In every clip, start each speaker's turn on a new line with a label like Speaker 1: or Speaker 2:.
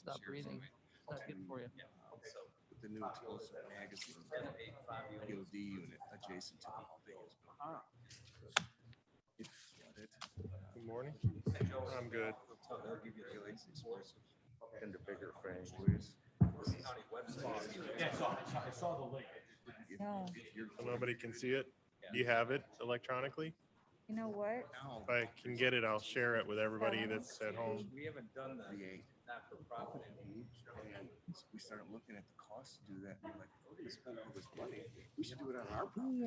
Speaker 1: Stop breathing. It's not good for you.
Speaker 2: With the new explosive magazine, POD unit adjacent to the it flooded.
Speaker 3: Good morning. I'm good.
Speaker 2: They'll give you the explosive and the bigger frame, please.
Speaker 4: Yeah, I saw the link.
Speaker 3: So nobody can see it. You have it electronically.
Speaker 5: You know what?
Speaker 3: If I can get it, I'll share it with everybody that's at home.
Speaker 2: We haven't done the not-for-profit and we started looking at the cost to do that. And we're like, oh, we spent all this money. We should do it on our property.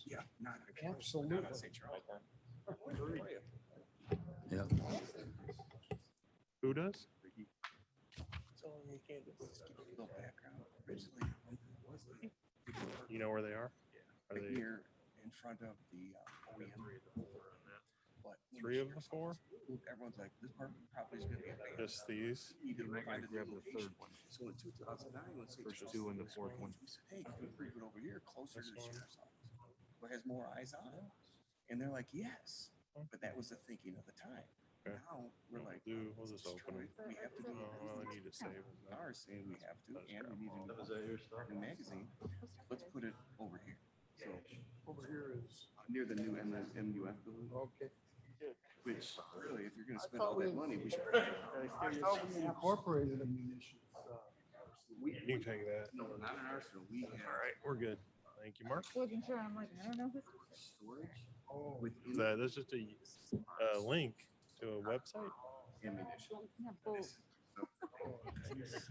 Speaker 2: Yeah, not on campus.
Speaker 4: Absolutely.
Speaker 2: Not on St. Charles.
Speaker 6: Yeah.
Speaker 3: Who does?
Speaker 2: So you can't just give a little background. Originally,
Speaker 3: You know where they are? Are
Speaker 2: right
Speaker 3: they
Speaker 2: here in front of the OEM. But
Speaker 3: 3 of the 4?
Speaker 2: everyone's like, this property is going to be abandoned.
Speaker 3: Just these?
Speaker 2: You can find a
Speaker 6: grab the
Speaker 2: location.
Speaker 6: third one.
Speaker 2: So in 2009, when St.
Speaker 6: First
Speaker 2: Charles
Speaker 6: 2 and the
Speaker 2: was
Speaker 6: 4th one.
Speaker 2: we said, hey, can we move it over here closer to the
Speaker 3: This one?
Speaker 2: sheriff's office? What has more eyes on it? And they're like, yes. But that was the thinking of the time.
Speaker 3: Okay.
Speaker 2: Now we're like,
Speaker 3: We'll just open
Speaker 2: destroy
Speaker 3: it.
Speaker 2: it. We have to do
Speaker 3: Oh, well, I
Speaker 2: it.
Speaker 3: need to save it.
Speaker 2: Are saying we have to,
Speaker 3: That's
Speaker 2: and we need a
Speaker 6: Was that your stuff?
Speaker 2: new magazine. Let's put it over here. So
Speaker 4: Over here is.
Speaker 2: near the new MUF building.
Speaker 4: Okay.
Speaker 2: Which really, if you're going to spend all that money, we should.
Speaker 4: I thought we incorporated a munitions.
Speaker 3: You can take that.
Speaker 2: No, not an arsenal. We have
Speaker 3: All right, we're good. Thank you, Mark.
Speaker 5: Wasn't sure. I'm like, I don't know who's.
Speaker 2: storage
Speaker 4: Oh,
Speaker 2: within
Speaker 3: That's just a link to a website.
Speaker 2: ammunition.
Speaker 5: Yeah, both.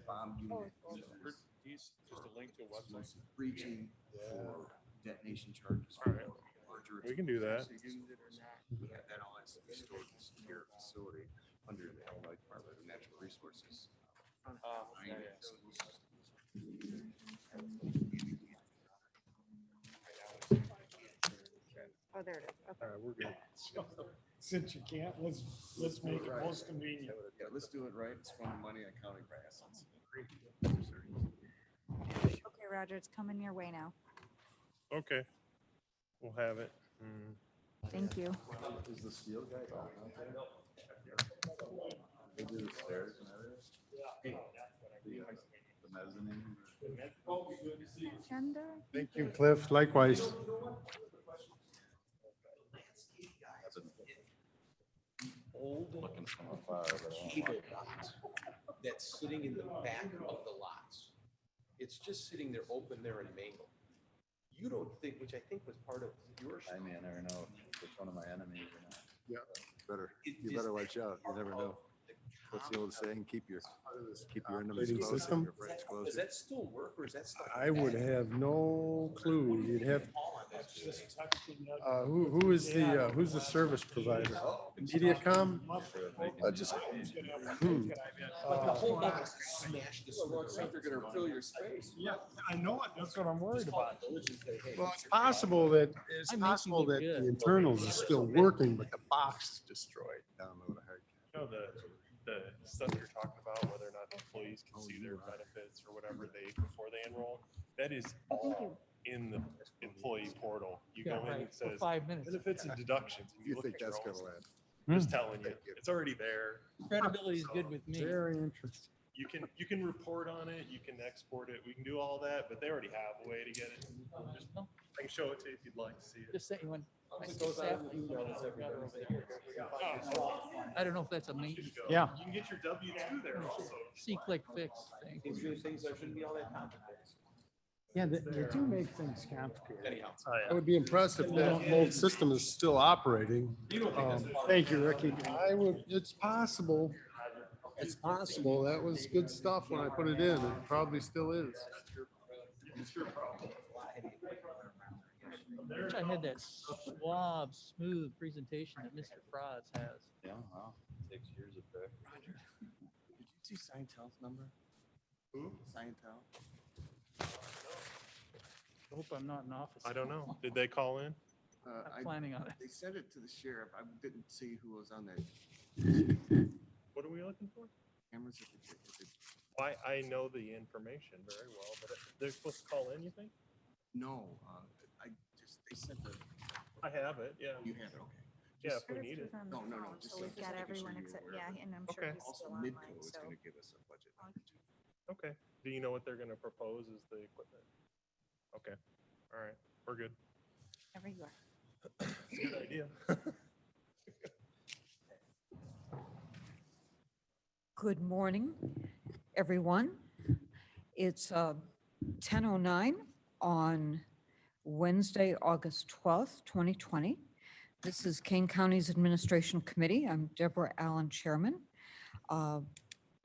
Speaker 2: Bomb unit
Speaker 3: Just a link to a website.
Speaker 2: breaching for detonation charges.
Speaker 3: All right.
Speaker 2: Larger
Speaker 3: We can do that.
Speaker 2: We have that all has to be stored in a secure facility under the Illinois Department of Natural Resources.
Speaker 5: Oh, there it is.
Speaker 3: All
Speaker 5: Okay.
Speaker 3: right, we're good.
Speaker 4: since you can't, let's make it most convenient.
Speaker 2: Yeah, let's do it right and spend the money on counting for assets.
Speaker 5: Okay, Roger, it's coming your way now.
Speaker 3: Okay. We'll have it. Mm.
Speaker 5: Thank you.
Speaker 6: Is the steel guy out there? They do the stairs and everything? The mezzanine?
Speaker 5: Agenda?
Speaker 4: Thank you, Cliff. Likewise.
Speaker 6: That's an old looking from afar, but I don't
Speaker 7: cable
Speaker 6: like it.
Speaker 7: box that's sitting in the back of the lots. It's just sitting there open there and mangled. You don't think, which I think was part of your.
Speaker 6: I may never know if it's one of my enemies or not.
Speaker 8: Yeah, better.
Speaker 7: It
Speaker 8: You
Speaker 7: is
Speaker 8: better watch out. You never know. What's the old saying? Keep your enemies
Speaker 4: Operating
Speaker 8: close and
Speaker 4: system?
Speaker 8: your friends
Speaker 7: Does
Speaker 8: closer.
Speaker 7: that still work or is that stuff?
Speaker 4: I would have no clue. You'd have, who's the service provider? MediaCom?
Speaker 8: Just
Speaker 7: But the whole box is smashed.
Speaker 2: Well, it looks like they're gonna fill your space.
Speaker 4: Yeah, I know it. That's what I'm worried about.
Speaker 7: Village and say, hey,
Speaker 4: Well, it's possible that the internals are still working, but the box is destroyed.
Speaker 8: download a hard
Speaker 3: You know, the stuff you're talking about, whether or not employees can see their benefits or whatever before they enroll, that is all in the employee portal. You go in and it says
Speaker 1: 5 minutes.
Speaker 3: benefits and deductions. and
Speaker 8: You
Speaker 3: look
Speaker 8: think
Speaker 3: at your
Speaker 8: that's
Speaker 3: own
Speaker 8: gonna
Speaker 3: stuff.
Speaker 8: land?
Speaker 3: Just telling you, it's already there.
Speaker 1: Credibility is good with me.
Speaker 4: Very interesting.
Speaker 3: You can report on it, you can export it, we can do all that, but they already have a way to get it. Just, I can show it to you if you'd like to see it.
Speaker 1: Just saying when.
Speaker 7: It goes out in the emails every day.
Speaker 1: I don't know if that's a maintenance.
Speaker 4: Yeah.
Speaker 3: You can get your W-2 there also.
Speaker 1: See, click, fix thing.
Speaker 7: Things doing things that shouldn't be all that complicated.
Speaker 4: Yeah, they do make things complicated.
Speaker 7: Anyhow.
Speaker 4: I would be impressed if that old system is still operating. Thank you, Ricky. It's possible. It's possible. That was good stuff when I put it in. It probably still is.
Speaker 1: I wish I had that suave, smooth presentation that Mr. Frods has.
Speaker 6: Yeah, wow. 6 years of back.
Speaker 2: Did you see Seinfeld's number?
Speaker 3: Who?
Speaker 2: Seinfeld?
Speaker 1: I hope I'm not in office.
Speaker 3: I don't know. Did they call in?
Speaker 1: I'm planning on it.
Speaker 2: They sent it to the sheriff. I didn't see who was on that
Speaker 3: What are we looking for?
Speaker 2: cameras at the.
Speaker 3: I know the information very well, but they're supposed to call in, you think?
Speaker 2: No, they sent the,
Speaker 3: I have it, yeah.
Speaker 2: you have it, okay.
Speaker 3: Yeah, if we need it.
Speaker 2: No, no, no, just
Speaker 5: So we've
Speaker 2: just
Speaker 5: got
Speaker 2: making sure
Speaker 5: everyone
Speaker 2: you're
Speaker 5: except,
Speaker 2: aware
Speaker 5: yeah,
Speaker 2: of it.
Speaker 5: and I'm sure
Speaker 3: Okay.
Speaker 5: he's
Speaker 2: Also,
Speaker 5: still
Speaker 2: Midco
Speaker 5: online,
Speaker 2: is
Speaker 5: so.
Speaker 2: gonna give us a budget.
Speaker 3: Okay. Do you know what they're gonna propose as the equipment? Okay. All right. We're good.
Speaker 5: There you are.
Speaker 3: It's a good idea.
Speaker 9: Good morning, everyone. It's 10:09 on Wednesday, August 12th, 2020. This is Kane County's Administration Committee. I'm Deborah Allen, Chairman.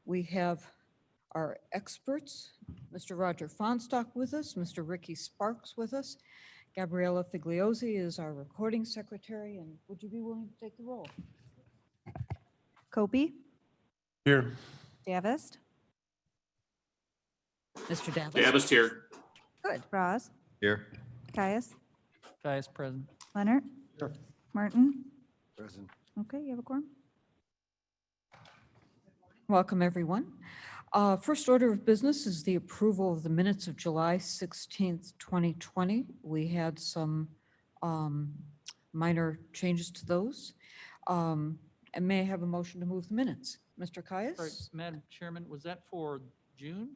Speaker 9: We have our experts, Mr. Roger Fonstock with us, Mr. Ricky Sparks with us. Gabriella Figliozzi is our recording secretary, and would you be willing to take the roll?
Speaker 5: Kobe,
Speaker 3: Here.
Speaker 5: Davist,
Speaker 9: Mr. Davis?
Speaker 10: Davis here.
Speaker 5: good, Roz,
Speaker 8: Here.
Speaker 5: Caius,
Speaker 1: Guy's present.
Speaker 5: Leonard,
Speaker 4: Sure.
Speaker 5: Martin.
Speaker 8: Present.
Speaker 5: Okay, you have a quorum?
Speaker 9: Welcome, everyone. First order of business is the approval of the minutes of July 16th, 2020. We had some minor changes to those. And may I have a motion to move the minutes? Mr.
Speaker 1: Sorry,
Speaker 9: Caius?
Speaker 1: Madam Chairman, was that for June?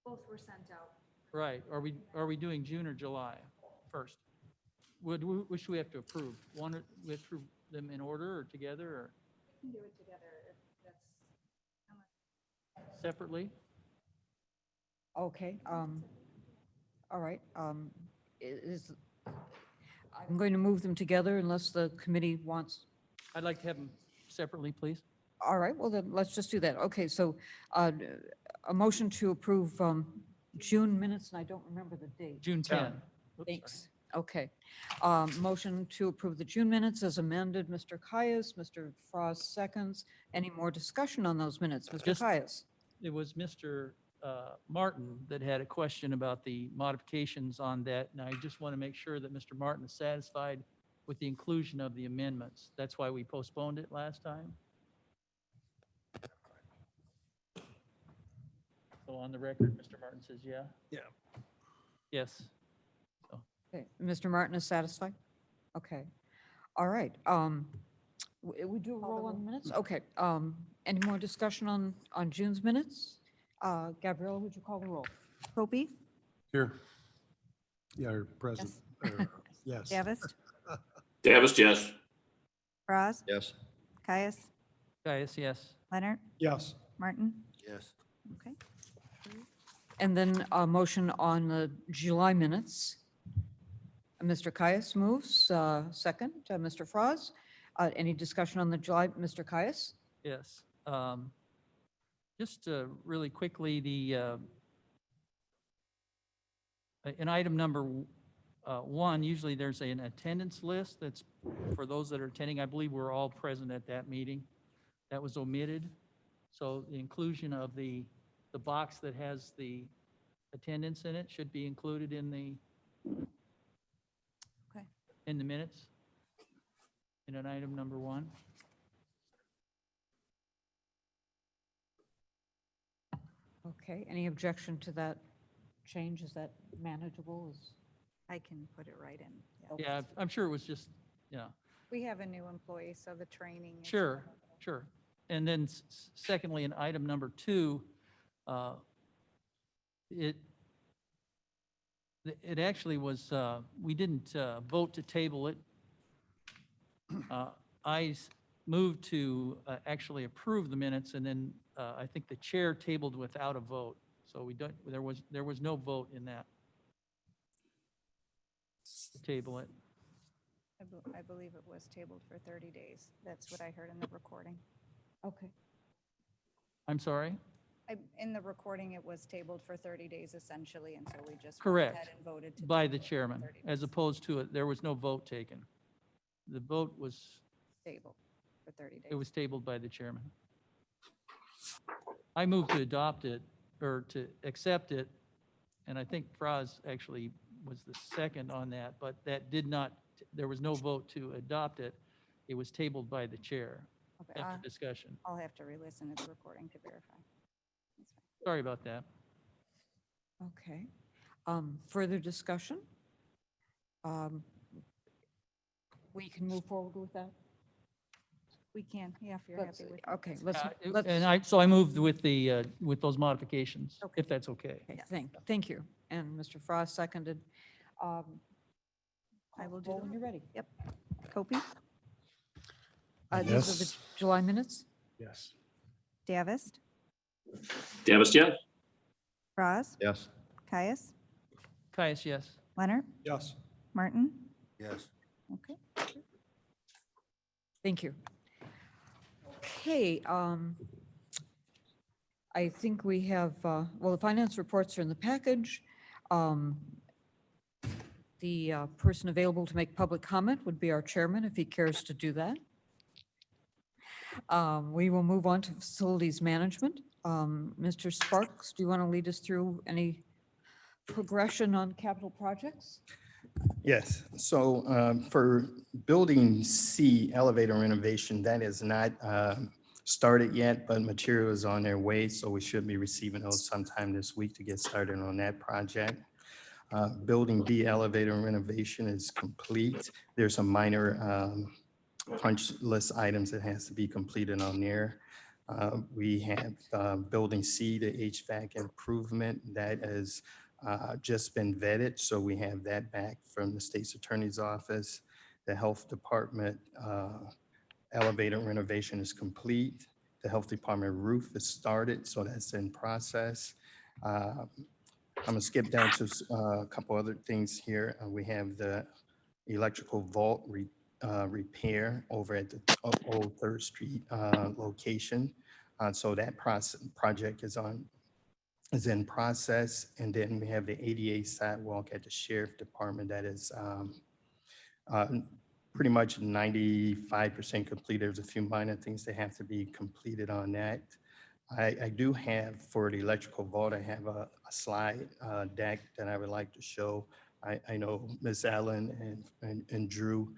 Speaker 5: Both were sent out.
Speaker 1: Right. Are we doing June or July first? Which do we have to approve? One, we have to approve them in order or together or
Speaker 5: We can do it together if that's.
Speaker 1: separately?
Speaker 9: Okay, all right. I'm going to move them together unless the committee wants.
Speaker 1: I'd like to have them separately, please.
Speaker 9: All right, well then, let's just do that. Okay, so a motion to approve June minutes, and I don't remember the date.
Speaker 1: June 10. Oops, sorry.
Speaker 9: Thanks. Okay. Motion to approve the June minutes as amended. Mr. Caius, Mr. Frost seconds. Any more discussion on those minutes? Mr.
Speaker 1: Just-
Speaker 9: Caius?
Speaker 1: It was Mr. Martin that had a question about the modifications on that, and I just want to make sure that Mr. Martin is satisfied with the inclusion of the amendments. That's why we postponed it last time. So on the record, Mr. Martin says yeah?
Speaker 4: Yeah.
Speaker 1: Yes.
Speaker 9: Okay, Mr. Martin is satisfied? Okay. All right. We do a roll on the minutes? Okay. Any more discussion on June's minutes? Gabriella, would you call the roll?
Speaker 5: Kobe,
Speaker 4: Here. Yeah, or present. Or, yes.
Speaker 5: Davist,
Speaker 10: Davis, yes.
Speaker 5: Roz,
Speaker 8: Yes.
Speaker 5: Caius,
Speaker 1: Gaius, yes.
Speaker 5: Leonard,
Speaker 4: Yes.
Speaker 5: Martin.
Speaker 8: Yes.
Speaker 5: Okay.
Speaker 9: And then a motion on the July minutes. Mr. Caius moves, second. Mr. Frost, any discussion on the July, Mr. Caius?
Speaker 1: Yes. Just really quickly, in item number 1, usually there's an attendance list that's for those that are attending. I believe we're all present at that meeting. That was omitted. So the inclusion of the box that has the attendance in it should be included in the
Speaker 5: Okay.
Speaker 1: in the minutes in an item number 1.
Speaker 9: Okay, any objection to that change? Is that manageable?
Speaker 5: I can put it right in. Yeah.
Speaker 1: Yeah, I'm sure it was just, yeah.
Speaker 5: We have a new employee, so the training. is-
Speaker 1: Sure, sure. And then secondly, in item number 2, it actually was, we didn't vote to table it. Moved to actually approve the minutes, and then I think the chair tabled without a vote. So there was no vote in that. To table it.
Speaker 5: I believe it was tabled for 30 days. That's what I heard in the recording.
Speaker 9: Okay.
Speaker 1: I'm sorry?
Speaker 5: In the recording, it was tabled for 30 days essentially, and so we just. went
Speaker 1: Correct.
Speaker 5: ahead and voted to.
Speaker 1: By
Speaker 5: table
Speaker 1: the
Speaker 5: it for
Speaker 1: chairman,
Speaker 5: 30
Speaker 1: as
Speaker 5: days.
Speaker 1: opposed to it, there was no vote taken. The vote was,
Speaker 5: Tabled for 30 days.
Speaker 1: it was tabled by the chairman. I moved to adopt it, or to accept it, and I think Froz actually was the second on that, but that did not, there was no vote to adopt it. It was tabled by the chair
Speaker 5: Okay,
Speaker 1: after discussion.
Speaker 5: I'll have to re-listen to the recording to verify. That's fine.
Speaker 1: Sorry about that.
Speaker 9: Okay. Further discussion? we can move forward with that?
Speaker 5: We can, yeah, if you're
Speaker 9: Let's-
Speaker 5: happy with it.
Speaker 9: Okay, let's,
Speaker 1: And so I moved with with those modifications,
Speaker 9: Okay.
Speaker 1: if that's okay.
Speaker 9: okay, thank you. And Mr. Frost seconded.
Speaker 5: I will do
Speaker 9: Roll
Speaker 5: that.
Speaker 9: when you're ready.
Speaker 5: Yep. Copey,
Speaker 9: These are the
Speaker 4: Yes.
Speaker 9: July minutes?
Speaker 4: Yes.
Speaker 5: Davis,
Speaker 10: Davis, yes.
Speaker 5: Roz,
Speaker 8: Yes.
Speaker 5: Caius,
Speaker 1: Caius, yes.
Speaker 5: Leonard,
Speaker 4: Yes.
Speaker 5: Martin.
Speaker 8: Yes.
Speaker 5: Okay.
Speaker 9: Thank you. Okay, I think we have, well, the finance reports are in the package. The person available to make public comment would be our chairman, if he cares to do that. We will move on to facilities management. Mr. Sparks, do you want to lead us through any progression on capital projects?
Speaker 11: Yes, so for Building C elevator renovation, that is not started yet, but material is on their way, so we should be receiving those sometime this week to get started on that project. Building B elevator renovation is complete. There's some minor punch list items that has to be completed on there. We have Building C, the HVAC improvement, that has just been vetted, so we have that back from the state's attorney's office. The health department elevator renovation is complete. The health department roof is started, so that's in process. I'm gonna skip down to a couple other things here. We have the electrical vault repair over at the Old Third Street location. So that project is in process. And then we have the ADA sidewalk at the sheriff department that is pretty much 95% complete. There's a few minor things that have to be completed on that. I do have, for the electrical vault, I have a slide deck that I would like to show. I know Ms. Allen and Drew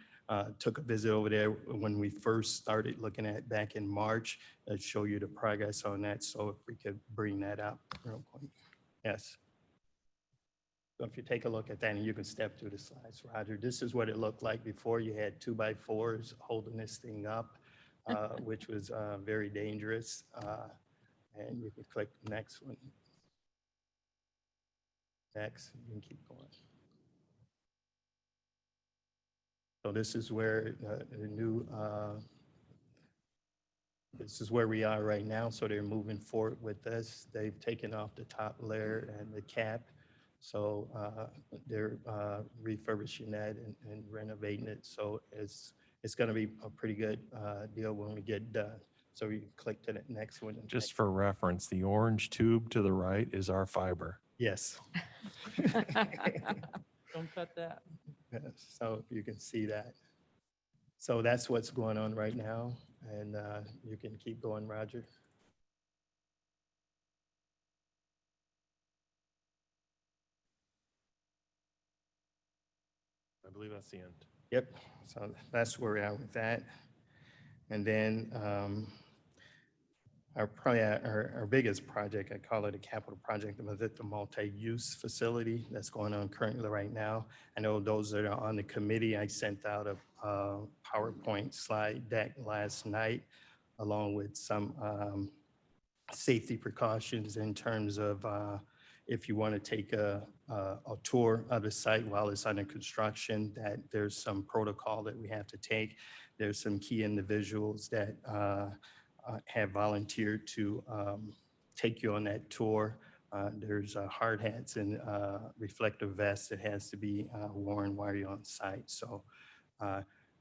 Speaker 11: took a visit over there when we first started looking at back in March. I'd show you the progress on that. So if we could bring that up real quick. Yes. So if you take a look at that and you can step through the slides, Roger, this is what it looked like before. You had 2x4s holding this thing up, which was very dangerous. And you can click next one. Next, you can keep going. So this is where the new, this is where we are right now. So they're moving forward with this. They've taken off the top layer and the cap. So they're refurbishing that and renovating it. So it's going to be a pretty good deal when we get done. So we can click to the next one.
Speaker 3: Just for reference, the orange tube to the right is our fiber.
Speaker 11: Yes.
Speaker 1: Don't cut that.
Speaker 11: Yes, so you can see that. So that's what's going on right now, and you can keep going, Roger.
Speaker 3: I believe that's the end.
Speaker 11: Yep, so that's where we are with that. And then our biggest project, I call it a capital project, was at the multi-use facility that's going on currently right now. I know those that are on the committee, I sent out a PowerPoint slide deck last night, along with some safety precautions in terms of if you want to take a tour of the site while it's under construction, that there's some protocol that we have to take. There's some key individuals that have volunteered to take you on that tour. There's hard hats and reflective vests that has to be worn while you're on site. So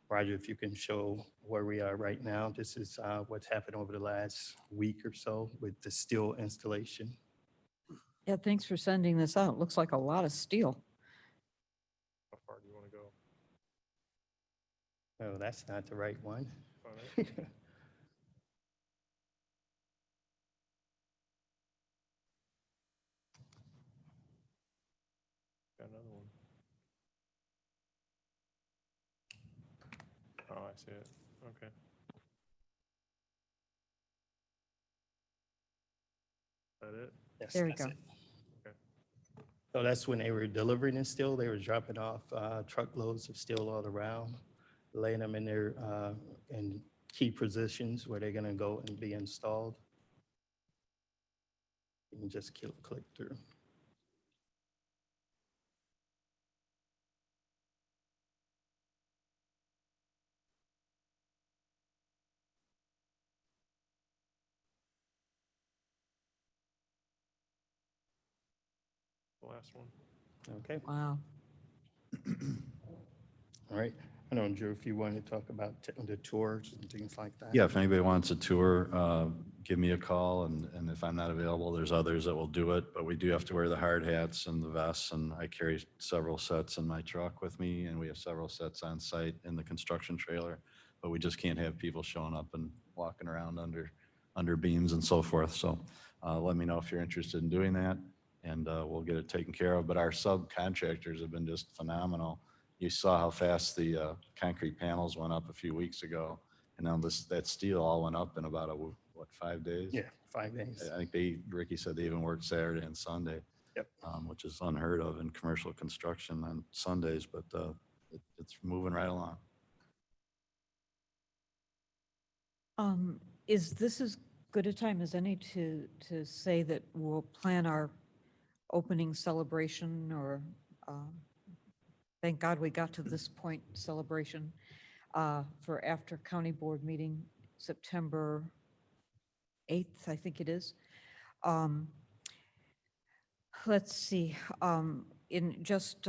Speaker 11: Roger, if you can show where we are right now. This is what's happened over the last week or so with the steel installation.
Speaker 9: Yeah, thanks for sending this out. Looks like a lot of steel.
Speaker 3: How far do you want to go?
Speaker 11: Oh, that's not the right one.
Speaker 3: All right. Got another one. Oh, I see it. Okay. Is that it?
Speaker 11: Yes,
Speaker 9: There we
Speaker 11: that's
Speaker 9: go.
Speaker 11: it.
Speaker 3: Okay.
Speaker 11: So that's when they were delivering the steel. They were dropping off truckloads of steel all around. laying them in their, in key positions where they're gonna go and be installed. You can just click through.
Speaker 3: The last one.
Speaker 11: Okay,
Speaker 9: Wow.
Speaker 11: all right. I don't know, Drew, if you want to talk about the tours and things like that.
Speaker 6: Yeah, if anybody wants a tour, give me a call, and if I'm not available, there's others that will do it. But we do have to wear the hard hats and the vests, and I carry several sets in my truck with me, and we have several sets on site in the construction trailer. But we just can't have people showing up and walking around under beams and so forth. So let me know if you're interested in doing that, and we'll get it taken care of. But our subcontractors have been just phenomenal. You saw how fast the concrete panels went up a few weeks ago, and now that steel all went up in about 5 days?
Speaker 11: Yeah, 5 days.
Speaker 6: I think Ricky said they even worked Saturday and Sunday.
Speaker 11: Yep.
Speaker 6: Which is unheard of in commercial construction on Sundays, but it's moving right along.
Speaker 9: Is this as good a time as any to say that we'll plan our opening celebration or, thank God we got to this point, celebration for after county board meeting, September 8th, I think it is. Let's see, in just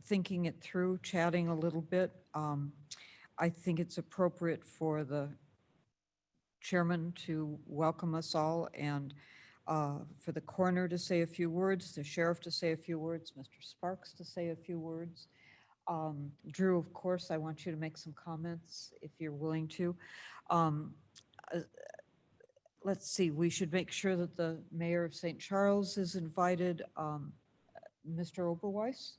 Speaker 9: thinking it through, chatting a little bit, I think it's appropriate for the chairman to welcome us all and for the coroner to say a few words, the sheriff to say a few words, Mr. Sparks to say a few words. Drew, of course, I want you to make some comments if you're willing to. Let's see, we should make sure that the mayor of St. Charles is invited. Mr. Oberweis,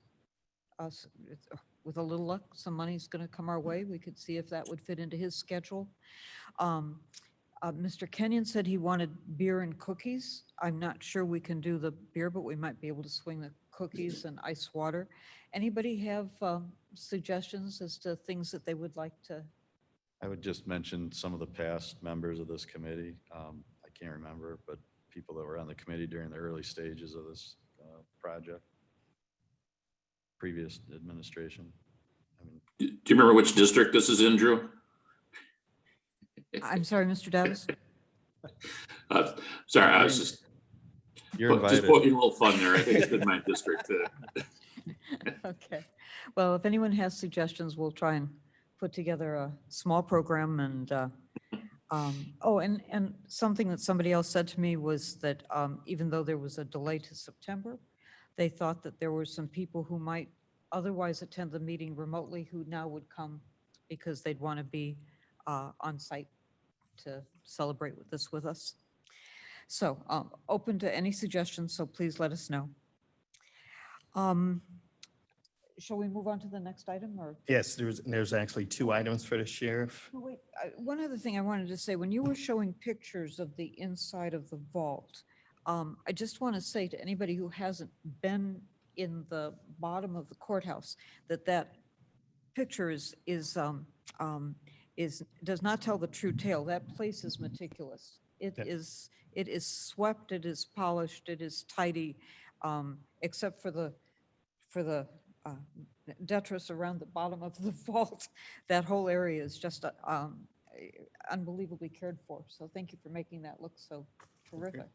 Speaker 9: with a little luck, some money's going to come our way. We could see if that would fit into his schedule. Mr. Kenyon said he wanted beer and cookies. I'm not sure we can do the beer, but we might be able to swing the cookies and ice water. Anybody have suggestions as to things that they would like to?
Speaker 6: I would just mention some of the past members of this committee. I can't remember, but people that were on the committee during the early stages of this project, previous administration.
Speaker 10: Do you remember which district this is in, Drew?
Speaker 9: I'm sorry, Mr. Davis?
Speaker 10: Sorry, I was just
Speaker 6: You're
Speaker 10: poking a little fun there. I think it's in my district.
Speaker 9: Okay. Well, if anyone has suggestions, we'll try and put together a small program and, oh, and something that somebody else said to me was that even though there was a delay to September, they thought that there were some people who might otherwise attend the meeting remotely who now would come because they'd want to be on site to celebrate with this with us. So open to any suggestions, so please let us know. Shall we move on to the next item or?
Speaker 11: Yes, there's actually 2 items for the sheriff.
Speaker 9: Oh, wait, one other thing I wanted to say, when you were showing pictures of the inside of the vault, I just want to say to anybody who hasn't been in the bottom of the courthouse, that picture does not tell the true tale. That place is meticulous. It is swept, it is polished, it is tidy, except for the detritus around the bottom of the vault. That whole area is just unbelievably cared for. So thank you for making that look so terrific.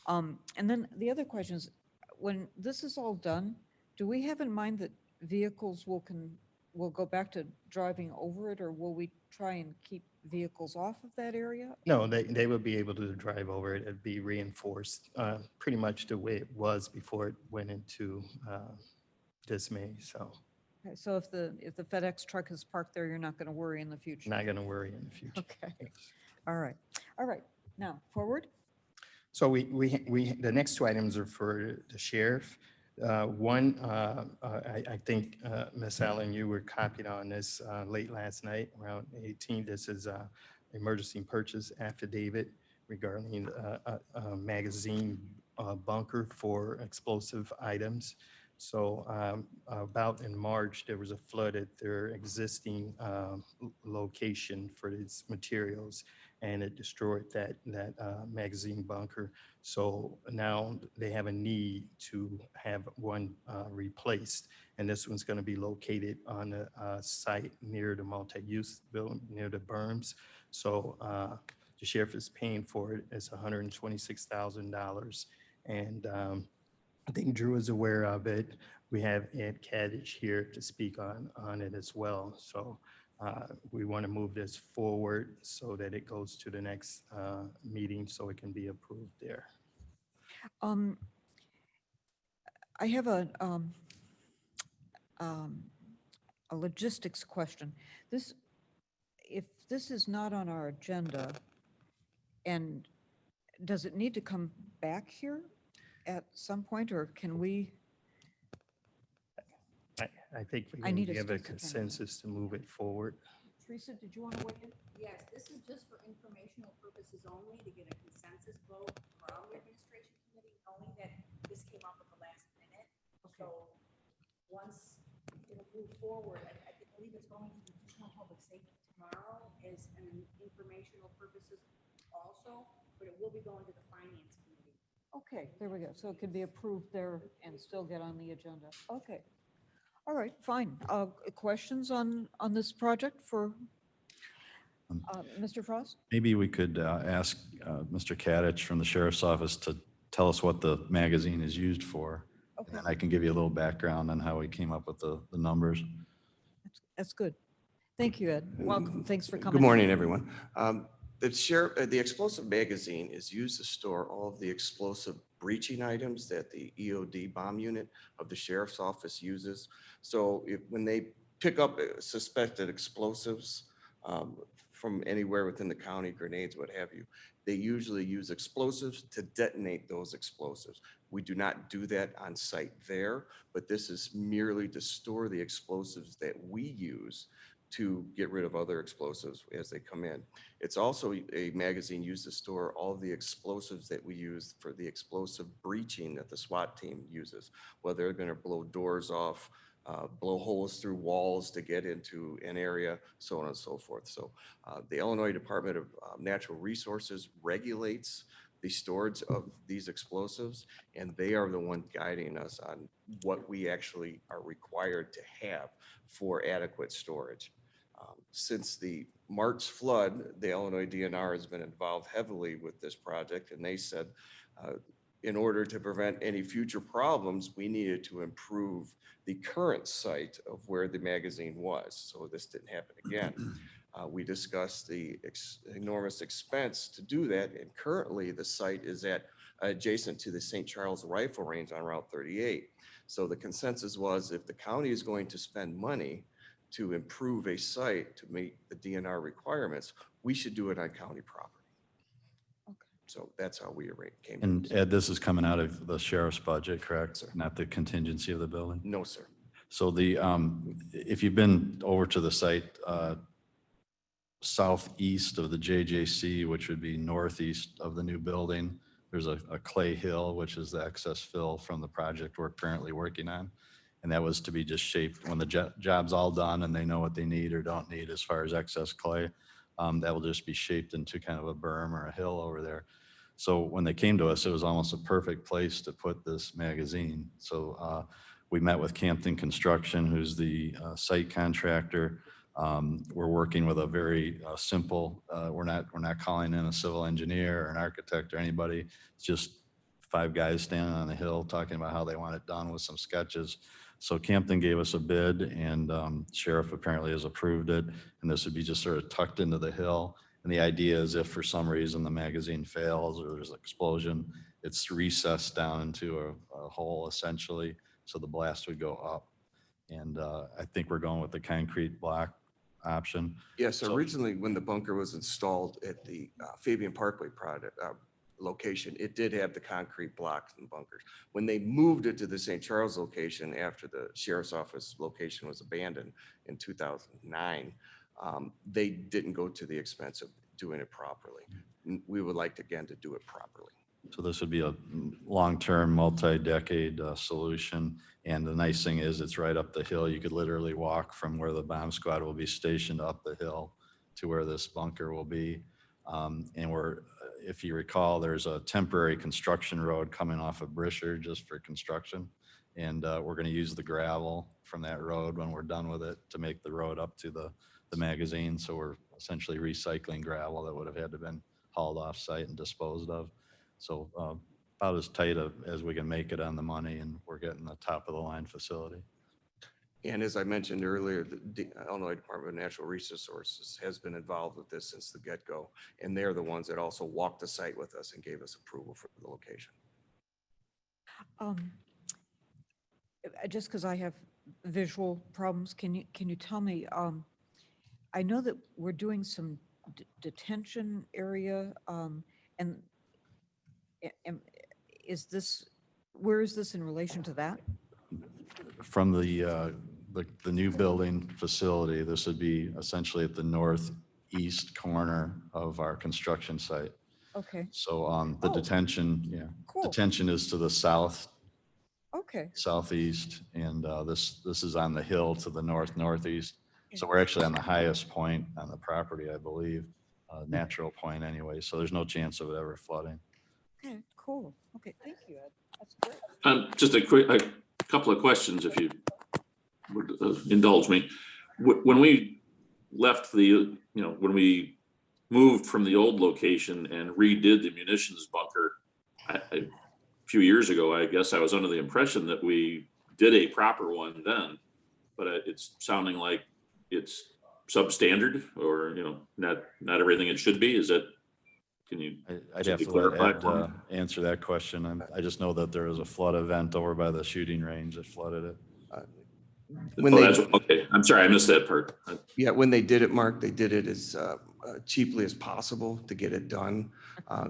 Speaker 9: And then the other question is, when this is all done, do we have in mind that vehicles will go back to driving over it, or will we try and keep vehicles off of that area?
Speaker 11: No, they would be able to drive over it. It'd be reinforced pretty much the way it was before it went into dismay. So
Speaker 9: Okay, so if the FedEx truck is parked there, you're not going to worry in the future?
Speaker 11: not going to worry in the future.
Speaker 9: Okay.
Speaker 11: Yes.
Speaker 9: All right. All right. Now, forward.
Speaker 11: So the next 2 items are for the sheriff. One, I think, Ms. Allen, you were copied on this late last night, around 18. This is emergency purchase affidavit regarding a magazine bunker for explosive items. So about in March, there was a flood at their existing location for these materials, and it destroyed that magazine bunker. So now they have a need to have one replaced, and this one's going to be located on a site near the multi-use building, near the berms. So the sheriff is paying for it. It's $126,000, and I think Drew is aware of it. We have Ed Kadich here to speak on it as well. So we want to move this forward so that it goes to the next meeting so it can be approved there.
Speaker 9: Um, I have a logistics question. This, if this is not on our agenda, and does it need to come back here at some point, or can we?
Speaker 11: I think we
Speaker 9: I need a
Speaker 11: have a
Speaker 9: Stacy Kennedy.
Speaker 11: consensus to move it forward.
Speaker 9: Teresa, did you want to weigh in?
Speaker 12: Yes, this is just for informational purposes only, to get a consensus vote from the administration committee, knowing that this came up at the last minute. So once it'll move forward, I believe it's going to additional public safety tomorrow as an informational purposes also, but it will be going to the finance committee.
Speaker 9: Okay, there we go. So it could be approved there and still get on the agenda. Okay. All right, fine. Questions on this project for Mr. Frost?
Speaker 6: Maybe we could ask Mr. Kadich from the sheriff's office to tell us what the magazine is used for.
Speaker 9: Okay,
Speaker 6: And I can give you a little background on how we came up with the numbers.
Speaker 9: that's good. Thank you, Ed. Welcome. Thanks for coming.
Speaker 2: Good morning, everyone. The explosive magazine is used to store all of the explosive breaching items that the EOD bomb unit of the sheriff's office uses. So when they pick up suspected explosives from anywhere within the county, grenades, what have you, they usually use explosives to detonate those explosives. We do not do that on site there, but this is merely to store the explosives that we use to get rid of other explosives as they come in. It's also a magazine used to store all of the explosives that we use for the explosive breaching that the SWAT team uses, whether they're going to blow doors off, blow holes through walls to get into an area, so on and so forth. So the Illinois Department of Natural Resources regulates the storage of these explosives, and they are the one guiding us on what we actually are required to have for adequate storage. Since the March flood, the Illinois DNR has been involved heavily with this project, and they said in order to prevent any future problems, we needed to improve the current site of where the magazine was, so this didn't happen again. We discussed the enormous expense to do that, and currently the site is adjacent to the St. Charles Rifle Range on Route 38. So the consensus was, if the county is going to spend money to improve a site to meet the DNR requirements, we should do it on county property.
Speaker 9: Okay.
Speaker 2: So that's how we came.
Speaker 6: And Ed, this is coming out of the sheriff's budget, correct?
Speaker 2: Sir.
Speaker 6: Not the contingency of the building?
Speaker 2: No, sir.
Speaker 6: So if you've been over to the site southeast of the JJC, which would be northeast of the new building, there's a clay hill, which is the excess fill from the project we're currently working on. And that was to be just shaped when the job's all done and they know what they need or don't need as far as excess clay. That will just be shaped into kind of a berm or a hill over there. So when they came to us, it was almost a perfect place to put this magazine. So we met with Campton Construction, who's the site contractor. We're working with a very simple, we're not calling in a civil engineer or an architect or anybody. It's just 5 guys standing on the hill talking about how they want it done with some sketches. So Campton gave us a bid, and Sheriff apparently has approved it. And this would be just sort of tucked into the hill. And the idea is if for some reason the magazine fails or there's an explosion, it's recessed down into a hole essentially. So the blast would go up. And I think we're going with the concrete block option.
Speaker 2: Yes, originally when the bunker was installed at the Fabian Parkway project location, it did have the concrete blocks and bunkers. When they moved it to the St. Charles location after the sheriff's office location was abandoned in 2009, they didn't go to the expense of doing it properly. We would like to, again, to do it properly.
Speaker 6: So this would be a long-term, multi-decade solution. And the nice thing is it's right up the hill. You could literally walk from where the bomb squad will be stationed up the hill to where this bunker will be. And if you recall, there's a temporary construction road coming off of Brisher just for construction. And we're going to use the gravel from that road when we're done with it to make the road up to the magazine. So we're essentially recycling gravel that would have had to been hauled off site and disposed of. So about as tight as we can make it on the money, and we're getting the top of the line facility.
Speaker 2: And as I mentioned earlier, the Illinois Department of Natural Resources has been involved with this since the get-go. And they're the ones that also walked the site with us and gave us approval for the location.
Speaker 9: Just because I have visual problems, can you tell me, I know that we're doing some detention area, and where is this in relation to that?
Speaker 6: From the new building facility, this would be essentially at the northeast corner of our construction site.
Speaker 9: Okay,
Speaker 6: So the detention,
Speaker 9: cool.
Speaker 6: detention is to the
Speaker 9: Okay,
Speaker 6: southeast, and this is on the hill to the northeast. So we're actually on the highest point on the property, I believe, natural point anyway. So there's no chance of it ever flooding.
Speaker 9: okay, cool. Okay, thank you, Ed. That's great.
Speaker 10: Just a couple of questions, if you would indulge me. When we left when we moved from the old location and redid the munitions bunker a few years ago, I guess I was under the impression that we did a proper one then, but it's sounding like it's substandard, or not everything it should be. Is that? Can you?
Speaker 6: I'd have to let Ed answer that question. I just know that there was a flood event over by the shooting range that flooded it.
Speaker 10: Okay. I'm sorry, I missed that part.
Speaker 2: Yeah, when they did it, Mark, they did it as cheaply as possible to get it done.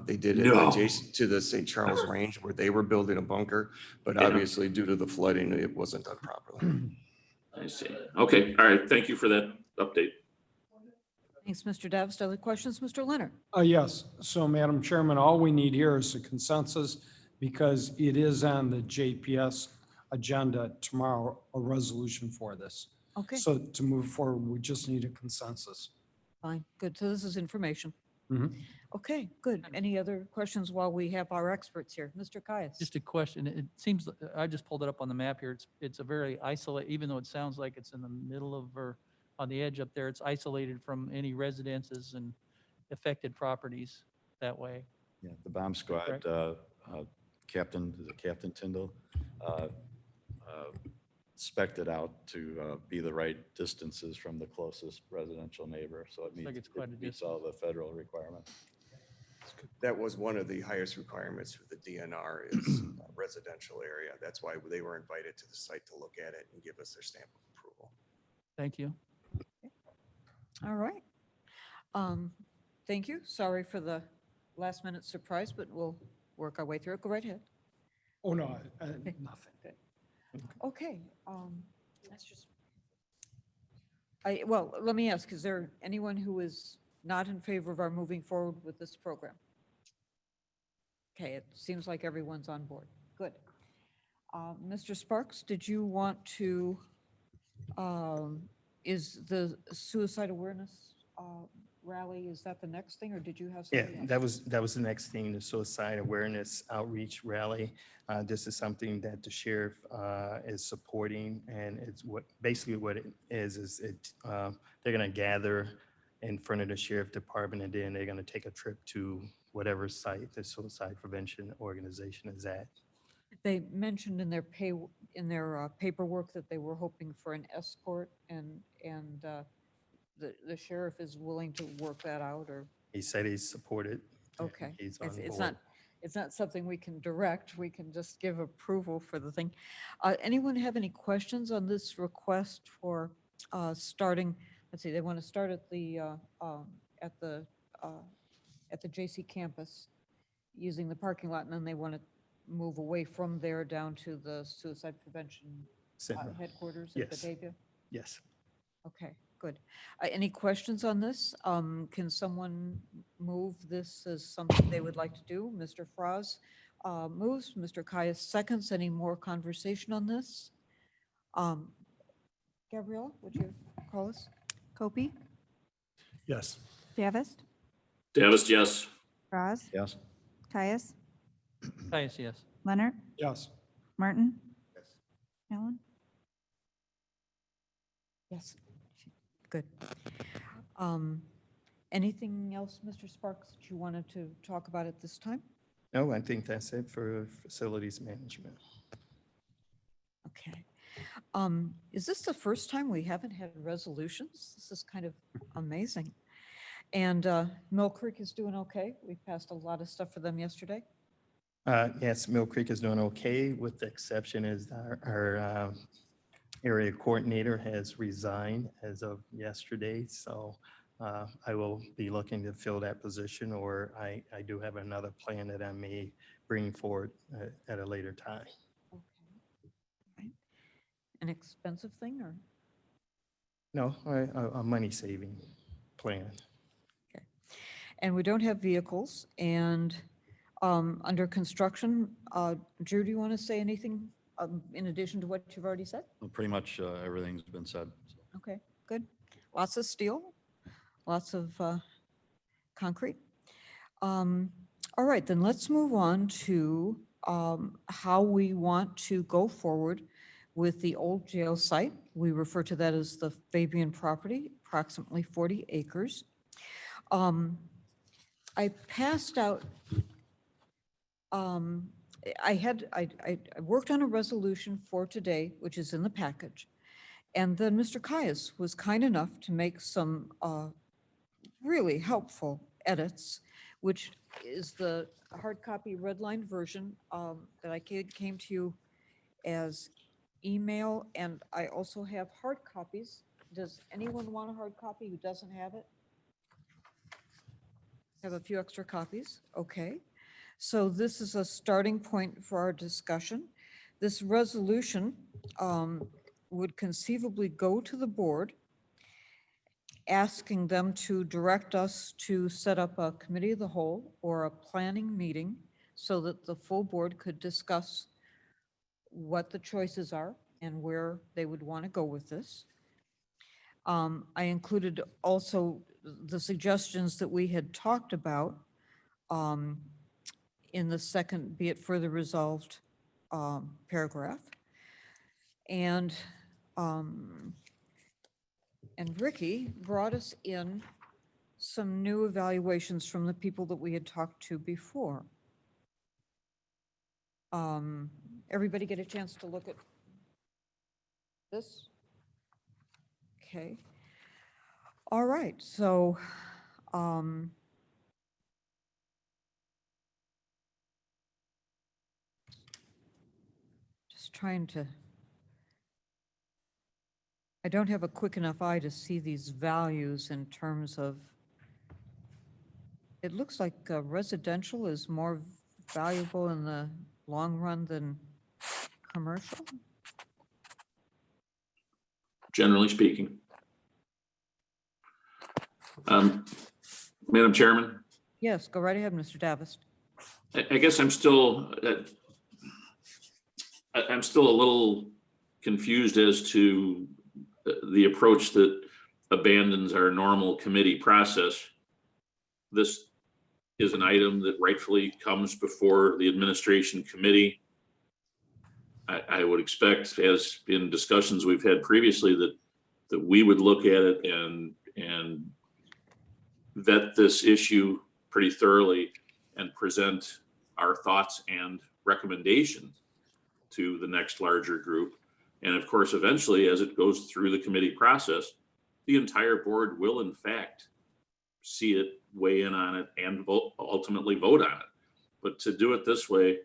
Speaker 2: They did it adjacent to the St. Charles Range where they were building a bunker, but obviously due to the flooding, it wasn't done properly.
Speaker 10: I see. Okay. All right. Thank you for that update.
Speaker 9: Thanks, Mr. Davis. Other questions, Mr. Leonard?
Speaker 13: Yes. So, Madam Chairman, all we need here is a consensus because it is on the JPS agenda tomorrow, a resolution for this.
Speaker 9: Okay,
Speaker 13: So to move forward, we just need a consensus.
Speaker 9: fine, good. So this is information.
Speaker 13: Mhm.
Speaker 9: Okay, good. Any other questions while we have our experts here? Mr. Caius?
Speaker 1: Just a question. It seems, I just pulled it up on the map here. It's a very isolated, even though it sounds like it's in the middle of, or on the edge up there, it's isolated from any residences and affected properties that way.
Speaker 6: Yeah, the bomb squad,
Speaker 1: Correct.
Speaker 6: Captain Tyndall, spec'd it out to be the right distances from the closest residential neighbor. So it
Speaker 1: like it's quite a
Speaker 6: meets all the federal requirements.
Speaker 2: That was one of the highest requirements for the DNR is residential area. That's why they were invited to the site to look at it and give us their stamp of approval.
Speaker 1: Thank you.
Speaker 9: All right. Thank you. Sorry for the last minute surprise, but we'll work our way through it. Go right ahead.
Speaker 13: Oh, no, nothing.
Speaker 9: Okay, that's just. Well, let me ask, is there anyone who is not in favor of our moving forward with this program? Okay, it seems like everyone's on board. Good. Mr. Sparks, did you want to, is the suicide awareness rally, is that the next thing, or did you have
Speaker 11: Yeah,
Speaker 9: something else?
Speaker 11: that was the next thing, the suicide awareness outreach rally. This is something that the sheriff is supporting, and it's basically what it is they're gonna gather in front of the sheriff department, and then they're gonna take a trip to whatever site the suicide prevention organization is at.
Speaker 9: They mentioned in their paperwork that they were hoping for an escort, and the sheriff is willing to work that out, or,
Speaker 11: He said he's supported.
Speaker 9: okay.
Speaker 11: He's on
Speaker 9: It's not something we can direct, we can just give approval for the thing. Anyone have any questions on this request for starting, let's see, they want to start at the JC campus using the parking lot, and then they want to move away from there down to the suicide prevention
Speaker 11: Center.
Speaker 9: headquarters at
Speaker 11: Yes.
Speaker 9: Batavia?
Speaker 11: Yes.
Speaker 9: Okay, good. Any questions on this? Can someone move this as something they would like to do? Mr. Froz moves, Mr. Caius seconds. Any more conversation on this? Gabriella, would you call us?
Speaker 5: Copy,
Speaker 4: Yes.
Speaker 5: Davis,
Speaker 10: Davis, yes.
Speaker 5: Roz,
Speaker 6: Yes.
Speaker 5: Caius,
Speaker 1: Caius, yes.
Speaker 5: Leonard,
Speaker 13: Yes.
Speaker 5: Martin. Alan?
Speaker 9: Yes. Good. Anything else, Mr. Sparks, that you wanted to talk about at this time?
Speaker 11: No, I think that's it for facilities management.
Speaker 9: Okay. Is this the first time we haven't had resolutions? This is kind of amazing. And Mill Creek is doing okay. We passed a lot of stuff for them yesterday.
Speaker 11: Yes, Mill Creek is doing okay, with the exception is our area coordinator has resigned as of yesterday. So I will be looking to fill that position, or I do have another plan that I may bring forward at a later time.
Speaker 9: Okay. Right. An expensive thing or?
Speaker 11: No, a money saving plan.
Speaker 9: Okay. And we don't have vehicles and under construction, Drew, do you want to say anything in addition to what you've already said?
Speaker 6: Well, pretty much everything's been said.
Speaker 9: Okay, good. Lots of steel, lots of concrete. All right, then let's move on to how we want to go forward with the old jail site. We refer to that as the Fabian property, approximately 40 acres. I passed out, I worked on a resolution for today, which is in the package. And then Mr. Caius was kind enough to make some really helpful edits, which is the hard copy redline version that I came to you as email, and I also have hard copies. Does anyone want a hard copy who doesn't have it? Have a few extra copies, okay. So this is a starting point for our discussion. This resolution would conceivably go to the board, asking them to direct us to set up a committee of the whole or a planning meeting so that the full board could discuss what the choices are and where they would want to go with this. I included also the suggestions that we had talked about in the second, be it further resolved paragraph. And Ricky brought us in some new evaluations from the people that we had talked to before. Everybody get a chance to look at this? Okay. All right, so just trying to, I don't have a quick enough eye to see these values in terms of, it looks like residential is more valuable in the long run than commercial.
Speaker 10: Generally speaking. Madam Chairman,
Speaker 9: Yes, go right ahead, Mr. Davis.
Speaker 10: I guess I'm still a little confused as to the approach that abandons our normal committee process. This is an item that rightfully comes before the administration committee. I would expect, as in discussions we've had previously, that we would look at it and vet this issue pretty thoroughly and present our thoughts and recommendations to the next larger group. And of course, eventually, as it goes through the committee process, the entire board will in fact see it, weigh in on it, and ultimately vote on it. But to do it this way,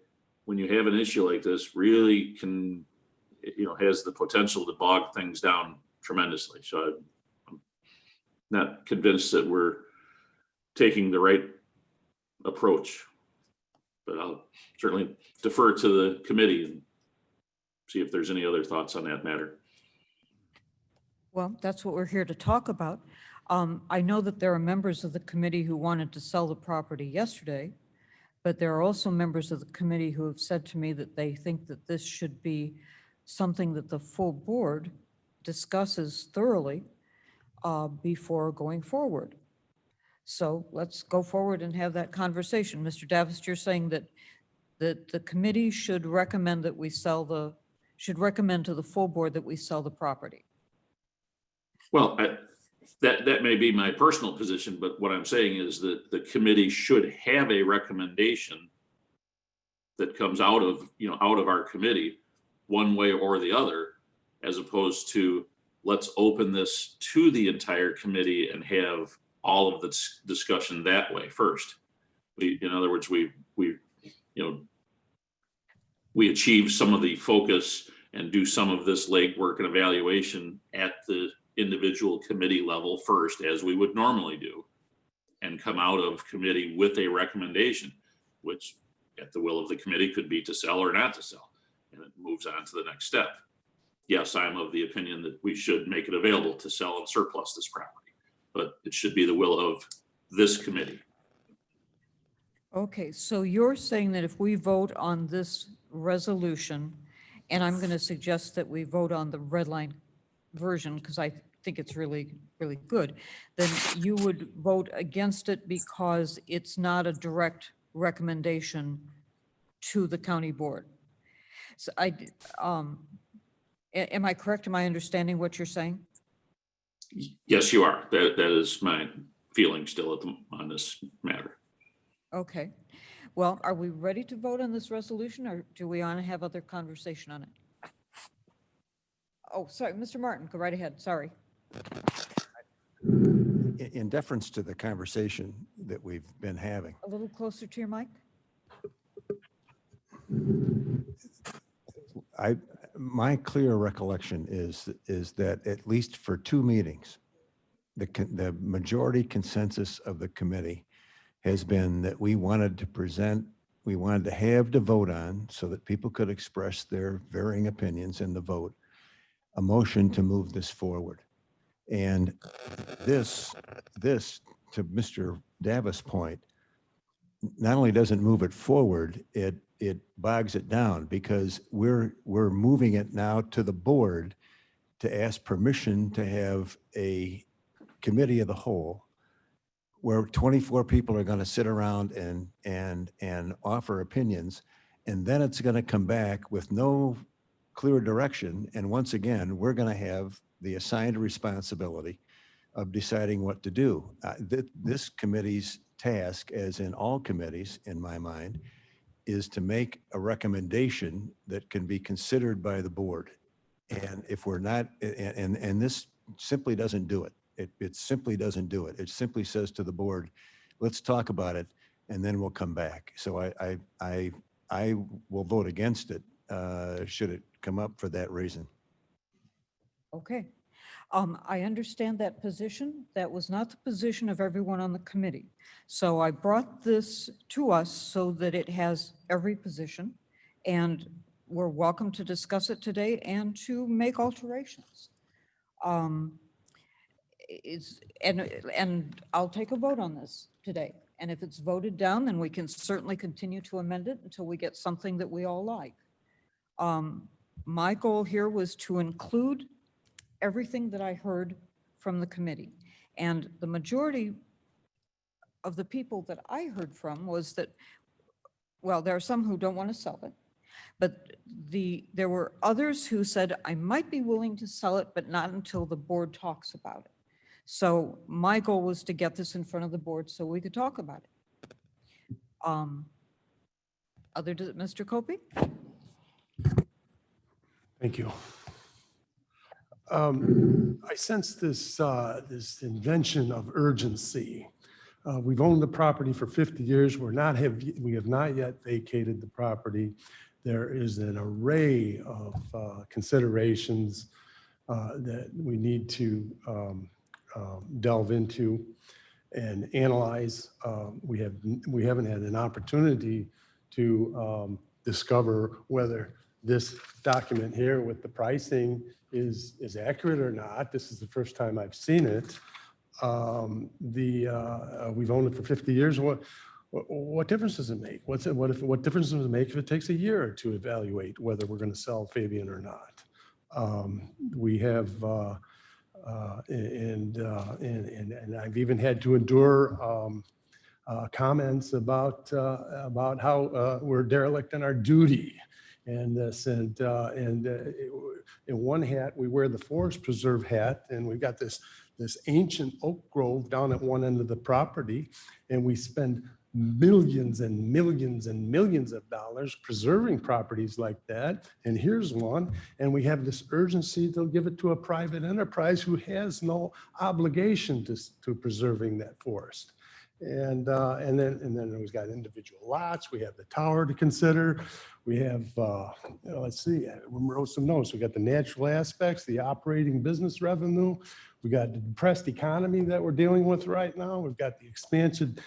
Speaker 10: when you have an issue like this, really can, has the potential to bog things down tremendously. So I'm not convinced that we're taking the right approach, but I'll certainly defer to the committee and see if there's any other thoughts on that matter.
Speaker 9: Well, that's what we're here to talk about. I know that there are members of the committee who wanted to sell the property yesterday, but there are also members of the committee who have said to me that they think that this should be something that the full board discusses thoroughly before going forward. So let's go forward and have that conversation. Mr. Davis, you're saying that the committee should recommend that we should recommend to the full board that we sell the property.
Speaker 10: Well, that may be my personal position, but what I'm saying is that the committee should have a recommendation that comes out of our committee, one way or the other, as opposed to let's open this to the entire committee and have all of the discussion that way first. In other words, we achieve some of the focus and do some of this legwork and evaluation at the individual committee level first, as we would normally do, and come out of committee with a recommendation, which at the will of the committee could be to sell or not to sell, and it moves on to the next step. Yes, I'm of the opinion that we should make it available to sell and surplus this property, but it should be the will of this committee.
Speaker 9: Okay, so you're saying that if we vote on this resolution, and I'm going to suggest that we vote on the red line version because I think it's really, really good, then you would vote against it because it's not a direct recommendation to the county board. So am I correct? Am I understanding what you're saying?
Speaker 10: Yes, you are. That is my feeling still on this matter.
Speaker 9: Okay. Well, are we ready to vote on this resolution, or do we want to have other conversation on it? Oh, sorry, Mr. Martin, go right ahead. Sorry.
Speaker 8: In deference to the conversation that we've been having,
Speaker 9: A little closer to your mic?
Speaker 8: my clear recollection is that at least for 2 meetings, the majority consensus of the committee has been that we wanted to have to vote on so that people could express their varying opinions in the vote, a motion to move this forward. And this, to Mr. Davis' point, not only doesn't move it forward, it bogs it down because we're moving it now to the board to ask permission to have a committee of the whole where 24 people are going to sit around and offer opinions. And then it's going to come back with no clear direction. And once again, we're going to have the assigned responsibility of deciding what to do. This committee's task, as in all committees, in my mind, is to make a recommendation that can be considered by the board. And if we're not, and this simply doesn't do it. It simply doesn't do it. It simply says to the board, let's talk about it, and then we'll come back. So I will vote against it, should it come up for that reason.
Speaker 9: Okay. I understand that position. That was not the position of everyone on the committee. So I brought this to us so that it has every position, and we're welcome to discuss it today and to make alterations. And I'll take a vote on this today. And if it's voted down, then we can certainly continue to amend it until we get something that we all like. My goal here was to include everything that I heard from the committee. And the majority of the people that I heard from was that, well, there are some who don't want to sell it, but there were others who said, I might be willing to sell it, but not until the board talks about it. So my goal was to get this in front of the board so we could talk about it. Mr. Copey?
Speaker 4: Thank you. I sense this invention of urgency. We've owned the property for 50 years. We have not yet vacated the property. There is an array of considerations that we need to delve into and analyze. We haven't had an opportunity to discover whether this document here with the pricing is accurate or not. This is the first time I've seen it. We've owned it for 50 years. What difference does it make? What difference does it make if it takes a year to evaluate whether we're going to sell Fabian or not? We have, and I've even had to endure comments about how we're derelict in our duty and this, and in one hat, we wear the Forest Preserve hat, and we've got this ancient oak grove down at one end of the property, and we spend millions and millions and millions of dollars preserving properties like that. And here's one, and we have this urgency to give it to a private enterprise who has no obligation to preserving that forest. And then we've got individual lots. We have the tower to consider. We have, let's see, we wrote some notes. We got the natural aspects, the operating business revenue. We got the depressed economy that we're dealing with right now. We've got the expanded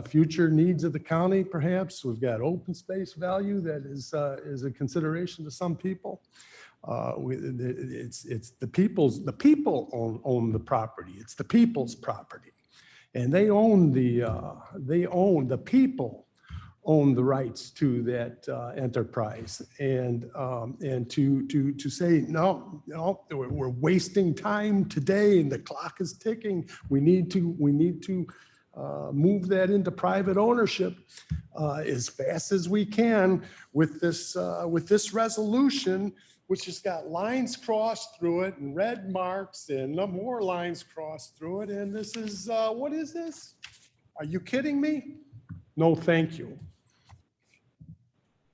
Speaker 4: future needs of the county, perhaps. We've got open space value that is a consideration to some people. It's the people own the property. It's the people's property. And the people own the rights to that enterprise. And to say, no, we're wasting time today and the clock is ticking. We need to move that into private ownership as fast as we can with this resolution, which has got lines crossed through it and red marks and no more lines crossed through it. And this is, what is this? Are you kidding me? No, thank you.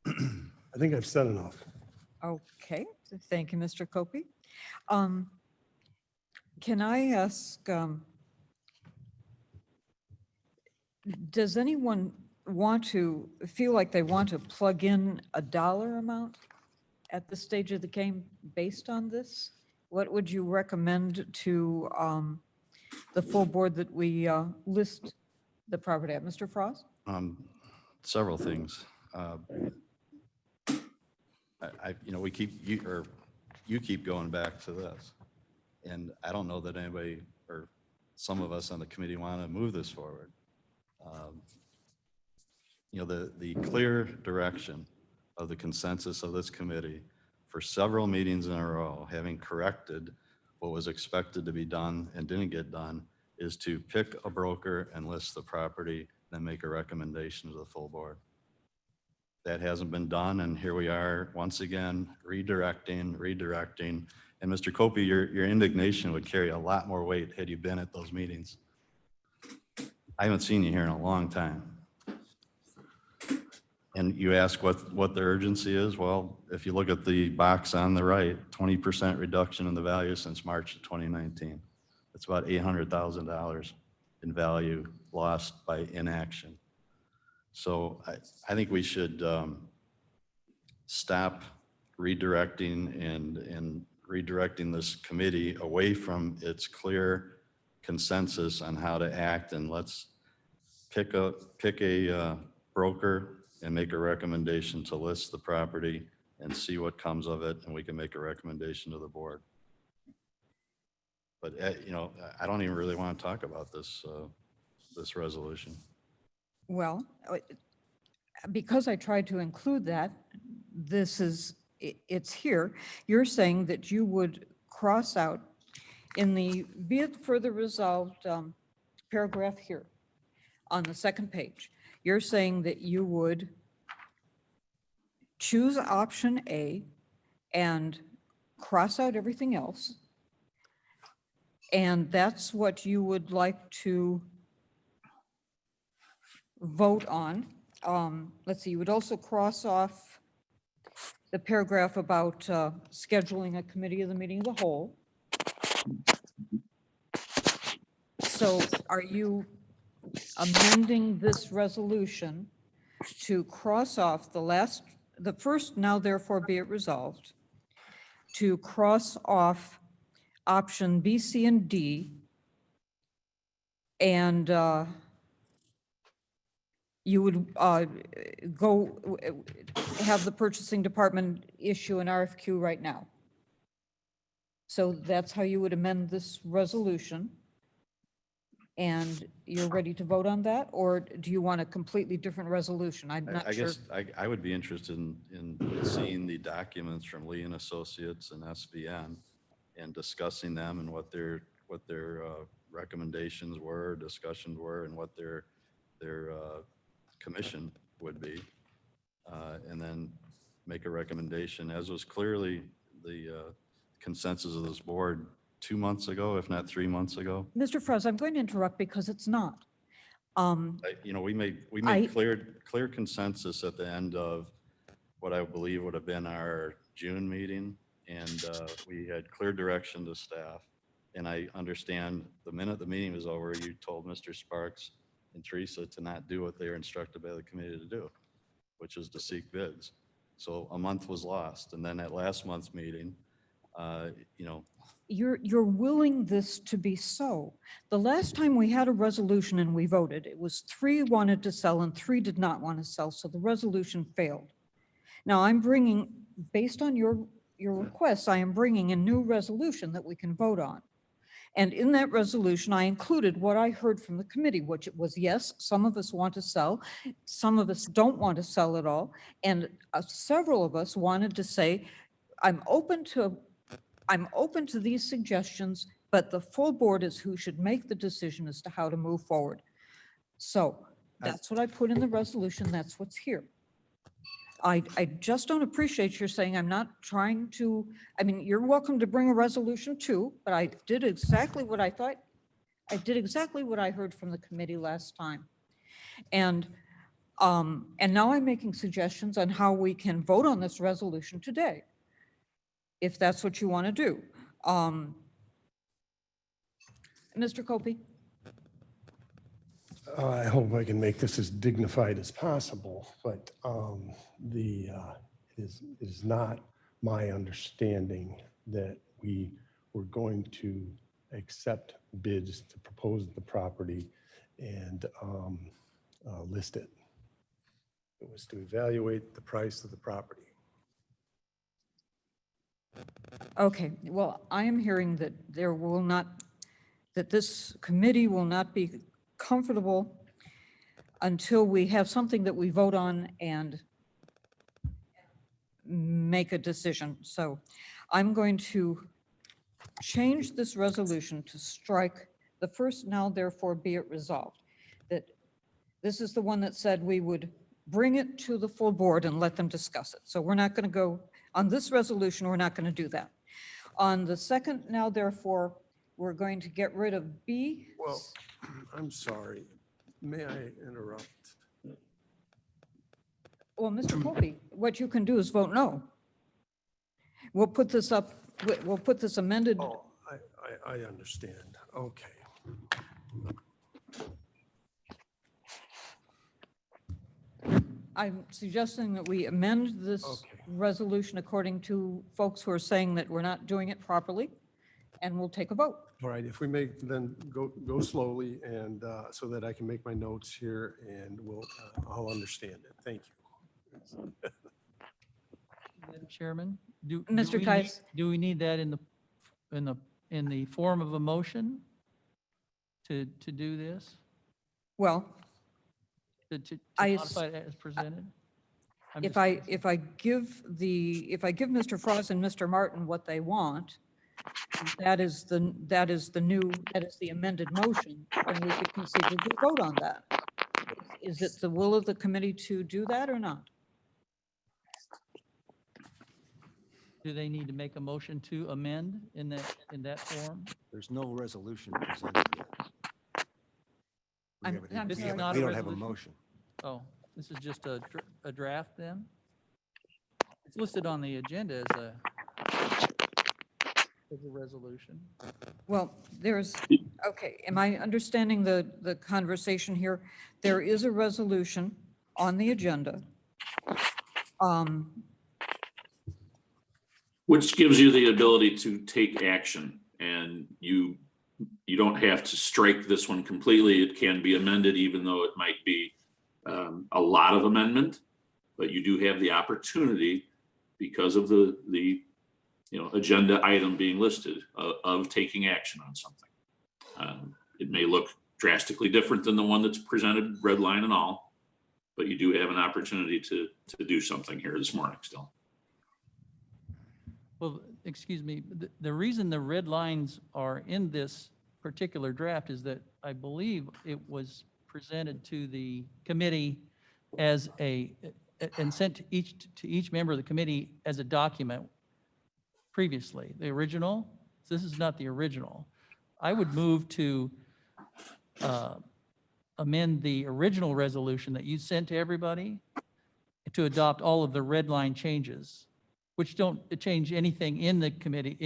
Speaker 4: I think I've said enough.
Speaker 9: Okay, thank you, Mr. Copey. Can I ask, does anyone feel like they want to plug in a dollar amount at this stage of the game based on this? What would you recommend to the full board that we list the property at? Mr. Frost?
Speaker 6: Several things. You keep going back to this, and I don't know that anybody or some of us on the committee want to move this forward. The clear direction of the consensus of this committee for several meetings in a row, having corrected what was expected to be done and didn't get done, is to pick a broker and list the property, then make a recommendation to the full board. That hasn't been done, and here we are once again redirecting. And Mr. Copey, your indignation would carry a lot more weight had you been at those meetings. I haven't seen you here in a long time. And you ask what the urgency is. Well, if you look at the box on the right, 20% reduction in the value since March of 2019. It's about $800,000 in value lost by inaction. So I think we should stop redirecting and redirecting this committee away from its clear consensus on how to act, and let's pick a broker and make a recommendation to list the property and see what comes of it, and we can make a recommendation to the board. But I don't even really want to talk about this resolution.
Speaker 9: Well, because I tried to include that, it's here. You're saying that you would cross out in the be it further resolved paragraph here on the second page. You're saying that you would choose option A and cross out everything else. And that's what you would like to vote on. Let's see, you would also cross off the paragraph about scheduling a committee of the meeting of the whole. So are you amending this resolution to cross off the first now therefore be it resolved, to cross off option B, C, and D, and you would have the purchasing department issue an RFQ right now. So that's how you would amend this resolution. And you're ready to vote on that? Or do you want a completely different resolution? I'm not
Speaker 6: I
Speaker 9: sure.
Speaker 6: guess I would be interested in seeing the documents from Lee and Associates and SVN and discussing them and what their recommendations were, discussions were, and what their commission would be. And then make a recommendation, as was clearly the consensus of this board 2 months ago, if not 3 months ago.
Speaker 9: Mr. Frost, I'm going to interrupt because it's not.
Speaker 6: We made clear consensus at the end of what I believe would have been our June meeting. And we had clear direction to staff. And I understand the minute the meeting was over, you told Mr. Sparks and Teresa to not do what they were instructed by the committee to do, which is to seek bids. So a month was lost. And then at last month's meeting,
Speaker 9: You're willing this to be so. The last time we had a resolution and we voted, it was 3 wanted to sell and 3 did not want to sell, so the resolution failed. Now I'm bringing, based on your requests, I am bringing a new resolution that we can vote on. And in that resolution, I included what I heard from the committee, which it was, yes, some of us want to sell, some of us don't want to sell at all. And several of us wanted to say, I'm open to these suggestions, but the full board is who should make the decision as to how to move forward. So that's what I put in the resolution. That's what's here. I just don't appreciate your saying I'm not trying to, I mean, you're welcome to bring a resolution too, but I did exactly what I thought. I did exactly what I heard from the committee last time. And now I'm making suggestions on how we can vote on this resolution today, if that's what you want to do. Mr. Copey?
Speaker 4: I hope I can make this as dignified as possible, but it is not my understanding that we were going to accept bids to propose the property and list it. It was to evaluate the price of the property.
Speaker 9: Okay, well, I am hearing that that this committee will not be comfortable until we have something that we vote on and make a decision. So I'm going to change this resolution to strike the first now therefore be it resolved. That this is the one that said we would bring it to the full board and let them discuss it. So we're not going to go on this resolution, we're not going to do that. On the second now therefore, we're going to get rid of B.
Speaker 4: Well, I'm sorry. May I interrupt?
Speaker 9: Well, Mr. Copey, what you can do is vote no. We'll put this up, we'll put this amended.
Speaker 4: Oh, I understand. Okay.
Speaker 9: I'm suggesting that we amend this resolution according to folks who are saying that we're not doing it properly, and we'll take a vote.
Speaker 4: All right, if we make, then go slowly and so that I can make my notes here and I'll understand it. Thank you.
Speaker 1: Madam Chairman,
Speaker 9: Mr. Tice.
Speaker 1: Do we need that in the form of a motion to do this?
Speaker 9: Well,
Speaker 1: To
Speaker 9: I
Speaker 1: modify it as presented? I'm
Speaker 9: if
Speaker 1: just-
Speaker 9: I give Mr. Frost and Mr. Martin what they want, that is the amended motion, and we could conceivably vote on that. Is it the will of the committee to do that or not?
Speaker 1: Do they need to make a motion to amend in that form?
Speaker 8: There's no resolution presented yet.
Speaker 9: I'm
Speaker 1: This is
Speaker 9: sorry.
Speaker 1: not
Speaker 8: We
Speaker 1: a
Speaker 8: don't have a
Speaker 1: resolution?
Speaker 8: motion.
Speaker 1: Oh, this is just a draft then? It's listed on the agenda as a resolution.
Speaker 9: Well, okay, am I understanding the conversation here? There is a resolution on the agenda.
Speaker 10: Which gives you the ability to take action, and you don't have to strike this one completely. It can be amended, even though it might be a lot of amendment, but you do have the opportunity because of the agenda item being listed of taking action on something. It may look drastically different than the one that's presented, red line and all, but you do have an opportunity to do something here this morning still.
Speaker 1: Well, excuse me, the reason the red lines are in this particular draft is that I believe it was presented to the committee as and sent to each member of the committee as a document previously. The original, this is not the original. I would move to amend the original resolution that you sent to everybody to adopt all of the red line changes, which don't change anything in the committee,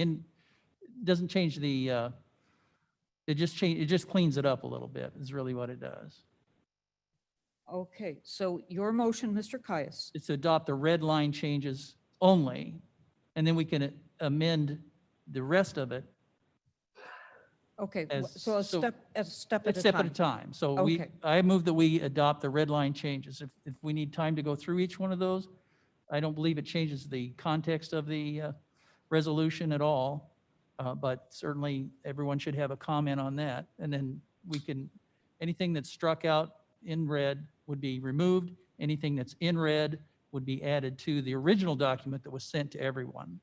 Speaker 1: doesn't change the, it just cleans it up a little bit, is really what it does.
Speaker 9: Okay, so your motion, Mr. Caius.
Speaker 1: It's to adopt the red line changes only, and then we can amend the rest of it
Speaker 9: Okay,
Speaker 1: as-
Speaker 9: so a
Speaker 1: so-
Speaker 9: step at
Speaker 1: a step at a time. So
Speaker 9: Okay.
Speaker 1: I move that we adopt the red line changes. If we need time to go through each one of those, I don't believe it changes the context of the resolution at all. But certainly everyone should have a comment on that. And then we can, anything that's struck out in red would be removed. Anything that's in red would be added to the original document that was sent to everyone.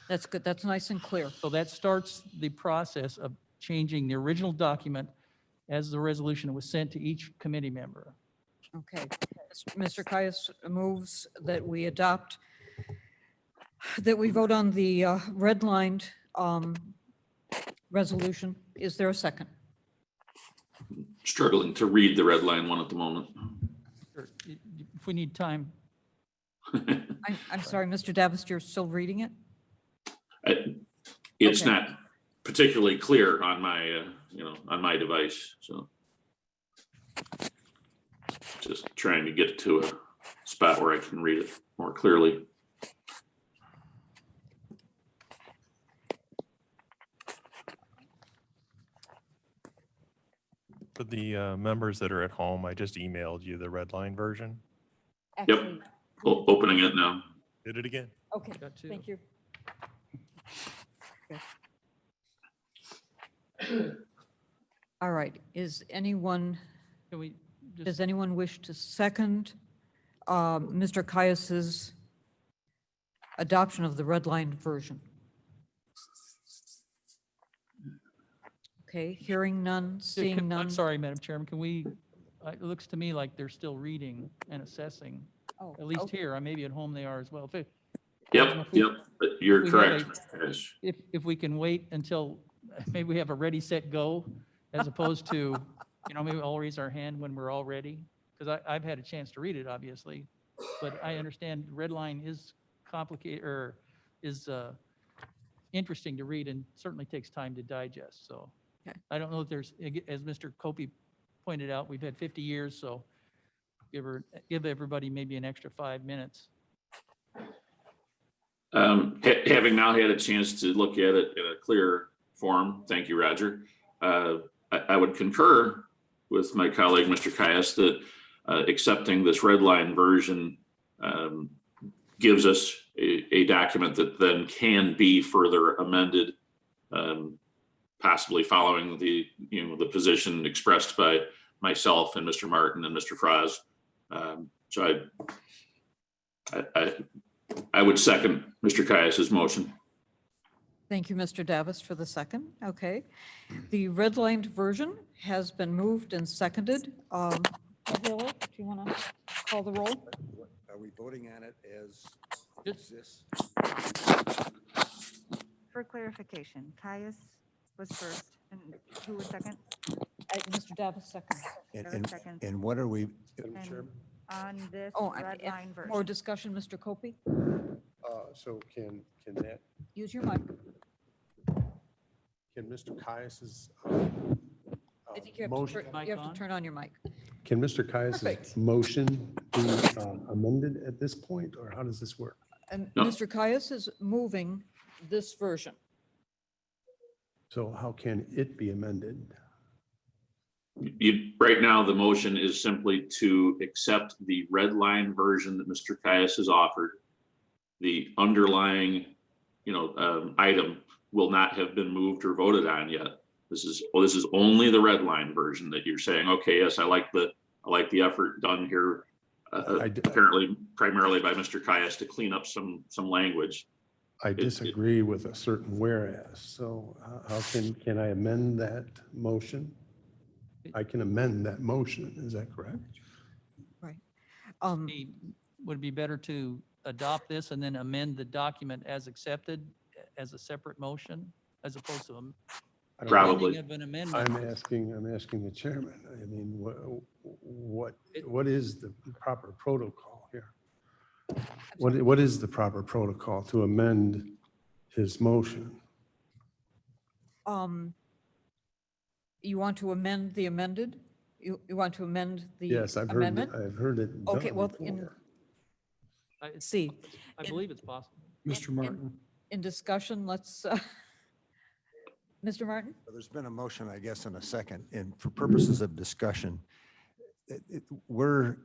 Speaker 9: That's good. That's nice and clear.
Speaker 1: So that starts the process of changing the original document as the resolution was sent to each committee member.
Speaker 9: Okay. Mr. Caius moves that we adopt, that we vote on the redlined resolution. Is there a second?
Speaker 10: Struggling to read the red line one at the moment.
Speaker 1: Sure. If we need time,
Speaker 9: I'm sorry, Mr. Davis, you're still reading it?
Speaker 10: It's
Speaker 9: Okay.
Speaker 10: not particularly clear on my, on my device, so. Just trying to get to a spot where I can read it more clearly.
Speaker 3: For the members that are at home, I just emailed you the red line version.
Speaker 9: Actually,
Speaker 10: Opening it now.
Speaker 3: Did it again.
Speaker 9: okay,
Speaker 1: got two.
Speaker 9: thank you. All right, is anyone,
Speaker 1: can we just,
Speaker 9: does anyone wish to second Mr. Caius's adoption of the redlined version? Okay, hearing none, seeing none.
Speaker 1: I'm sorry, Madam Chairman, can we, it looks to me like they're still reading and assessing,
Speaker 9: Oh,
Speaker 1: at least
Speaker 9: okay.
Speaker 1: here. Maybe at home they are as well.
Speaker 10: Yep, but you're
Speaker 1: we have
Speaker 10: correct. Yes.
Speaker 1: If we can wait until, maybe we have a ready, set, go, as opposed to, maybe we'll all raise our hand when we're all ready. Because I've had a chance to read it, obviously, but I understand red line is complicated, or is interesting to read and certainly takes time to digest, so.
Speaker 9: Okay.
Speaker 1: I don't know if there's, as Mr. Copey pointed out, we've had 50 years, so give everybody maybe an extra 5 minutes.
Speaker 10: Having now had a chance to look at it in a clearer form, thank you, Roger. I would concur with my colleague, Mr. Caius, that accepting this red line version gives us a document that then can be further amended, possibly following the position expressed by myself and Mr. Martin and Mr. Fraz. So I would second Mr. Caius's motion.
Speaker 9: Thank you, Mr. Davis, for the second. Okay. The redlined version has been moved and seconded. Gabriella, do you want to call the roll?
Speaker 8: Are we voting on it as
Speaker 1: Yes.
Speaker 8: exists?
Speaker 5: For clarification, Caius was first, and who was second?
Speaker 9: Mr. Davis, second.
Speaker 8: And,
Speaker 5: Second.
Speaker 8: and what are we,
Speaker 5: And on this
Speaker 9: Oh,
Speaker 5: red line version.
Speaker 9: more discussion, Mr. Copey?
Speaker 4: So can that,
Speaker 9: Use your mic.
Speaker 4: can Mr. Caius's
Speaker 9: I think you have to
Speaker 4: motion,
Speaker 9: turn, you have to turn on your mic.
Speaker 4: can Mr. Caius's
Speaker 9: Perfect.
Speaker 4: motion be amended at this point, or how does this work?
Speaker 9: And
Speaker 10: No.
Speaker 9: Mr. Caius is moving this version.
Speaker 4: So how can it be amended?
Speaker 10: right now, the motion is simply to accept the red line version that Mr. Caius has offered. The underlying, item will not have been moved or voted on yet. This is only the red line version that you're saying, okay, yes, I like the effort done here. Apparently primarily by Mr. Caius to clean up some language.
Speaker 4: I disagree with a certain whereas, so how can I amend that motion? I can amend that motion, is that correct?
Speaker 9: Right.
Speaker 1: Would it be better to adopt this and then amend the document as accepted as a separate motion, as opposed to
Speaker 10: Probably.
Speaker 1: amending of an amendment?
Speaker 4: I'm asking the chairman, I mean, what is the proper protocol here? What is the proper protocol to amend his motion?
Speaker 9: You want to amend the amended? You want to amend the
Speaker 4: Yes,
Speaker 9: amendment?
Speaker 4: I've heard it
Speaker 9: Okay,
Speaker 4: done
Speaker 9: well,
Speaker 4: before.
Speaker 9: see.
Speaker 1: I believe it's possible.
Speaker 13: Mr. Martin?
Speaker 9: In discussion, let's, Mr. Martin?
Speaker 8: There's been a motion, I guess, in a second, and for purposes of discussion, we're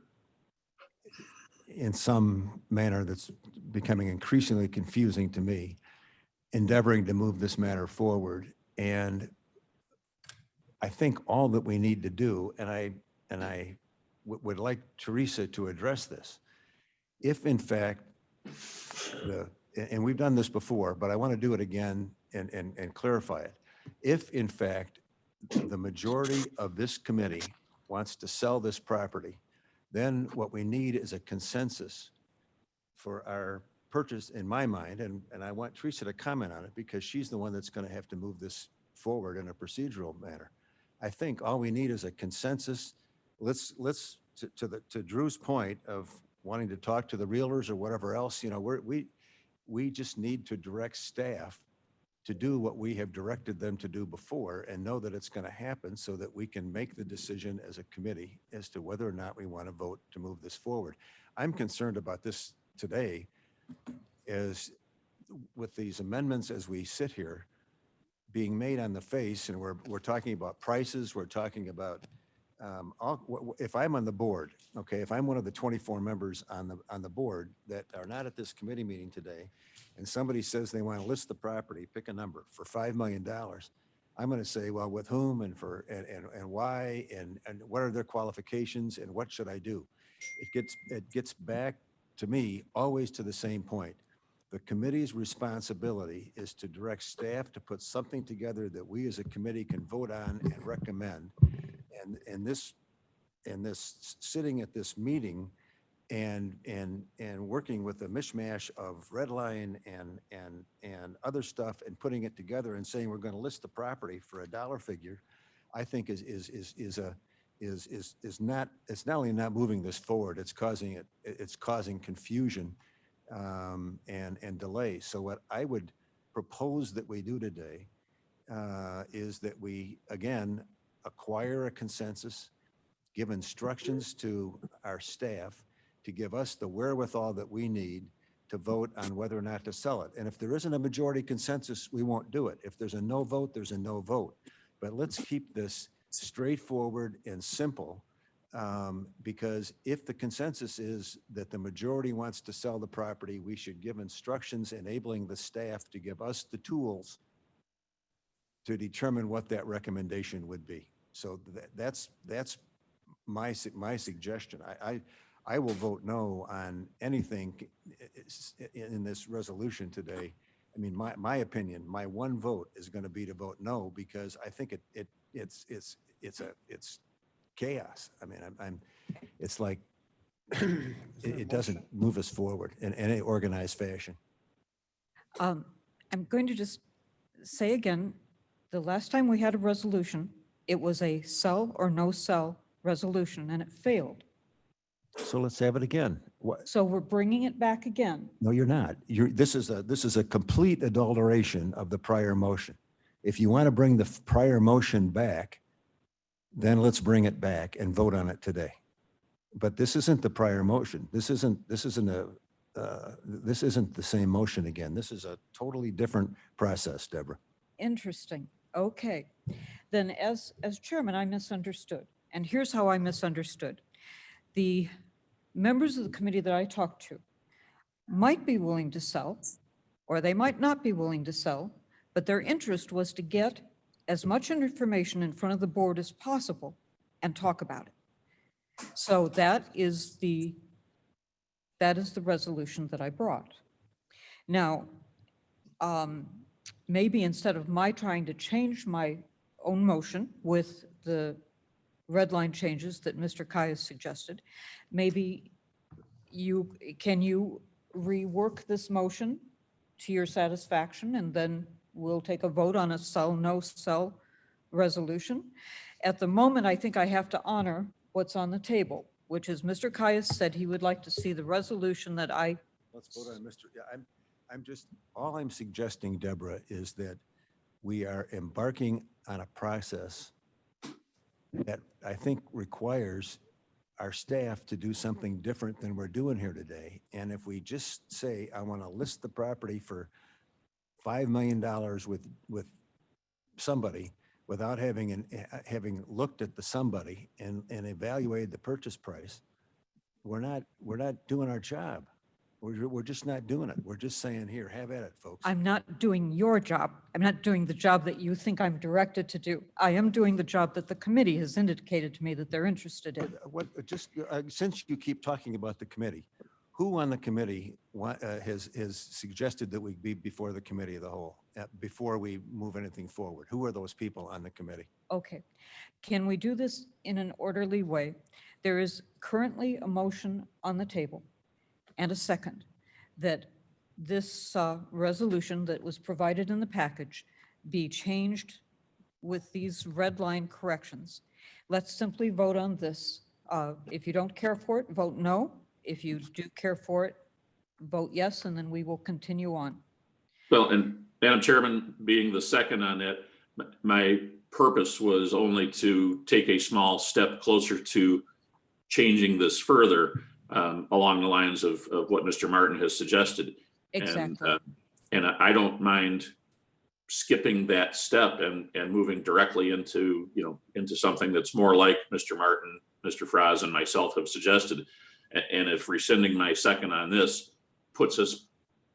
Speaker 8: in some manner that's becoming increasingly confusing to me, endeavoring to move this matter forward. And I think all that we need to do, and I would like Teresa to address this, if in fact, and we've done this before, but I want to do it again and clarify it. If in fact, the majority of this committee wants to sell this property, then what we need is a consensus for our purchase, in my mind, and I want Teresa to comment on it because she's the one that's going to have to move this forward in a procedural manner. I think all we need is a consensus. Let's to Drew's point of wanting to talk to the realtors or whatever else, we just need to direct staff to do what we have directed them to do before and know that it's going to happen so that we can make the decision as a committee as to whether or not we want to vote to move this forward. I'm concerned about this today is with these amendments as we sit here being made on the face, and we're talking about prices, we're talking about if I'm on the board, okay, if I'm one of the 24 members on the board that are not at this committee meeting today, and somebody says they want to list the property, pick a number for $5 million, I'm going to say, well, with whom and for and why and what are their qualifications and what should I do? It gets back to me always to the same point. The committee's responsibility is to direct staff to put something together that we as a committee can vote on and recommend. And this sitting at this meeting and working with a mishmash of red line and other stuff and putting it together and saying we're going to list the property for a dollar figure, I think is not, it's not only not moving this forward, it's causing confusion and delay. So what I would propose that we do today is that we again acquire a consensus, give instructions to our staff to give us the wherewithal that we need to vote on whether or not to sell it. And if there isn't a majority consensus, we won't do it. If there's a no vote, there's a no vote. But let's keep this straightforward and simple, because if the consensus is that the majority wants to sell the property, we should give instructions enabling the staff to give us the tools to determine what that recommendation would be. So that's my suggestion. I will vote no on anything in this resolution today. I mean, my opinion, my one vote is going to be to vote no, because I think it's chaos. I mean, it's like it doesn't move us forward in any organized fashion.
Speaker 9: I'm going to just say again, the last time we had a resolution, it was a sell or no sell resolution, and it failed.
Speaker 8: So let's have it again. What?
Speaker 9: So we're bringing it back again.
Speaker 8: No, you're not. This is a complete adulteration of the prior motion. If you want to bring the prior motion back, then let's bring it back and vote on it today. But this isn't the prior motion. This isn't the same motion again. This is a totally different process, Deborah.
Speaker 9: Interesting. Okay, then as chairman, I misunderstood. And here's how I misunderstood. The members of the committee that I talked to might be willing to sell, or they might not be willing to sell, but their interest was to get as much information in front of the board as possible and talk about it. So that is the resolution that I brought. Now, maybe instead of my trying to change my own motion with the red line changes that Mr. Kai has suggested, maybe can you rework this motion to your satisfaction, and then we'll take a vote on a sell, no sell resolution. At the moment, I think I have to honor what's on the table, which is Mr. Kai said he would like to see the resolution that I.
Speaker 8: Let's vote on Mr. Yeah, I'm just, all I'm suggesting, Deborah, is that we are embarking on a process that I think requires our staff to do something different than we're doing here today. And if we just say, I want to list the property for $5 million with somebody without having looked at the somebody and evaluated the purchase price, we're not doing our job. We're just not doing it. We're just saying, here, have at it, folks.
Speaker 9: I'm not doing your job. I'm not doing the job that you think I'm directed to do. I am doing the job that the committee has indicated to me that they're interested in.
Speaker 8: Since you keep talking about the committee, who on the committee has suggested that we be before the committee of the whole, before we move anything forward? Who are those people on the committee?
Speaker 9: Okay. Can we do this in an orderly way? There is currently a motion on the table and a second that this resolution that was provided in the package be changed with these red line corrections. Let's simply vote on this. If you don't care for it, vote no. If you do care for it, vote yes, and then we will continue on.
Speaker 10: Well, and Madam Chairman, being the second on that, my purpose was only to take a small step closer to changing this further along the lines of what Mr. Martin has suggested.
Speaker 9: Exactly.
Speaker 10: And I don't mind skipping that step and moving directly into something that's more like Mr. Martin, Mr. Fraz, and myself have suggested. And if rescinding my second on this puts us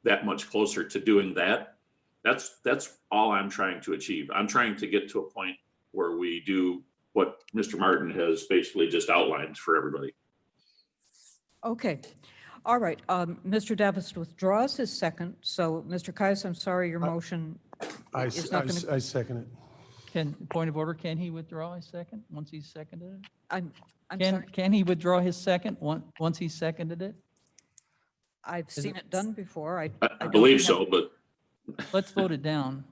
Speaker 10: that much closer to doing that, that's all I'm trying to achieve. I'm trying to get to a point where we do what Mr. Martin has basically just outlined for everybody.
Speaker 9: Okay. All right. Mr. Davis withdraws his second. So, Mr. Kais, I'm sorry, your motion
Speaker 4: I
Speaker 9: is not going to.
Speaker 4: I second it.
Speaker 1: Point of order, can he withdraw his second once he's seconded it?
Speaker 9: I'm
Speaker 1: Can,
Speaker 9: sorry.
Speaker 1: can he withdraw his second once he's seconded it?
Speaker 9: I've seen it done before. I
Speaker 10: I
Speaker 9: don't
Speaker 10: believe
Speaker 9: have-
Speaker 10: so, but
Speaker 1: Let's vote it down.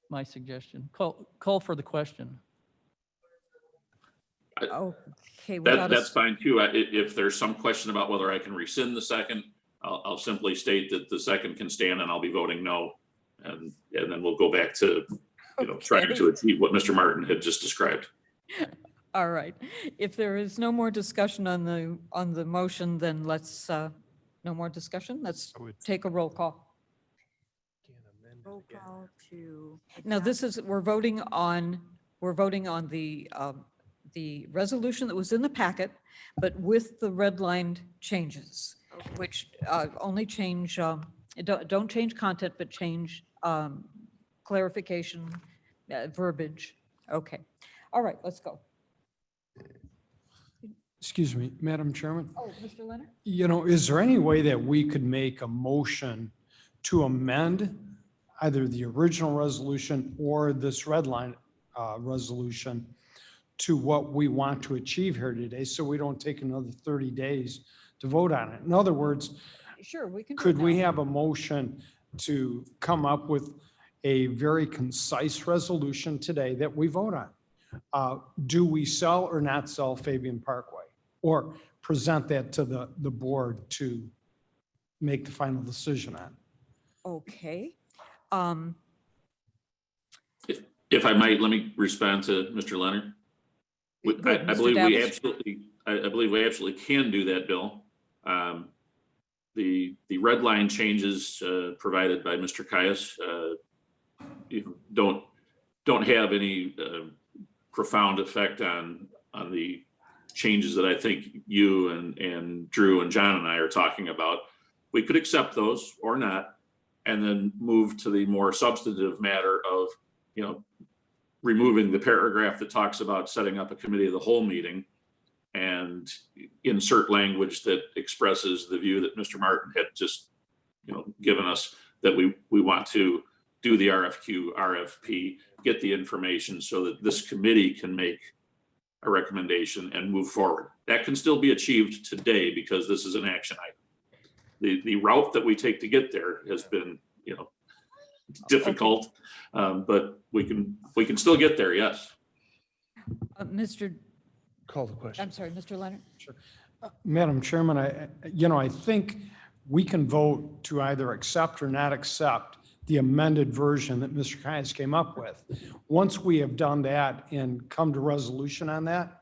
Speaker 1: My suggestion. Call for the question.
Speaker 9: Okay. without a
Speaker 10: that's fine too. If there's some question about whether I can rescind the second, I'll simply state that the second can stand and I'll be voting no. And then we'll go back to, trying to achieve what Mr. Martin had just described.
Speaker 9: All right. If there is no more discussion on the motion, then let's, no more discussion. Let's take a roll call.
Speaker 5: Roll call to.
Speaker 9: Now, this is, we're voting on the resolution that was in the packet, but with the redlined changes, which only change, don't change content, but change clarification, verbiage. Okay. All right, let's go.
Speaker 13: Excuse me, Madam Chairman.
Speaker 9: Oh, Mr. Leonard?
Speaker 13: Is there any way that we could make a motion to amend either the original resolution or this red line resolution to what we want to achieve here today, so we don't take another 30 days to vote on it? In other words,
Speaker 9: Sure, we can.
Speaker 13: could we have a motion to come up with a very concise resolution today that we vote on? Do we sell or not sell Fabian Parkway? Or present that to the board to make the final decision on?
Speaker 9: Okay.
Speaker 10: If I might, let me respond to Mr. Leonard.
Speaker 9: Good,
Speaker 10: I
Speaker 9: Mr.
Speaker 10: believe
Speaker 9: Davis.
Speaker 10: I believe we absolutely can do that, Bill. the red line changes provided by Mr. Caius don't have any profound effect on the changes that I think you and Drew and John and I are talking about. We could accept those or not, and then move to the more substantive matter of, removing the paragraph that talks about setting up a committee of the whole meeting and insert language that expresses the view that Mr. Martin had just, given us, that we want to do the RFP, get the information so that this committee can make a recommendation and move forward. That can still be achieved today because this is an action item. The route that we take to get there has been, difficult, but we can still get there. Yes.
Speaker 4: Call the question.
Speaker 9: I'm sorry, Mr. Leonard?
Speaker 13: Madam Chairman, I think we can vote to either accept or not accept the amended version that Mr. Caius came up with. Once we have done that and come to resolution on that,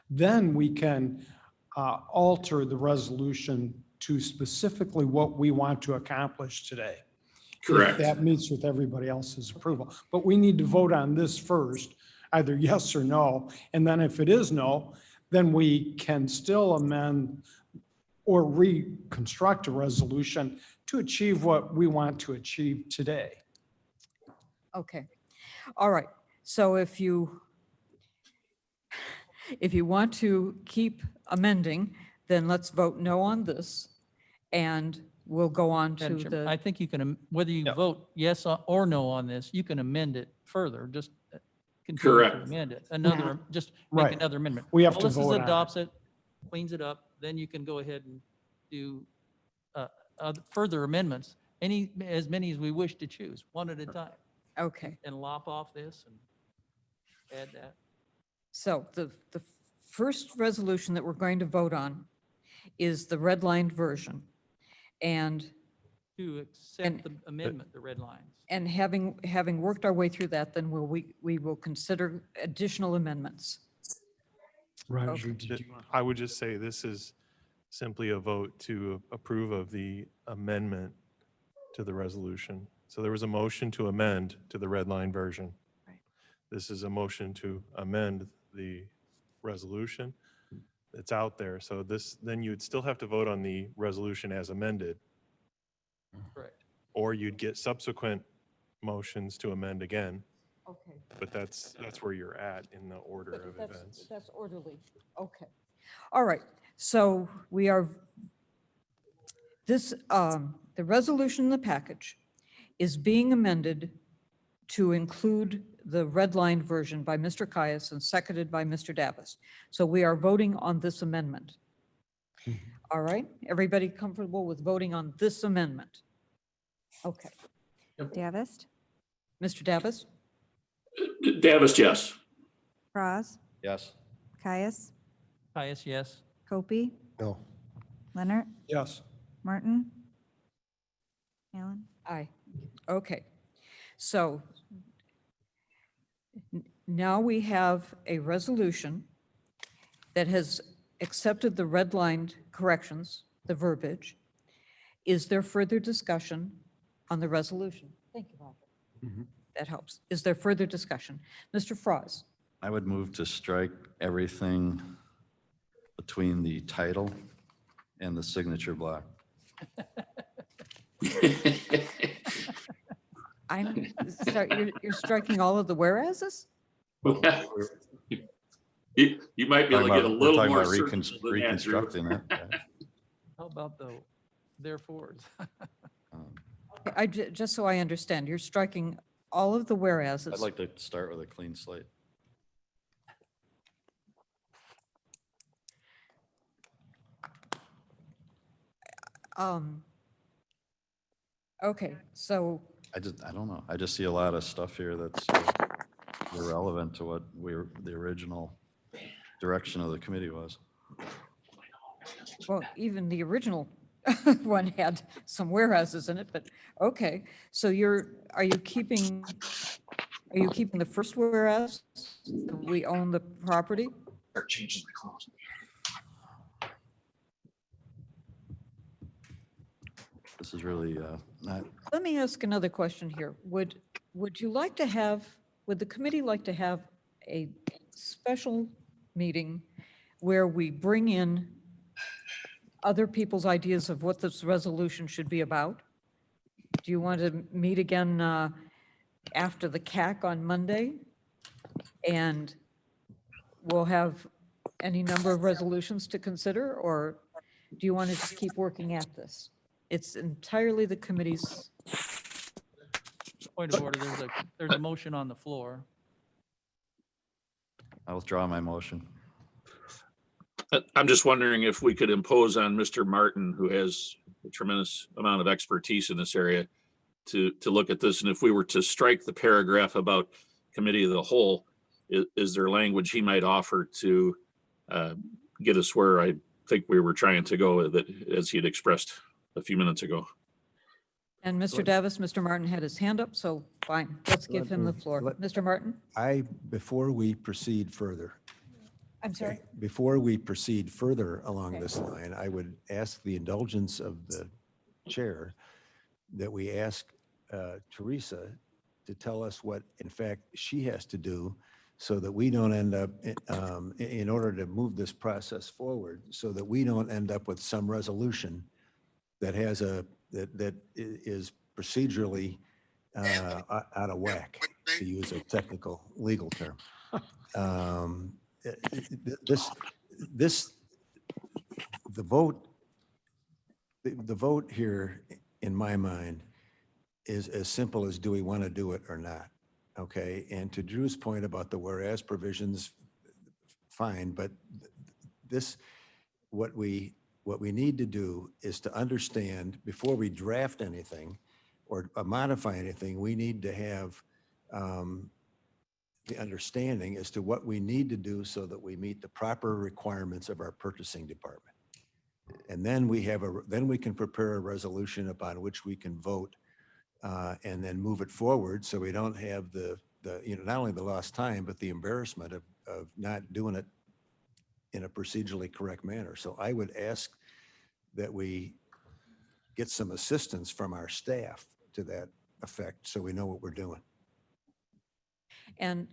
Speaker 13: then we can alter the resolution to specifically what we want to accomplish today.
Speaker 10: Correct.
Speaker 13: If that meets with everybody else's approval. But we need to vote on this first, either yes or no. And then if it is no, then we can still amend or reconstruct a resolution to achieve what we want to achieve today.
Speaker 9: Okay. All right. So if you want to keep amending, then let's vote no on this and we'll go on to
Speaker 1: Madam Chairman, I
Speaker 9: the,
Speaker 1: think you can, whether you vote yes or no on this, you can amend it further, just continue to
Speaker 10: Correct.
Speaker 1: amend it. Just
Speaker 13: Right.
Speaker 1: make another amendment.
Speaker 13: We have to
Speaker 1: Melissa's
Speaker 13: vote on it.
Speaker 1: adopts it, cleans it up, then you can go ahead and do further amendments, as many as we wish to choose, one at a time,
Speaker 9: okay.
Speaker 1: and lop off this and add that.
Speaker 9: So the first resolution that we're going to vote on is the redlined version. And
Speaker 1: To accept the amendment, the red lines.
Speaker 9: having worked our way through that, then we will consider additional amendments.
Speaker 13: Roger, did you want?
Speaker 3: I would just say this is simply a vote to approve of the amendment to the resolution. So there was a motion to amend to the red line version.
Speaker 9: Right.
Speaker 3: This is a motion to amend the resolution that's out there. So then you'd still have to vote on the resolution as amended,
Speaker 1: Correct.
Speaker 3: or you'd get subsequent motions to amend again.
Speaker 9: Okay.
Speaker 3: But that's where you're at in the order of events.
Speaker 9: That's orderly. Okay. All right. So we are, the resolution in the package is being amended to include the redlined version by Mr. Caius and seconded by Mr. Davis. So we are voting on this amendment. All right? Everybody comfortable with voting on this amendment? Okay.
Speaker 5: Davis,
Speaker 9: Mr. Davis?
Speaker 10: Davis, yes.
Speaker 5: Froz,
Speaker 6: Yes.
Speaker 5: Caius,
Speaker 1: Caius, yes.
Speaker 5: Copey,
Speaker 4: No.
Speaker 5: Leonard,
Speaker 13: Yes.
Speaker 5: Martin, Allen.
Speaker 9: Aye. Okay. So now we have a resolution that has accepted the redlined corrections, the verbiage. Is there further discussion on the resolution? Thank you, Roger. That helps. Is there further discussion? Mr. Froz?
Speaker 6: I would move to strike everything between the title and the signature block.
Speaker 9: I'm sorry, you're striking all of the whereases?
Speaker 10: You might be able to get a
Speaker 6: We're
Speaker 10: little
Speaker 6: talking
Speaker 10: more
Speaker 6: about
Speaker 10: certain than that, Drew.
Speaker 6: reconstructing it. yeah.
Speaker 1: How about the therefores?
Speaker 9: Just so I understand, you're striking all of the whereases.
Speaker 6: I'd like to start with a clean slate.
Speaker 9: Okay, so,
Speaker 6: I don't know. I just see a lot of stuff here that's irrelevant to what the original direction of the committee was.
Speaker 9: well, even the original one had some whereases in it, but, okay. So are you keeping the first whereas? We own the property?
Speaker 10: Start changing the clause.
Speaker 6: This is really not,
Speaker 9: Let me ask another question here. Would you like to have, would the committee like to have a special meeting where we bring in other people's ideas of what this resolution should be about? Do you want to meet again after the CAC on Monday? And we'll have any number of resolutions to consider, or do you want to just keep working at this? It's entirely the committee's.
Speaker 1: Point of order, there's a motion on the floor.
Speaker 6: I withdraw my motion.
Speaker 10: I'm just wondering if we could impose on Mr. Martin, who has a tremendous amount of expertise in this area, to look at this. And if we were to strike the paragraph about committee of the whole, is there language he might offer to get us where I think we were trying to go with it, as he had expressed a few minutes ago?
Speaker 9: And Mr. Davis, Mr. Martin had his hand up, so fine, let's give him the floor. Mr. Martin?
Speaker 8: Before we proceed further,
Speaker 9: I'm sorry?
Speaker 8: before we proceed further along this line, I would ask the indulgence of the chair that we ask Teresa to tell us what, in fact, she has to do so that we don't end up, in order to move this process forward, so that we don't end up with some resolution that has that is procedurally out of whack, to use a technical legal term. The vote here, in my mind, is as simple as, do we want to do it or not? Okay, and to Drew's point about the whereas provisions, fine, but what we need to do is to understand, before we draft anything or modify anything, we need to have the understanding as to what we need to do so that we meet the proper requirements of our purchasing department. And then we can prepare a resolution upon which we can vote and then move it forward, so we don't have the not only the lost time, but the embarrassment of not doing it in a procedurally correct manner. So I would ask that we get some assistance from our staff to that effect, so we know what we're doing.
Speaker 9: And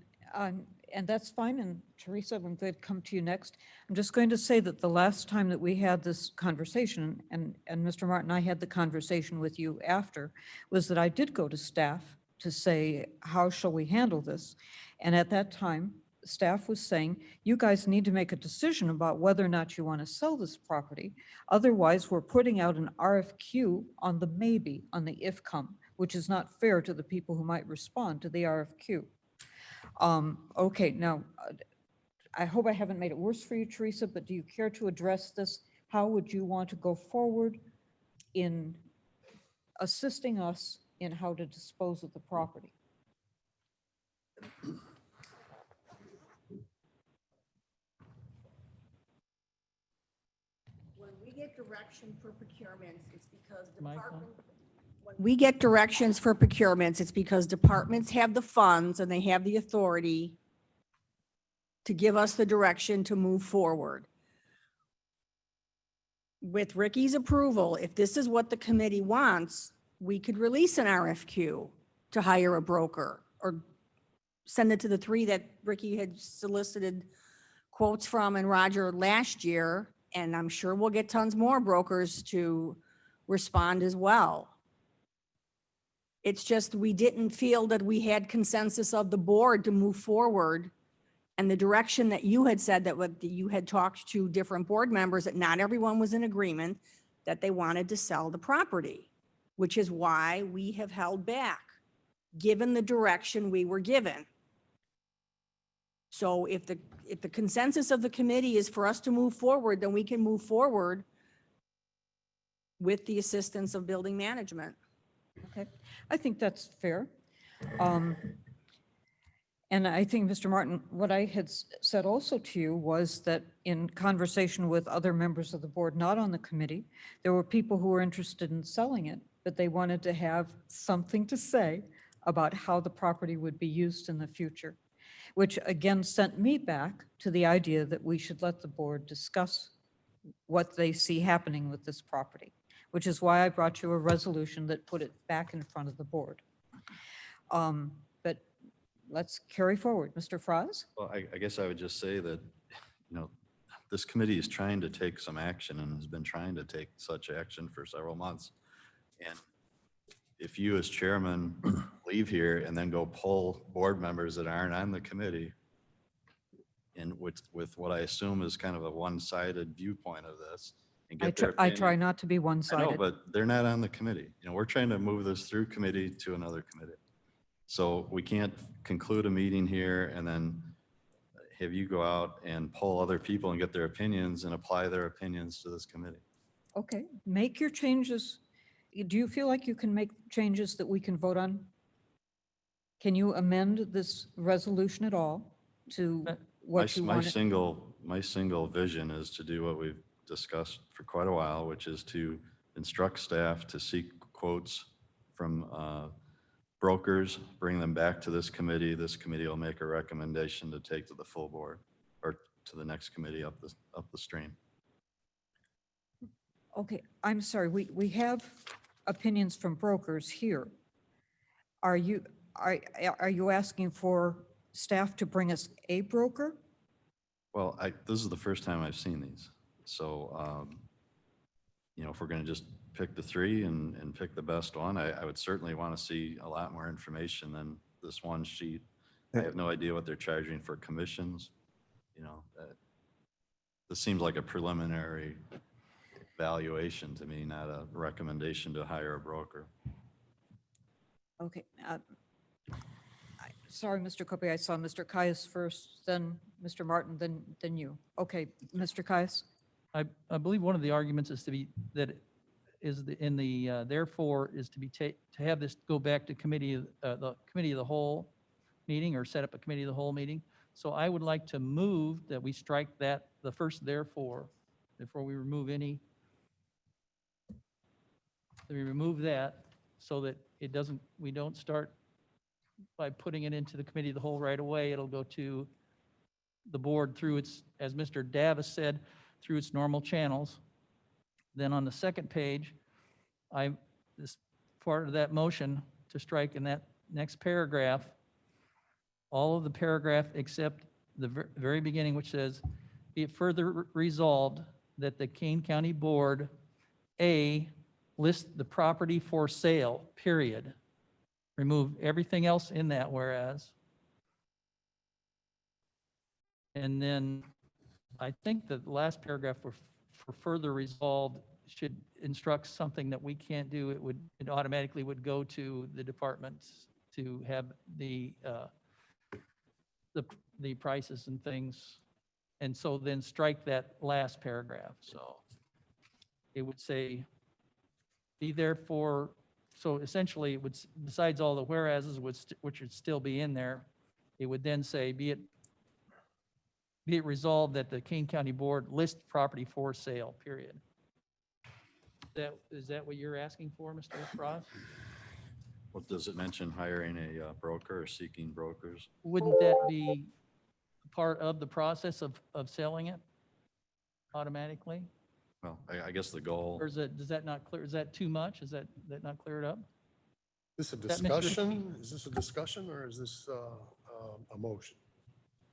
Speaker 9: that's fine. And Teresa, I'm going to come to you next. I'm just going to say that the last time that we had this conversation, and Mr. Martin, I had the conversation with you after, was that I did go to staff to say, how shall we handle this? And at that time, staff was saying, you guys need to make a decision about whether or not you want to sell this property. Otherwise, we're putting out an RFQ on the maybe, on the if come, which is not fair to the people who might respond to the RFQ. Okay, now, I hope I haven't made it worse for you, Teresa, but do you care to address this? How would you want to go forward in assisting us in how to dispose of the property?
Speaker 12: When we get direction for procurements, it's because
Speaker 1: Michael?
Speaker 12: when we get directions for procurements, it's because departments have the funds and they have the authority to give us the direction to move forward. With Ricky's approval, if this is what the committee wants, we could release an RFQ to hire a broker, or send it to the three that Ricky had solicited quotes from and Roger last year. And I'm sure we'll get tons more brokers to respond as well. It's just, we didn't feel that we had consensus of the board to move forward. And the direction that you had said, that what you had talked to different board members, that not everyone was in agreement that they wanted to sell the property, which is why we have held back, given the direction we were given. So if the consensus of the committee is for us to move forward, then we can move forward with the assistance of building management.
Speaker 9: Okay, I think that's fair. And I think, Mr. Martin, what I had said also to you was that in conversation with other members of the board, not on the committee, there were people who were interested in selling it, but they wanted to have something to say about how the property would be used in the future, which again sent me back to the idea that we should let the board discuss what they see happening with this property, which is why I brought you a resolution that put it back in front of the board. But let's carry forward. Mr. Froz?
Speaker 6: Well, I guess I would just say that, you know, this committee is trying to take some action and has been trying to take such action for several months. And if you as chairman leave here and then go pull board members that aren't on the committee, and with what I assume is kind of a one-sided viewpoint of this, and get their
Speaker 9: I try
Speaker 6: opinion.
Speaker 9: not to be
Speaker 6: I know,
Speaker 9: one-sided.
Speaker 6: but they're not on the committee. You know, we're trying to move this through committee to another committee. So we can't conclude a meeting here and then have you go out and poll other people and get their opinions and apply their opinions to this committee.
Speaker 9: Okay, make your changes. Do you feel like you can make changes that we can vote on? Can you amend this resolution at all to what you
Speaker 6: My
Speaker 9: want?
Speaker 6: single vision is to do what we've discussed for quite a while, which is to instruct staff to seek quotes from brokers, bring them back to this committee. This committee will make a recommendation to take to the full board or to the next committee up the stream.
Speaker 9: Okay, I'm sorry, we have opinions from brokers here. Are you asking for staff to bring us a broker?
Speaker 6: Well, this is the first time I've seen these. So, you know, if we're going to just pick the three and pick the best one, I would certainly want to see a lot more information than this one sheet. I have no idea what they're charging for commissions. You know, this seems like a preliminary valuation to me, not a recommendation to hire a broker.
Speaker 9: Okay. Sorry, Mr. Copey, I saw Mr. Caius first, then Mr. Martin, then you. Okay, Mr. Caius?
Speaker 1: I believe one of the arguments is therefore is to have this go back to the committee of the whole meeting, or set up a committee of the whole meeting. So I would like to move that we strike that, the first therefore, before we remove any, that we remove that so that it doesn't, we don't start by putting it into the committee of the whole right away. It'll go to the board through its, as Mr. Davis said, through its normal channels. Then on the second page, this part of that motion to strike in that next paragraph, all of the paragraph except the very beginning, which says, be it further resolved that the Kane County Board, A, list the property for sale, period. Remove everything else in that whereas. And then I think the last paragraph for further resolved should instruct something that we can't do. It automatically would go to the departments to have the prices and things. And so then strike that last paragraph. So it would say, be therefore, so essentially it would, besides all the whereases, which would still be in there, it would then say, be it resolved that the Kane County Board list property for sale, period. Is that what you're asking for, Mr. Frost?
Speaker 6: Well, does it mention hiring a broker or seeking brokers?
Speaker 1: Wouldn't that be part of the process of selling it automatically?
Speaker 6: Well, I guess the goal.
Speaker 1: Or does that not clear, is that too much? Is that not cleared up?
Speaker 4: Is this a
Speaker 1: That makes
Speaker 4: discussion? Is this a discussion or is this a motion?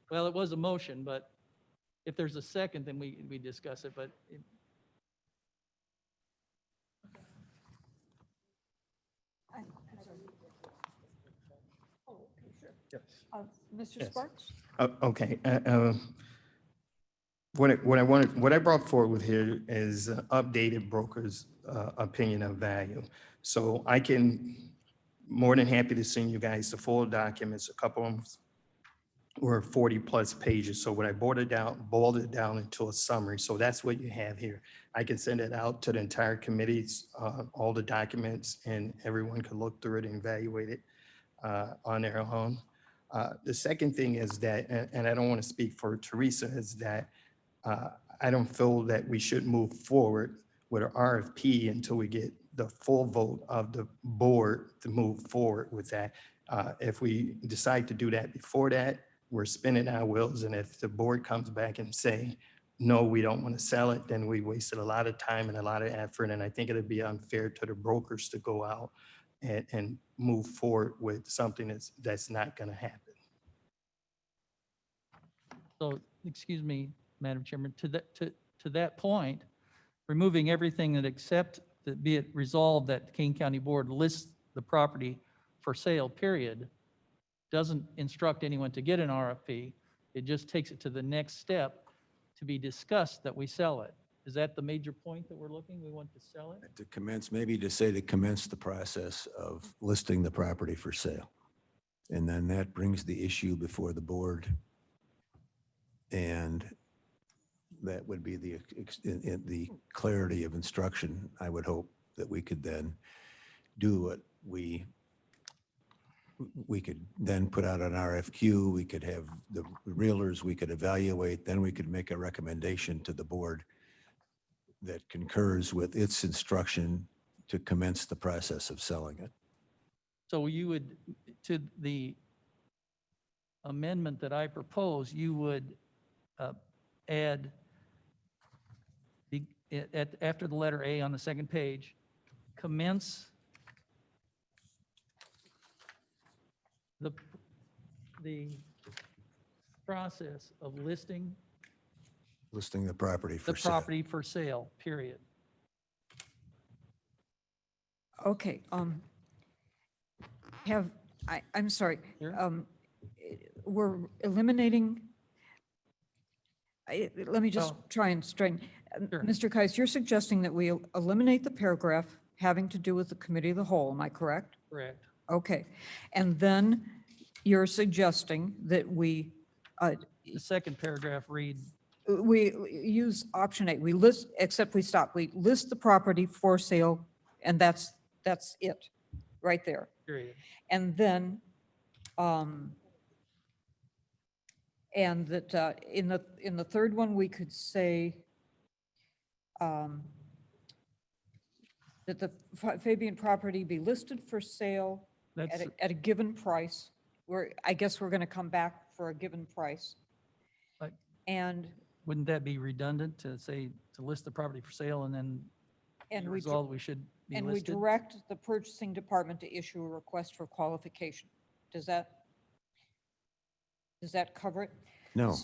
Speaker 1: Well, it was a motion, but if there's a second, then we discuss it, but
Speaker 9: Mr. Sparks?
Speaker 11: Okay. What I brought forward here is updated broker's opinion of value. So I can, more than happy to send you guys the full documents. A couple of them were 40+ pages. So when I boiled it down into a summary. So that's what you have here. I can send it out to the entire committees, all the documents, and everyone can look through it and evaluate it on their own. The second thing is that, and I don't want to speak for Teresa, is that I don't feel that we should move forward with an RFP until we get the full vote of the board to move forward with that. If we decide to do that before that, we're spinning our wheels. And if the board comes back and say, no, we don't want to sell it, then we wasted a lot of time and a lot of effort. And I think it'd be unfair to the brokers to go out and move forward with something that's not going to happen.
Speaker 1: So, excuse me, Madam Chairman, to that point, removing everything that except that be it resolved that the Kane County Board lists the property for sale, period, doesn't instruct anyone to get an RFP. It just takes it to the next step to be discussed that we sell it. Is that the major point that we're looking? We want to sell it?
Speaker 8: To commence, maybe to say to commence the process of listing the property for sale. And then that brings the issue before the board. And that would be in the clarity of instruction. I would hope that we could then do what we could then put out an RFQ. We could have the realtors, we could evaluate, then we could make a recommendation to the board that concurs with its instruction to commence the process of selling it.
Speaker 1: So you would, to the amendment that I propose, you would add after the letter A on the second page, commence the process of listing
Speaker 8: Listing the property
Speaker 1: the
Speaker 8: for sale.
Speaker 1: property for sale, period.
Speaker 9: Okay, I'm sorry.
Speaker 1: Sure.
Speaker 9: We're eliminating, let me just
Speaker 1: Well,
Speaker 9: try and straighten.
Speaker 1: sure.
Speaker 9: Mr. Kais, you're suggesting that we eliminate the paragraph having to do with the committee of the whole, am I correct?
Speaker 1: Correct.
Speaker 9: Okay, and then you're suggesting that we
Speaker 1: The second paragraph reads,
Speaker 9: use option 8, we list, except we stop, we list the property for sale, and that's it, right there.
Speaker 1: period.
Speaker 9: And then, and that in the third one, we could say that the Fabian property be listed for sale
Speaker 1: That's,
Speaker 9: at a given price. I guess we're going to come back for a given price.
Speaker 1: Like-
Speaker 9: And,
Speaker 1: wouldn't that be redundant to say, to list the property for sale and then
Speaker 9: and we,
Speaker 1: resolve we should be
Speaker 9: and we
Speaker 1: listed?
Speaker 9: direct the purchasing department to issue a request for qualification. Does that cover it?
Speaker 8: No.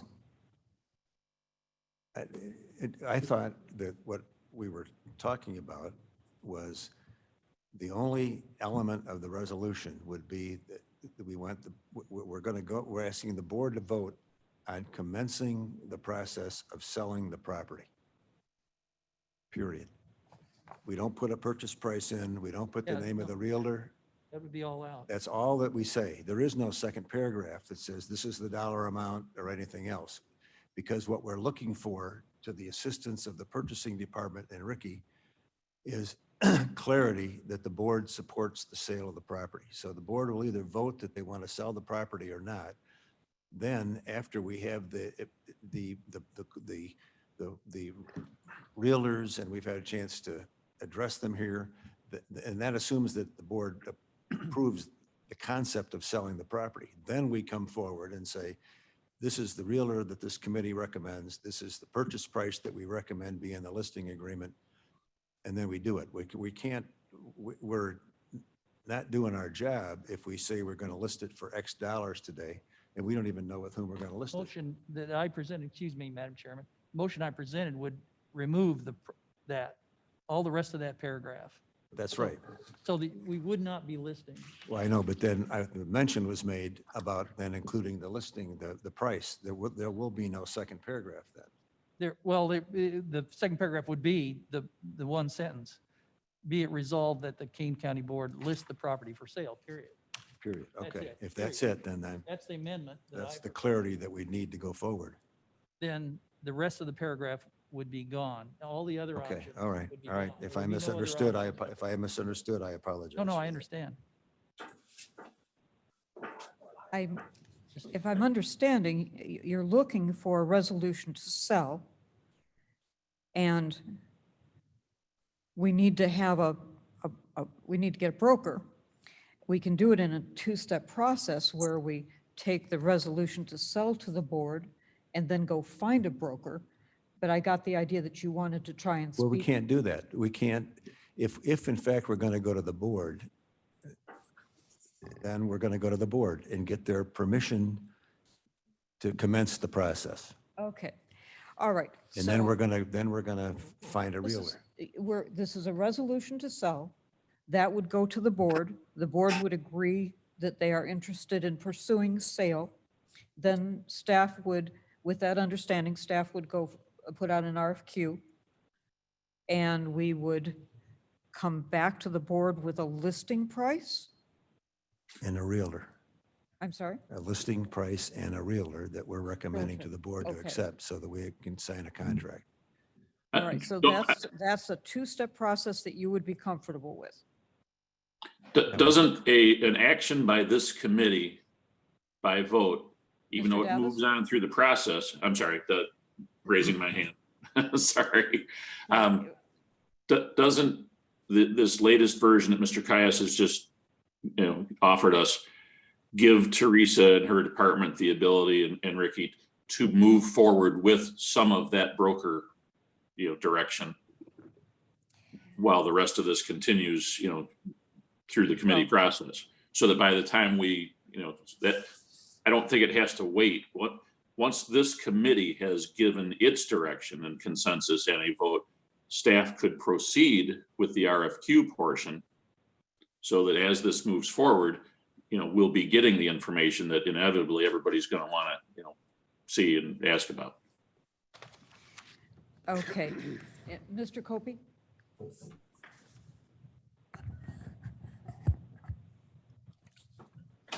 Speaker 8: I thought that what we were talking about was the only element of the resolution would be that we want we're asking the board to vote on commencing the process of selling the property. Period. We don't put a purchase price in, we don't put the
Speaker 1: Yeah,
Speaker 8: name of
Speaker 1: no.
Speaker 8: the realtor.
Speaker 1: That would be all out.
Speaker 8: That's all that we say. There is no second paragraph that says this is the dollar amount or anything else. Because what we're looking for, to the assistance of the purchasing department and Ricky, is clarity that the board supports the sale of the property. So the board will either vote that they want to sell the property or not. Then after we have the realtors and we've had a chance to address them here, and that assumes that the board approves the concept of selling the property. Then we come forward and say, this is the realtor that this committee recommends. This is the purchase price that we recommend be in the listing agreement. And then we do it. We're not doing our job if we say we're going to list it for X dollars today, and we don't even know with whom we're going to list it.
Speaker 1: Motion that I presented, excuse me, Madam Chairman, motion I presented would remove all the rest of that paragraph.
Speaker 8: That's right.
Speaker 1: So we would not be listing.
Speaker 8: Well, I know, but then the mention was made about then including the listing, the price. There will be no second paragraph then.
Speaker 1: The second paragraph would be the one sentence. Be it resolved that the Kane County Board list the property for sale, period.
Speaker 8: Period.
Speaker 1: That's
Speaker 8: Okay.
Speaker 1: it,
Speaker 8: If that's
Speaker 1: period.
Speaker 8: it, then
Speaker 1: That's the amendment.
Speaker 8: that's the clarity that we need to go forward.
Speaker 1: Then the rest of the paragraph would be gone. All the other
Speaker 8: Okay.
Speaker 1: options.
Speaker 8: All right.
Speaker 1: would be
Speaker 8: All right.
Speaker 1: gone.
Speaker 8: If
Speaker 1: There
Speaker 8: I
Speaker 1: would be no other
Speaker 8: misunderstood,
Speaker 1: options.
Speaker 8: if I misunderstood, I apologize.
Speaker 1: No,
Speaker 8: for
Speaker 1: I
Speaker 8: that.
Speaker 1: understand.
Speaker 9: If I'm understanding, you're looking for a resolution to sell, and we need to have we need to get a broker. We can do it in a two-step process where we take the resolution to sell to the board and then go find a broker. but I got the idea that you wanted to try and speak.
Speaker 8: Well, we can't do that. We can't, if in fact we're going to go to the board, then we're going to go to the board and get their permission to commence the process.
Speaker 9: Okay, all right.
Speaker 8: And then
Speaker 9: so
Speaker 8: we're going to find a
Speaker 9: this
Speaker 8: realtor.
Speaker 9: this is a resolution to sell. That would go to the board. The board would agree that they are interested in pursuing sale. Then staff would, with that understanding, staff would go put out an RFQ. And we would come back to the board with a listing price.
Speaker 8: And a realtor,
Speaker 9: I'm sorry?
Speaker 8: a listing price and a realtor that we're recommending to the board to
Speaker 9: Okay.
Speaker 8: accept so that we can sign a contract.
Speaker 9: All right, so
Speaker 10: Don't-
Speaker 9: that's a two-step process that you would be comfortable with.
Speaker 10: Doesn't an action by this committee by vote, even
Speaker 9: Mr.
Speaker 10: though it
Speaker 9: Davis?
Speaker 10: moves on through the process, I'm sorry, raising my hand. Sorry. Doesn't this latest version that Mr. Caius has just, offered us give Teresa and her department the ability and Ricky to move forward with some of that broker, direction while the rest of this continues, through the committee process, so that by the time we, that I don't think it has to wait. Once this committee has given its direction and consensus and a vote, staff could proceed with the RFQ portion so that as this moves forward, we'll be getting the information that inevitably everybody's going to want to, see and ask about.
Speaker 9: Okay. Mr. Copey?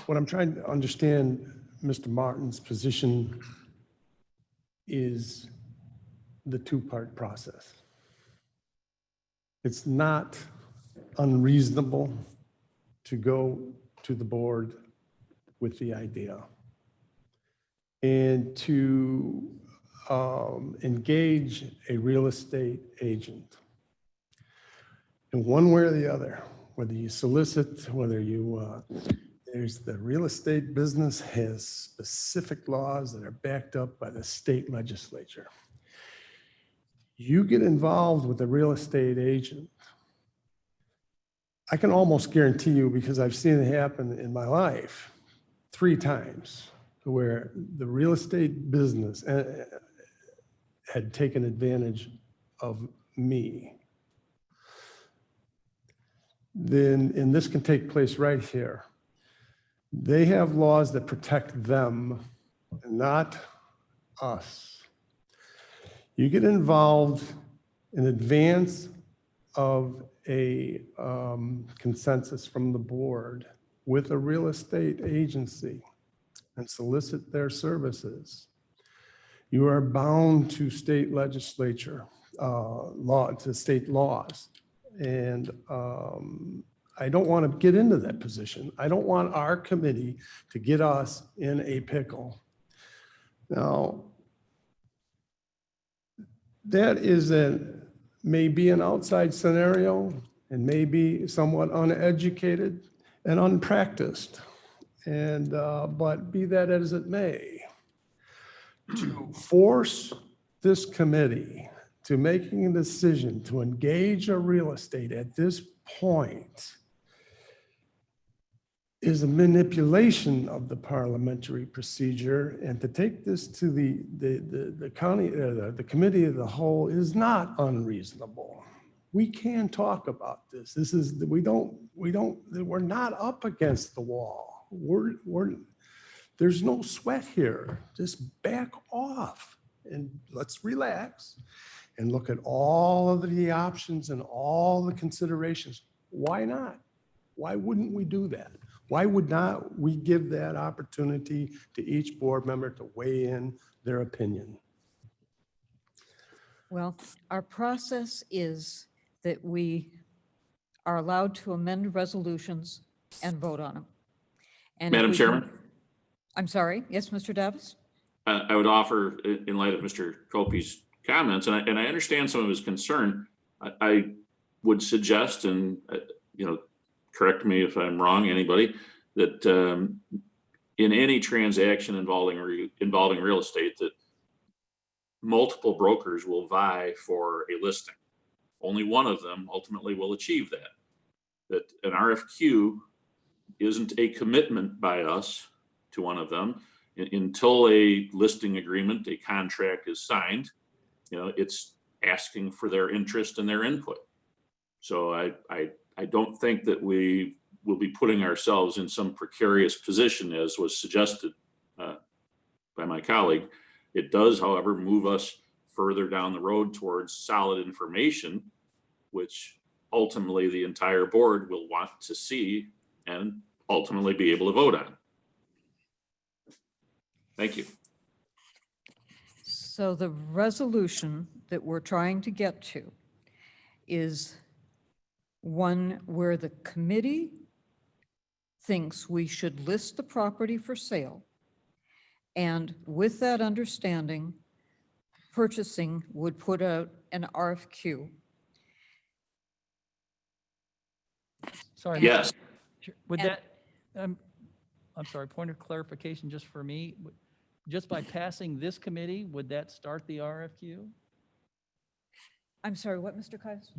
Speaker 4: What I'm trying to understand, Mr. Martin's position is the two-part process. It's not unreasonable to go to the board with the idea and to engage a real estate agent. And one way or the other, whether you solicit, whether you, there's the real estate business has specific laws that are backed up by the state legislature. You get involved with a real estate agent, I can almost guarantee you, because I've seen it happen in my life 3 times, where the real estate business had taken advantage of me. Then, and this can take place right here. They have laws that protect them, not us. You get involved in advance of a consensus from the board with a real estate agency and solicit their services. You are bound to state legislature to state laws. And I don't want to get into that position. I don't want our committee to get us in a pickle. Now, that is maybe an outside scenario and maybe somewhat uneducated and unpracticed. And, but be that as it may, to force this committee to making a decision to engage a real estate at this point is a manipulation of the parliamentary procedure, and to take this to the county, the committee of the whole is not unreasonable. We can talk about this. This is, we're not up against the wall. There's no sweat here. Just back off and let's relax and look at all of the options and all the considerations. Why not? Why wouldn't we do that? Why would not we give that opportunity to each board member to weigh in their opinion?
Speaker 9: Well, our process is that we are allowed to amend resolutions and vote on them. And if
Speaker 10: Madam
Speaker 9: we
Speaker 10: Chairman?
Speaker 9: can- I'm sorry. Yes, Mr. Davis?
Speaker 10: I would offer, in light of Mr. Copey's comments, and I understand some of his concern, I would suggest, and correct me if I'm wrong, anybody, that in any transaction involving real estate, that multiple brokers will vie for a listing. Only one of them ultimately will achieve that. That an RFQ isn't a commitment by us to one of them until a listing agreement, a contract is signed. It's asking for their interest and their input. So I don't think that we will be putting ourselves in some precarious position as was suggested by my colleague. It does, however, move us further down the road towards solid information, which ultimately the entire board will want to see and ultimately be able to vote on. Thank you.
Speaker 9: So the resolution that we're trying to get to is one where the committee thinks we should list the property for sale. And with that understanding, purchasing would put out an RFQ.
Speaker 1: Sorry.
Speaker 10: Yes.
Speaker 1: Would
Speaker 9: And-
Speaker 1: that, I'm sorry, point of clarification just for me. Just by passing this committee, would that start the RFQ?
Speaker 9: I'm sorry, what, Mr. Caius?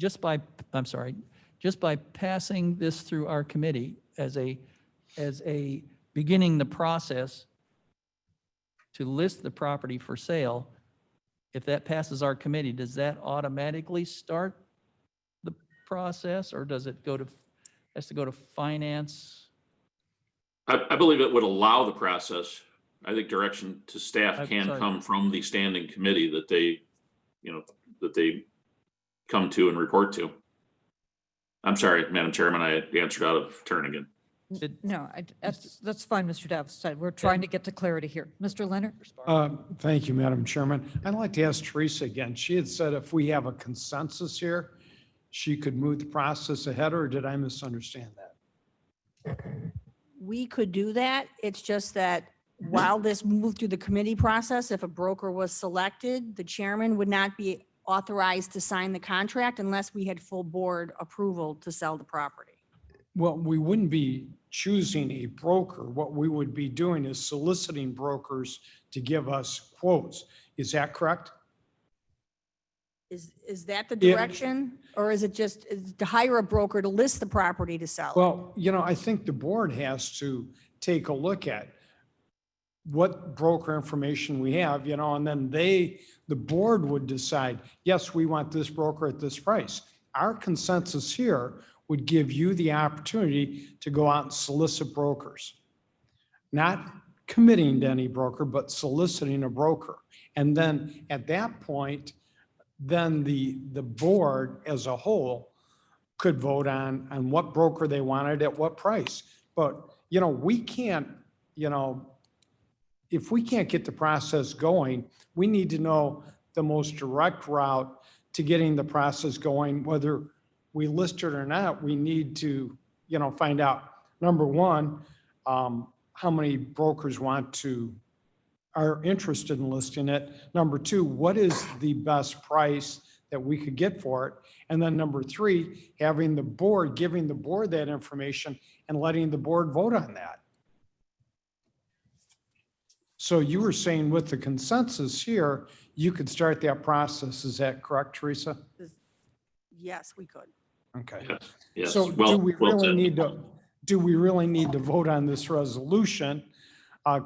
Speaker 1: I'm sorry, just by passing this through our committee as a beginning the process to list the property for sale, if that passes our committee, does that automatically start the process, or does it has to go to finance?
Speaker 10: I believe it would allow the process. I think direction to staff
Speaker 1: I'm
Speaker 10: can
Speaker 1: sorry.
Speaker 10: come from the standing committee that they come to and report to. I'm sorry, Madam Chairman, I answered out of turn again.
Speaker 9: No, that's fine, Mr. Davis. We're trying to get to clarity here. Mr. Leonard?
Speaker 13: Thank you, Madam Chairman. I'd like to ask Teresa again. She had said if we have a consensus here, she could move the process ahead, or did I misunderstand that?
Speaker 12: We could do that. It's just that while this moved through the committee process, if a broker was selected, the chairman would not be authorized to sign the contract unless we had full board approval to sell the property.
Speaker 13: Well, we wouldn't be choosing a broker. What we would be doing is soliciting brokers to give us quotes. Is that correct?
Speaker 12: Is that the
Speaker 13: Yeah.
Speaker 12: direction? Or is it just to hire a broker to list the property to sell?
Speaker 13: Well, I think the board has to take a look at what broker information we have, and then the board would decide, yes, we want this broker at this price. Our consensus here would give you the opportunity to go out and solicit brokers. Not committing to any broker, but soliciting a broker. And then at that point, then the board as a whole could vote on what broker they wanted at what price. But, we can't, if we can't get the process going, we need to know the most direct route to getting the process going, whether we list it or not. We need to, find out, number one, how many brokers are interested in listing it. Number two, what is the best price that we could get for it? And then number three, giving the board that information and letting the board vote on that. So you were saying with the consensus here, you could start that process. Is that correct, Teresa?
Speaker 12: Yes, we could.
Speaker 13: Okay.
Speaker 10: Yes.
Speaker 13: So
Speaker 10: Well
Speaker 13: do we really
Speaker 10: said.
Speaker 13: need to vote on this resolution?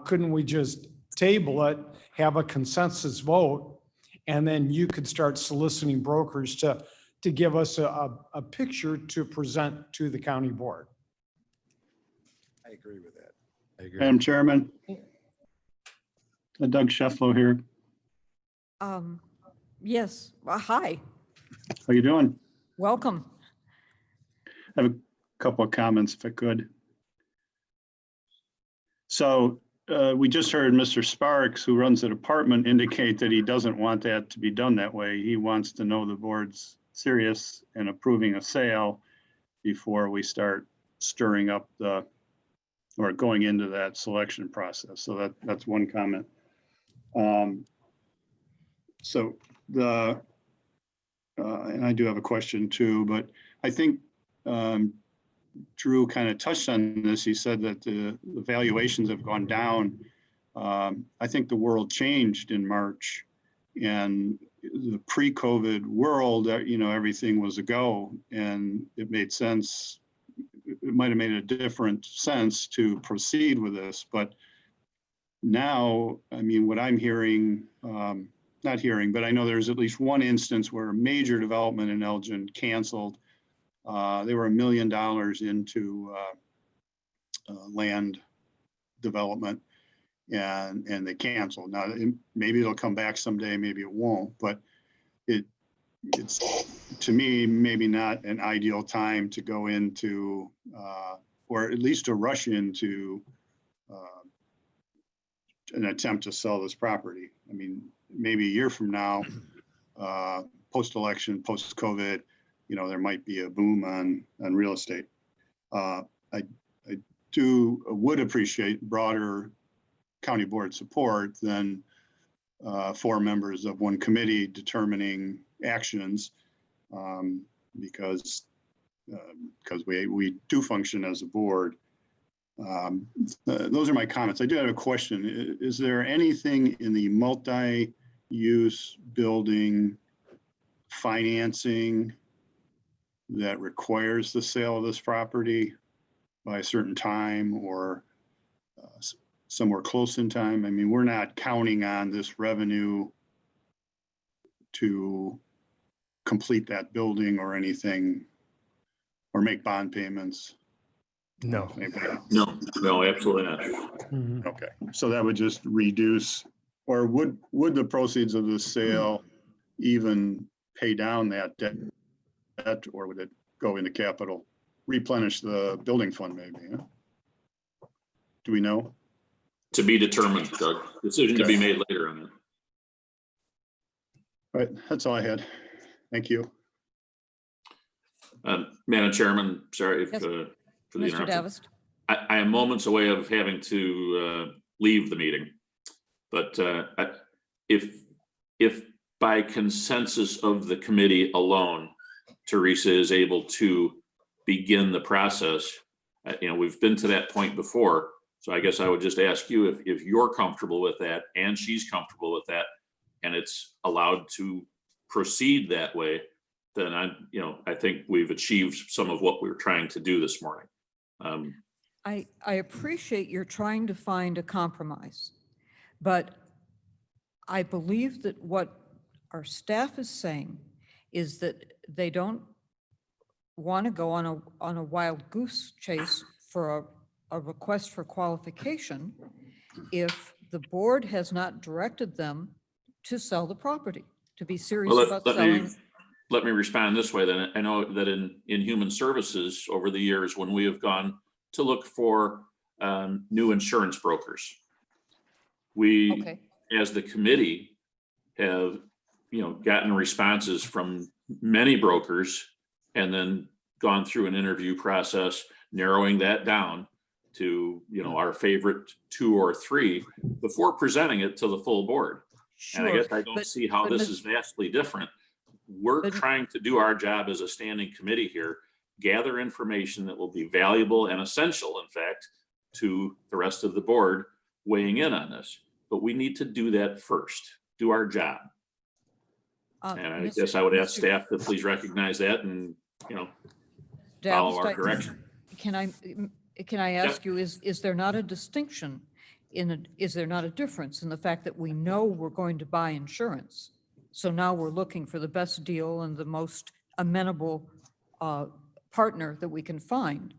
Speaker 13: Couldn't we just table it, have a consensus vote, and then you could start soliciting brokers to give us a picture to present to the county board?
Speaker 8: I agree with that.
Speaker 6: I agree.
Speaker 14: Madam Chairman. Doug Shefflo here.
Speaker 9: Yes, hi,
Speaker 14: How you doing?
Speaker 9: welcome.
Speaker 14: I have a couple of comments if I could. So we just heard Mr. Sparks, who runs the department, indicate that he doesn't want that to be done that way. He wants to know the board's serious in approving a sale before we start stirring up or going into that selection process. So that's one comment. And I do have a question too, but I think Drew kind of touched on this. He said that the valuations have gone down. I think the world changed in March And the pre-COVID world, everything was a go, and it made sense. It might have made a different sense to proceed with this, but now, I mean, what I'm hearing, not hearing, but I know there's at least one instance where a major development in Elgin canceled. They were $1 million into land development, and they canceled. Now, maybe it'll come back someday, maybe it won't, but it's, to me, maybe not an ideal time to go into, or at least to rush into an attempt to sell this property. I mean, maybe a year from now, post-election, post-COVID, there might be a boom on real estate. I would appreciate broader county board support than 4 members of one committee determining actions, because we do function as a board. Those are my comments. I do have a question. Is there anything in the multi-use building financing that requires the sale of this property by a certain time, or somewhere close in time? I mean, we're not counting on this revenue to complete that building or anything, or make bond payments.
Speaker 11: No.
Speaker 10: No, absolutely not.
Speaker 13: Mhm.
Speaker 14: Okay, so that would just reduce, or would the proceeds of the sale even pay down that debt, or would it go into capital, replenish the building fund maybe? Huh? Do we know?
Speaker 10: To be determined, Doug. Decision to be made later on it.
Speaker 14: All right, that's all I had. Thank you.
Speaker 10: Madam Chairman, sorry if,
Speaker 9: Yes,
Speaker 10: for the
Speaker 9: Mr.
Speaker 10: interruption.
Speaker 9: Davis.
Speaker 10: I am moments away of having to leave the meeting, but if by consensus of the committee alone, Teresa is able to begin the process, we've been to that point before. So I guess I would just ask you if you're comfortable with that and she's comfortable with that, and it's allowed to proceed that way, then I think we've achieved some of what we were trying to do this morning.
Speaker 9: I appreciate you're trying to find a compromise, but I believe that what our staff is saying is that they don't want to go on a wild goose chase for a request for qualification if the board has not directed them to sell the property, to be serious
Speaker 10: Well,
Speaker 9: about selling.
Speaker 10: let me respond this way then. I know that in human services over the years, when we have gone to look for new insurance brokers, we,
Speaker 9: Okay.
Speaker 10: as the committee, have gotten responses from many brokers and then gone through an interview process, narrowing that down to our favorite 2 or 3 before presenting it to the full board. And I
Speaker 9: Sure,
Speaker 10: guess I don't see how this is vastly different. We're trying to do our job as a standing committee here, gather information that will be valuable and essential, in fact, to the rest of the board weighing in on this. But we need to do that first, do our job. And I guess I would ask staff to please recognize that and, follow our direction.
Speaker 9: Can I ask you, is there not a distinction is there not a difference in the fact that we know we're going to buy insurance? So now we're looking for the best deal and the most amenable partner that we can find.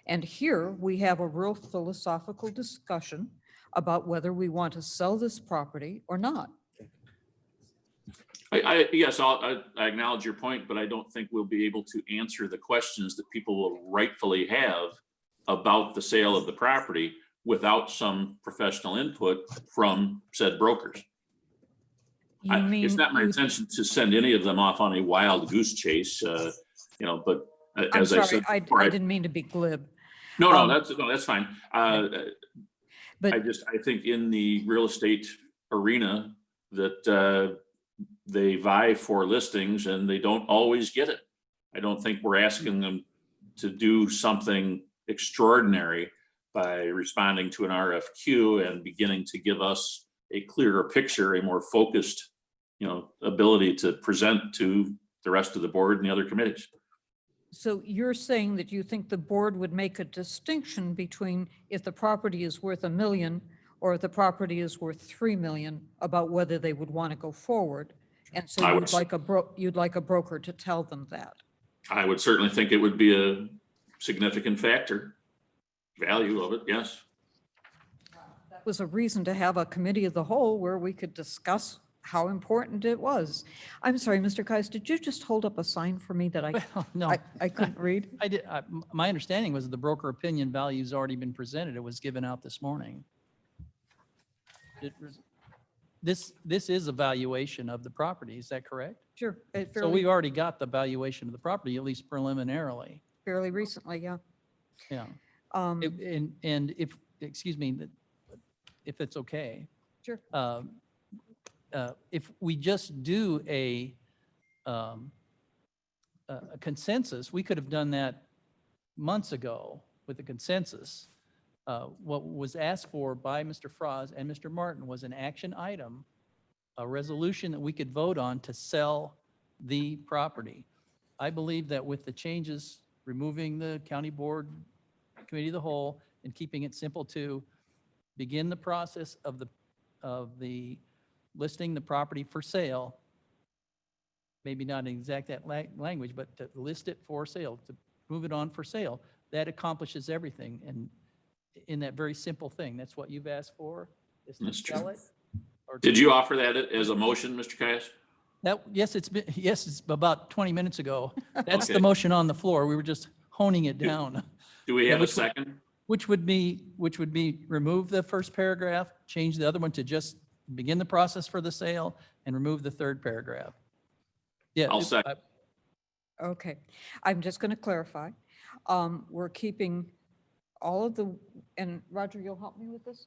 Speaker 9: And here we have a real philosophical discussion about whether we want to sell this property or not.
Speaker 10: Yes, I acknowledge your point, but I don't think we'll be able to answer the questions that people will rightfully have about the sale of the property without some professional input from said brokers. It's not my intention to send any of them off on a wild goose chase, but as I said before,
Speaker 9: I didn't mean to be glib.
Speaker 10: No, that's fine.
Speaker 9: But
Speaker 10: I think in the real estate arena that they vie for listings and they don't always get it. I don't think we're asking them to do something extraordinary by responding to an RFQ and beginning to give us a clearer picture, a more focused ability to present to the rest of the board and the other committees.
Speaker 9: So you're saying that you think the board would make a distinction between if the property is worth $1 million or if the property is worth 3 million about whether they would want to go forward? And so
Speaker 10: I would
Speaker 9: you'd like a broker to tell them that?
Speaker 10: I would certainly think it would be a significant factor, value of it, yes.
Speaker 9: That was a reason to have a committee of the whole where we could discuss how important it was. I'm sorry, Mr. Kais, did you just hold up a sign for me that
Speaker 1: Well, no.
Speaker 9: I couldn't read?
Speaker 1: I did, my understanding was the broker opinion value's already been presented. It was given out this morning. This is a valuation of the property, is that correct?
Speaker 9: Sure.
Speaker 1: So we've already got the valuation of the property, at least preliminarily.
Speaker 9: Fairly recently, yeah.
Speaker 1: Yeah.
Speaker 9: Um,
Speaker 1: And if, excuse me, if it's okay.
Speaker 9: Sure.
Speaker 1: If we just do a consensus, we could have done that months ago with a consensus. What was asked for by Mr. Froz and Mr. Martin was an action item, a resolution that we could vote on to sell the property. I believe that with the changes, removing the county board committee of the whole and keeping it simple to begin the process of the listing the property for sale, maybe not in exact that language, but to list it for sale, to move it on for sale, that accomplishes everything. And in that very simple thing, that's what you've asked for, is to
Speaker 10: That's true.
Speaker 1: sell it. Or
Speaker 10: Did you offer that as a motion, Mr. Caius?
Speaker 1: That, yes, it's about 20 minutes ago. That's the
Speaker 10: Okay.
Speaker 1: motion on the floor. We were just honing it down.
Speaker 10: Do we
Speaker 1: Yeah,
Speaker 10: have a
Speaker 1: which would-
Speaker 10: second?
Speaker 1: Which would be remove the first paragraph, change the other one to just begin the process for the sale, and remove the third paragraph. Yeah.
Speaker 10: I'll second.
Speaker 9: Okay, I'm just going to clarify. We're keeping all of the, and Roger, you'll help me with this?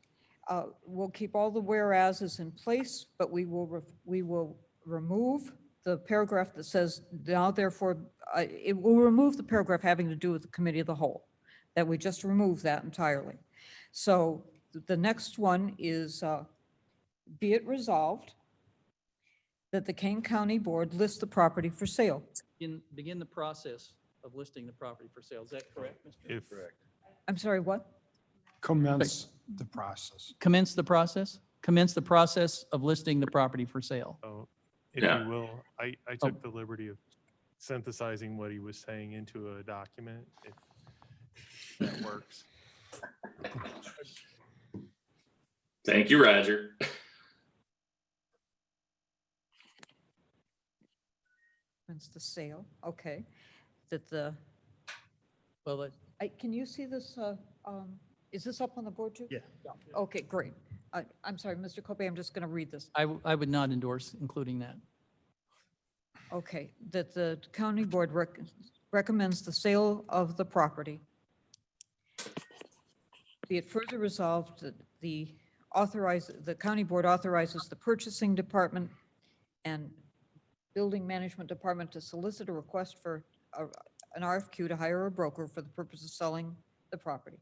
Speaker 9: We'll keep all the whereases in place, but we will remove the paragraph that says now therefore, it will remove the paragraph having to do with the committee of the whole, that we just remove that entirely. So the next one is, be it resolved that the Kane County Board lists the property for sale.
Speaker 1: Begin the process of listing the property for sale. Is that correct, Mr.?
Speaker 3: If,
Speaker 9: I'm sorry, what?
Speaker 13: Commence the process.
Speaker 1: Commence the process? Commence the process of listing the property for sale.
Speaker 3: oh, if
Speaker 10: Yeah.
Speaker 3: you will, I took the liberty of synthesizing what he was saying into a document, if that works.
Speaker 10: Thank you, Roger.
Speaker 9: Commence the sale, okay. That the,
Speaker 1: Well,
Speaker 9: can you see this, is this up on the board too?
Speaker 13: Yeah.
Speaker 9: Okay, great. I'm sorry, Mr. Kobe, I'm just going to read this.
Speaker 1: I would not endorse including that.
Speaker 9: Okay, that the county board recommends the sale of the property. Be it further resolved that the county board authorizes the purchasing department and building management department to solicit a request for an RFQ to hire a broker for the purpose of selling the property.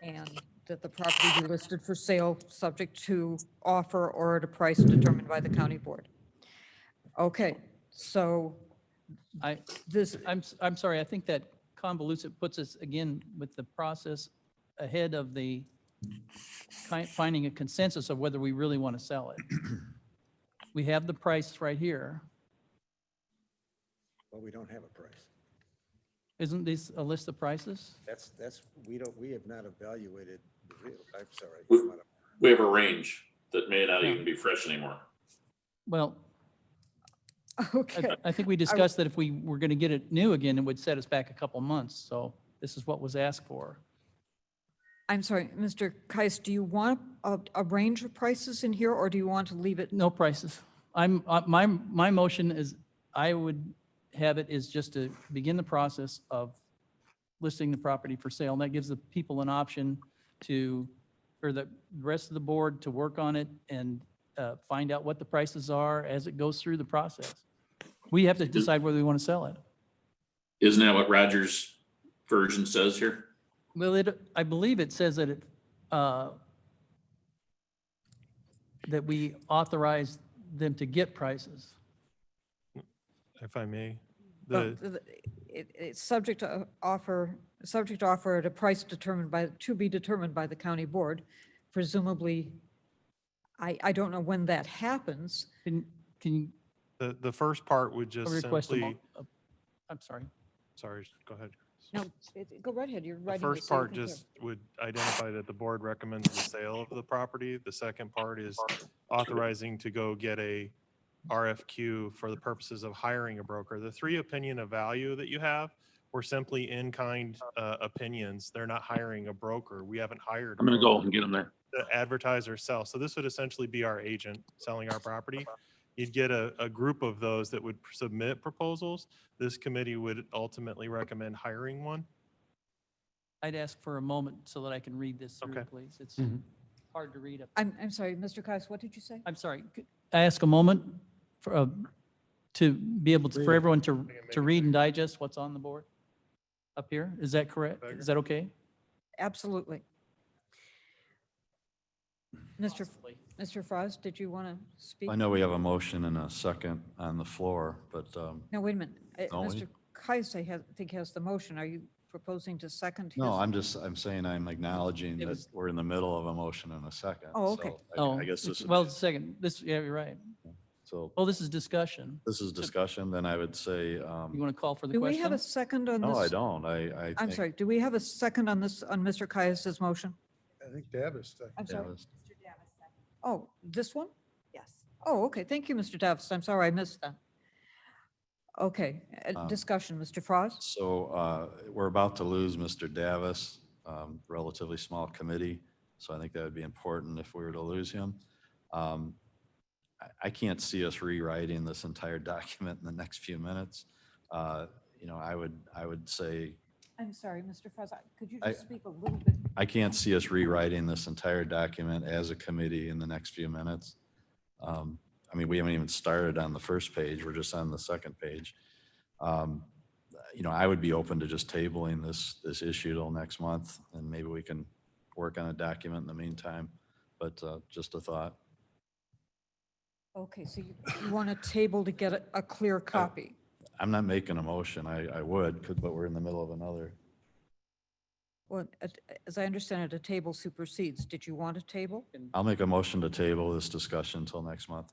Speaker 9: And that the property be listed for sale, subject to offer or at a price determined by the county board. Okay, so this,
Speaker 1: I'm sorry, I think that convolutes it, puts us again with the process ahead of the finding a consensus of whether we really want to sell it. We have the price right here.
Speaker 8: Well, we don't have a price.
Speaker 1: Isn't this a list of prices?
Speaker 8: We have not evaluated the real, I'm sorry.
Speaker 10: We have a range that may not even be fresh anymore.
Speaker 1: Well,
Speaker 9: okay,
Speaker 1: I think we discussed that if we were going to get it new again, it would set us back a couple months. So this is what was asked for.
Speaker 9: I'm sorry, Mr. Kais, do you want a range of prices in here, or do you want to leave it?
Speaker 1: No prices. My motion is, I would have it is just to begin the process of listing the property for sale. And that gives the people an option for the rest of the board to work on it and find out what the prices are as it goes through the process. We have to decide whether we want to sell it.
Speaker 10: Isn't that what Roger's version says here?
Speaker 1: Well, I believe it says that that we authorize them to get prices.
Speaker 3: If I may,
Speaker 9: Well,
Speaker 3: the,
Speaker 9: It's subject to offer at a price to be determined by the county board. Presumably, I don't know when that happens.
Speaker 1: Can you
Speaker 3: the first part would just
Speaker 1: request a
Speaker 3: simply,
Speaker 1: I'm sorry.
Speaker 3: sorry, go ahead.
Speaker 9: No, go right ahead, you're
Speaker 3: The
Speaker 9: writing.
Speaker 3: first part just would identify that the board recommends the sale of the property. The second part is authorizing to go get a RFQ for the purposes of hiring a broker. The three opinion of value that you have were simply in-kind opinions. They're not hiring a broker. We haven't hired. a
Speaker 10: I'm gonna go
Speaker 3: broker
Speaker 10: and get them there.
Speaker 3: to advertise or sell. So this would essentially be our agent selling our property. You'd get a group of those that would submit proposals. This committee would ultimately recommend hiring one.
Speaker 1: I'd ask for a moment so that I can read this through,
Speaker 3: Okay.
Speaker 1: please. It's
Speaker 13: Mhm.
Speaker 1: hard to read up.
Speaker 9: I'm sorry, Mr. Kais, what did you say?
Speaker 1: I'm sorry. Could I ask a moment for, to be able to, for everyone to read and digest what's on the board up here? Is that correct? Is that okay?
Speaker 9: Absolutely. Mr. Frost, did you want to speak?
Speaker 6: I know we have a motion and a second on the floor, but
Speaker 9: No, wait a minute.
Speaker 6: No,
Speaker 9: Mr. Kais, I think has the motion. Are you proposing to second his?
Speaker 6: no, I'm saying I'm acknowledging
Speaker 1: It
Speaker 6: that
Speaker 1: was-
Speaker 6: we're in the middle of a motion and a second.
Speaker 9: Oh, okay.
Speaker 6: So I guess this,
Speaker 1: Well, second, this, yeah, you're right.
Speaker 6: so
Speaker 1: Oh, this is discussion.
Speaker 6: this is discussion, then I would say,
Speaker 1: You want to call for the
Speaker 9: Do we have
Speaker 1: question?
Speaker 9: a second on this?
Speaker 6: no, I don't. I
Speaker 9: I'm
Speaker 6: think-
Speaker 9: sorry, do we have a second on this, on Mr. Kaius's motion?
Speaker 4: I think Davis.
Speaker 9: I'm
Speaker 6: yeah,
Speaker 9: sorry.
Speaker 6: let's-
Speaker 12: Mr. Davis said,
Speaker 9: Oh, this one?
Speaker 12: yes.
Speaker 9: Oh, okay, thank you, Mr. Davis. I'm sorry, I missed that. Okay,
Speaker 6: Um,
Speaker 9: discussion, Mr. Frost?
Speaker 6: So we're about to lose Mr. Davis, relatively small committee, so I think that would be important if we were to lose him. I can't see us rewriting this entire document in the next few minutes. You know, I would say,
Speaker 9: I'm sorry, Mr. Frost, could you
Speaker 6: I-
Speaker 9: just speak a little bit?
Speaker 6: I can't see us rewriting this entire document as a committee in the next few minutes. I mean, we haven't even started on the first page, we're just on the second page. You know, I would be open to just tabling this issue till next month, and maybe we can work on a document in the meantime, but just a thought.
Speaker 9: Okay, so you want a table to get a clear copy?
Speaker 6: I'm not making a motion, I would, but we're in the middle of another.
Speaker 9: Well, as I understand it, a table supersedes. Did you want a table?
Speaker 6: I'll make a motion to table this discussion until next month.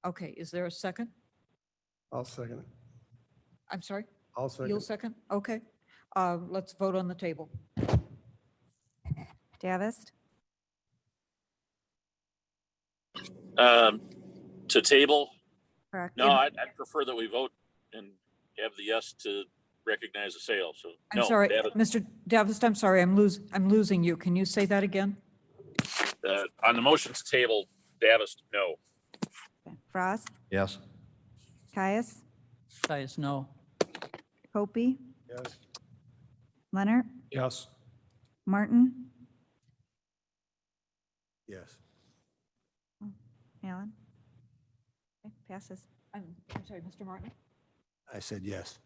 Speaker 9: Okay, is there a second?
Speaker 4: I'll second it.
Speaker 9: I'm sorry?
Speaker 4: I'll second
Speaker 9: You'll
Speaker 4: it.
Speaker 9: second? Okay. Let's vote on the table.
Speaker 5: Davis,
Speaker 10: To table,
Speaker 5: correct?
Speaker 10: no, I'd prefer that we vote and have the yes to recognize the sale, so.
Speaker 9: I'm
Speaker 10: no,
Speaker 9: sorry,
Speaker 10: Davis,
Speaker 9: Mr. Davis, I'm sorry, I'm losing you. Can you say that again?
Speaker 10: On the motion to table, Davis, no.
Speaker 5: Frost,
Speaker 6: Yes?
Speaker 5: Caius,
Speaker 1: Caius, no.
Speaker 5: Hopi,
Speaker 4: Yes.
Speaker 5: Leonard,
Speaker 13: Yes.
Speaker 5: Martin,
Speaker 8: Yes.
Speaker 5: Allen. Okay, passes.
Speaker 9: I'm sorry, Mr. Martin?
Speaker 8: I said yes.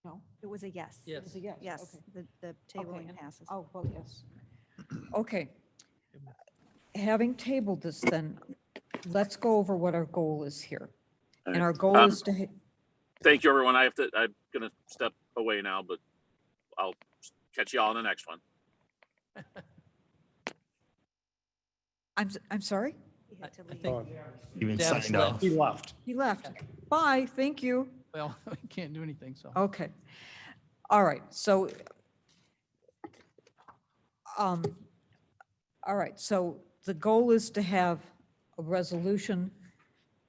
Speaker 9: No?
Speaker 5: It was a yes.
Speaker 1: Yes.
Speaker 9: It was a yes.
Speaker 5: Yes,
Speaker 9: Okay.
Speaker 5: the tabling
Speaker 9: and-
Speaker 5: passes.
Speaker 9: Oh, well, yes. Okay. Having tabled this then, let's go over what our goal is here.
Speaker 10: All
Speaker 9: And
Speaker 10: right.
Speaker 9: our goal is to,
Speaker 10: Thank you, everyone. I'm gonna step away now, but I'll catch you all in the next one.
Speaker 9: I'm sorry?
Speaker 5: He had to
Speaker 1: I
Speaker 5: leave.
Speaker 1: think
Speaker 11: Even
Speaker 1: Davis
Speaker 11: signed off.
Speaker 1: left.
Speaker 13: He left.
Speaker 9: He left. Bye, thank you.
Speaker 1: Well, we can't do anything, so.
Speaker 9: Okay. All right, so, all right, so the goal is to have a resolution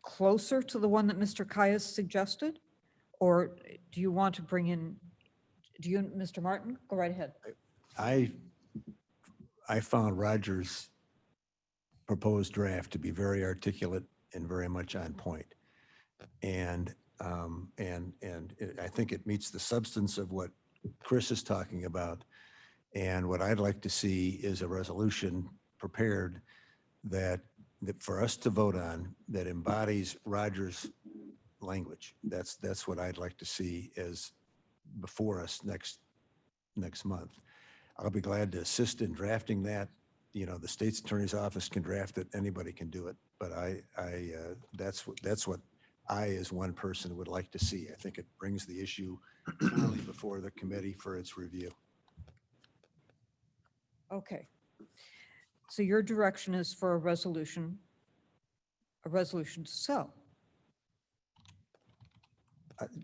Speaker 9: closer to the one that Mr. Caius suggested? Or do you want to bring in, Mr. Martin? Go right ahead.
Speaker 8: I found Roger's proposed draft to be very articulate and very much on point. And I think it meets the substance of what Chris is talking about. And what I'd like to see is a resolution prepared that for us to vote on that embodies Roger's language. That's what I'd like to see as before us next month. I'll be glad to assist in drafting that you know, the state's attorney's office can draft it, anybody can do it. But that's what I, as one person, would like to see. I think it brings the issue clearly before the committee for its review.
Speaker 9: Okay. So your direction is for a resolution to sell.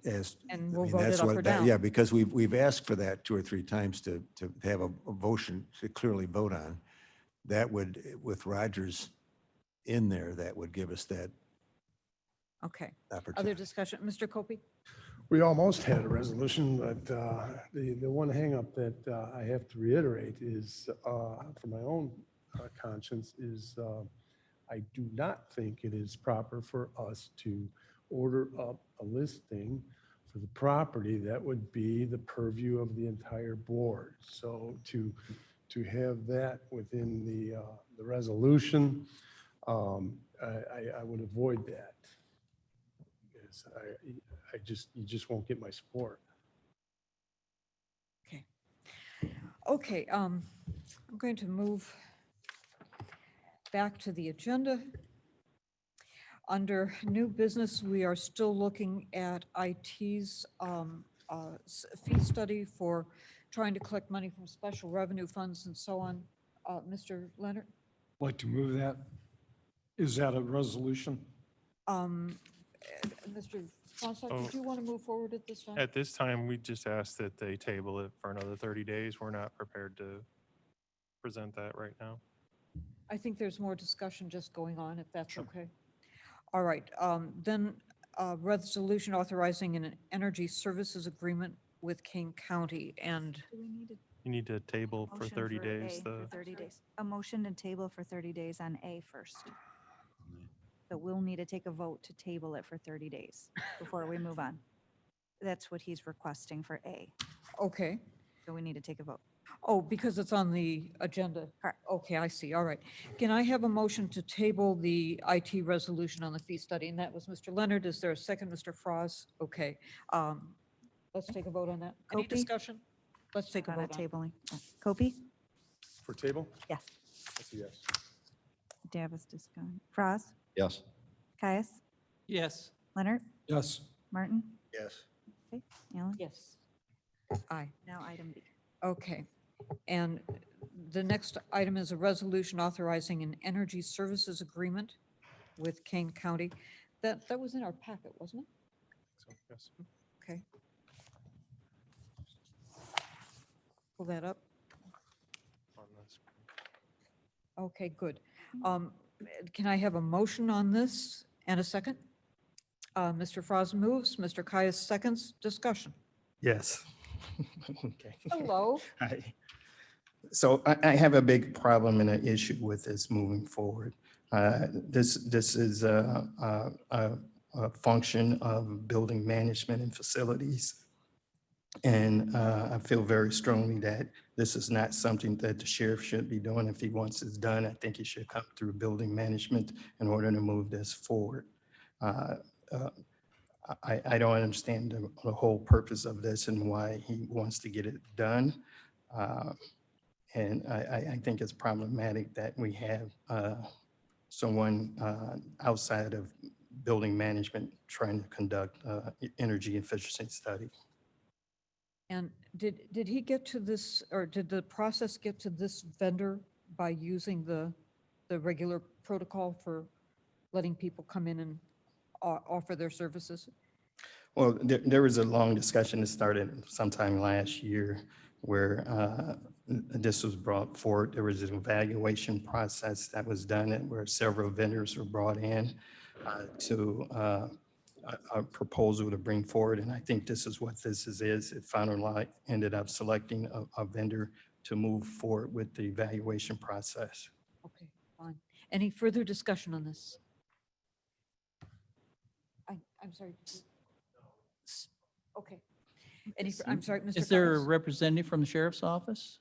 Speaker 8: As,
Speaker 9: And
Speaker 8: I
Speaker 9: we'll
Speaker 8: mean,
Speaker 9: vote
Speaker 8: that's
Speaker 9: it up
Speaker 8: what,
Speaker 9: or down.
Speaker 8: yeah, because we've asked for that 2 or 3 times to have a motion to clearly vote on. That would, with Rogers in there, that would give us that
Speaker 9: Okay. Other
Speaker 8: opportunity.
Speaker 9: discussion, Mr. Copey?
Speaker 4: We almost had a resolution, but the one hangup that I have to reiterate is, for my own conscience, is I do not think it is proper for us to order up a listing for the property that would be the purview of the entire board. So to have that within the resolution, I would avoid that. Because you just won't get my support.
Speaker 9: Okay, I'm going to move back to the agenda. Under new business, we are still looking at IT's fee study for trying to collect money from special revenue funds and so on. Mr. Leonard?
Speaker 13: Like to move that? Is that a resolution?
Speaker 9: Mr. Fonsack,
Speaker 3: Oh.
Speaker 9: did you want to move forward at this time?
Speaker 3: At this time, we just ask that they table it for another 30 days. We're not prepared to present that right now.
Speaker 9: I think there's more discussion just going on, if that's okay. All right, then resolution authorizing an energy services agreement with Kane County, and
Speaker 5: Do we need
Speaker 3: You need to table
Speaker 5: a
Speaker 3: for
Speaker 5: motion
Speaker 3: 30
Speaker 5: for
Speaker 3: days.
Speaker 5: A for 30 days? A motion to table for 30 days on A first. But we'll need to take a vote to table it for 30 days before we move on. That's what he's requesting for A.
Speaker 9: okay.
Speaker 5: So we need to take a vote.
Speaker 9: Oh, because it's on the agenda.
Speaker 5: Correct.
Speaker 9: Okay, I see, all right. Can I have a motion to table the IT resolution on the fee study? And that was Mr. Leonard. Is there a second, Mr. Frost? Okay, let's take a vote on that. Any
Speaker 5: Copey?
Speaker 9: discussion? Let's take a
Speaker 5: On
Speaker 9: vote on it.
Speaker 5: tabling. Copey?
Speaker 4: For table?
Speaker 5: Yes.
Speaker 4: That's a yes.
Speaker 5: Davis is gone. Frost?
Speaker 6: Yes.
Speaker 5: Caius?
Speaker 1: Yes.
Speaker 5: Leonard?
Speaker 13: Yes.
Speaker 5: Martin?
Speaker 8: Yes.
Speaker 5: Okay, Alan?
Speaker 9: Yes. Aye.
Speaker 5: Now item B.
Speaker 9: Okay, and the next item is a resolution authorizing an energy services agreement with Kane County. That was in our packet, wasn't it?
Speaker 3: So, yes.
Speaker 9: Okay. Pull that up.
Speaker 3: On this.
Speaker 9: Okay, good. Can I have a motion on this and a second? Mr. Frost moves, Mr. Caius seconds, discussion.
Speaker 11: Yes. Okay.
Speaker 9: Hello.
Speaker 11: Hi. So I have a big problem and an issue with this moving forward. This is a function of building management and facilities. And I feel very strongly that this is not something that the sheriff should be doing. If he wants this done, I think he should come through building management in order to move this forward. I don't understand the whole purpose of this and why he wants to get it done. And I think it's problematic that we have someone outside of building management trying to conduct energy efficiency study.
Speaker 9: And did he get to this, or did the process get to this vendor by using the regular protocol for letting people come in and offer their services?
Speaker 11: Well, there was a long discussion that started sometime last year where this was brought forward. There was an evaluation process that was done where several vendors were brought in to a proposal to bring forward. And I think this is what this is. It finally ended up selecting a vendor to move forward with the evaluation process.
Speaker 9: Okay, fine. Any further discussion on this? I'm sorry. Okay. I'm sorry, Mr.
Speaker 1: Is there a
Speaker 9: Caius?
Speaker 1: representative from the sheriff's office?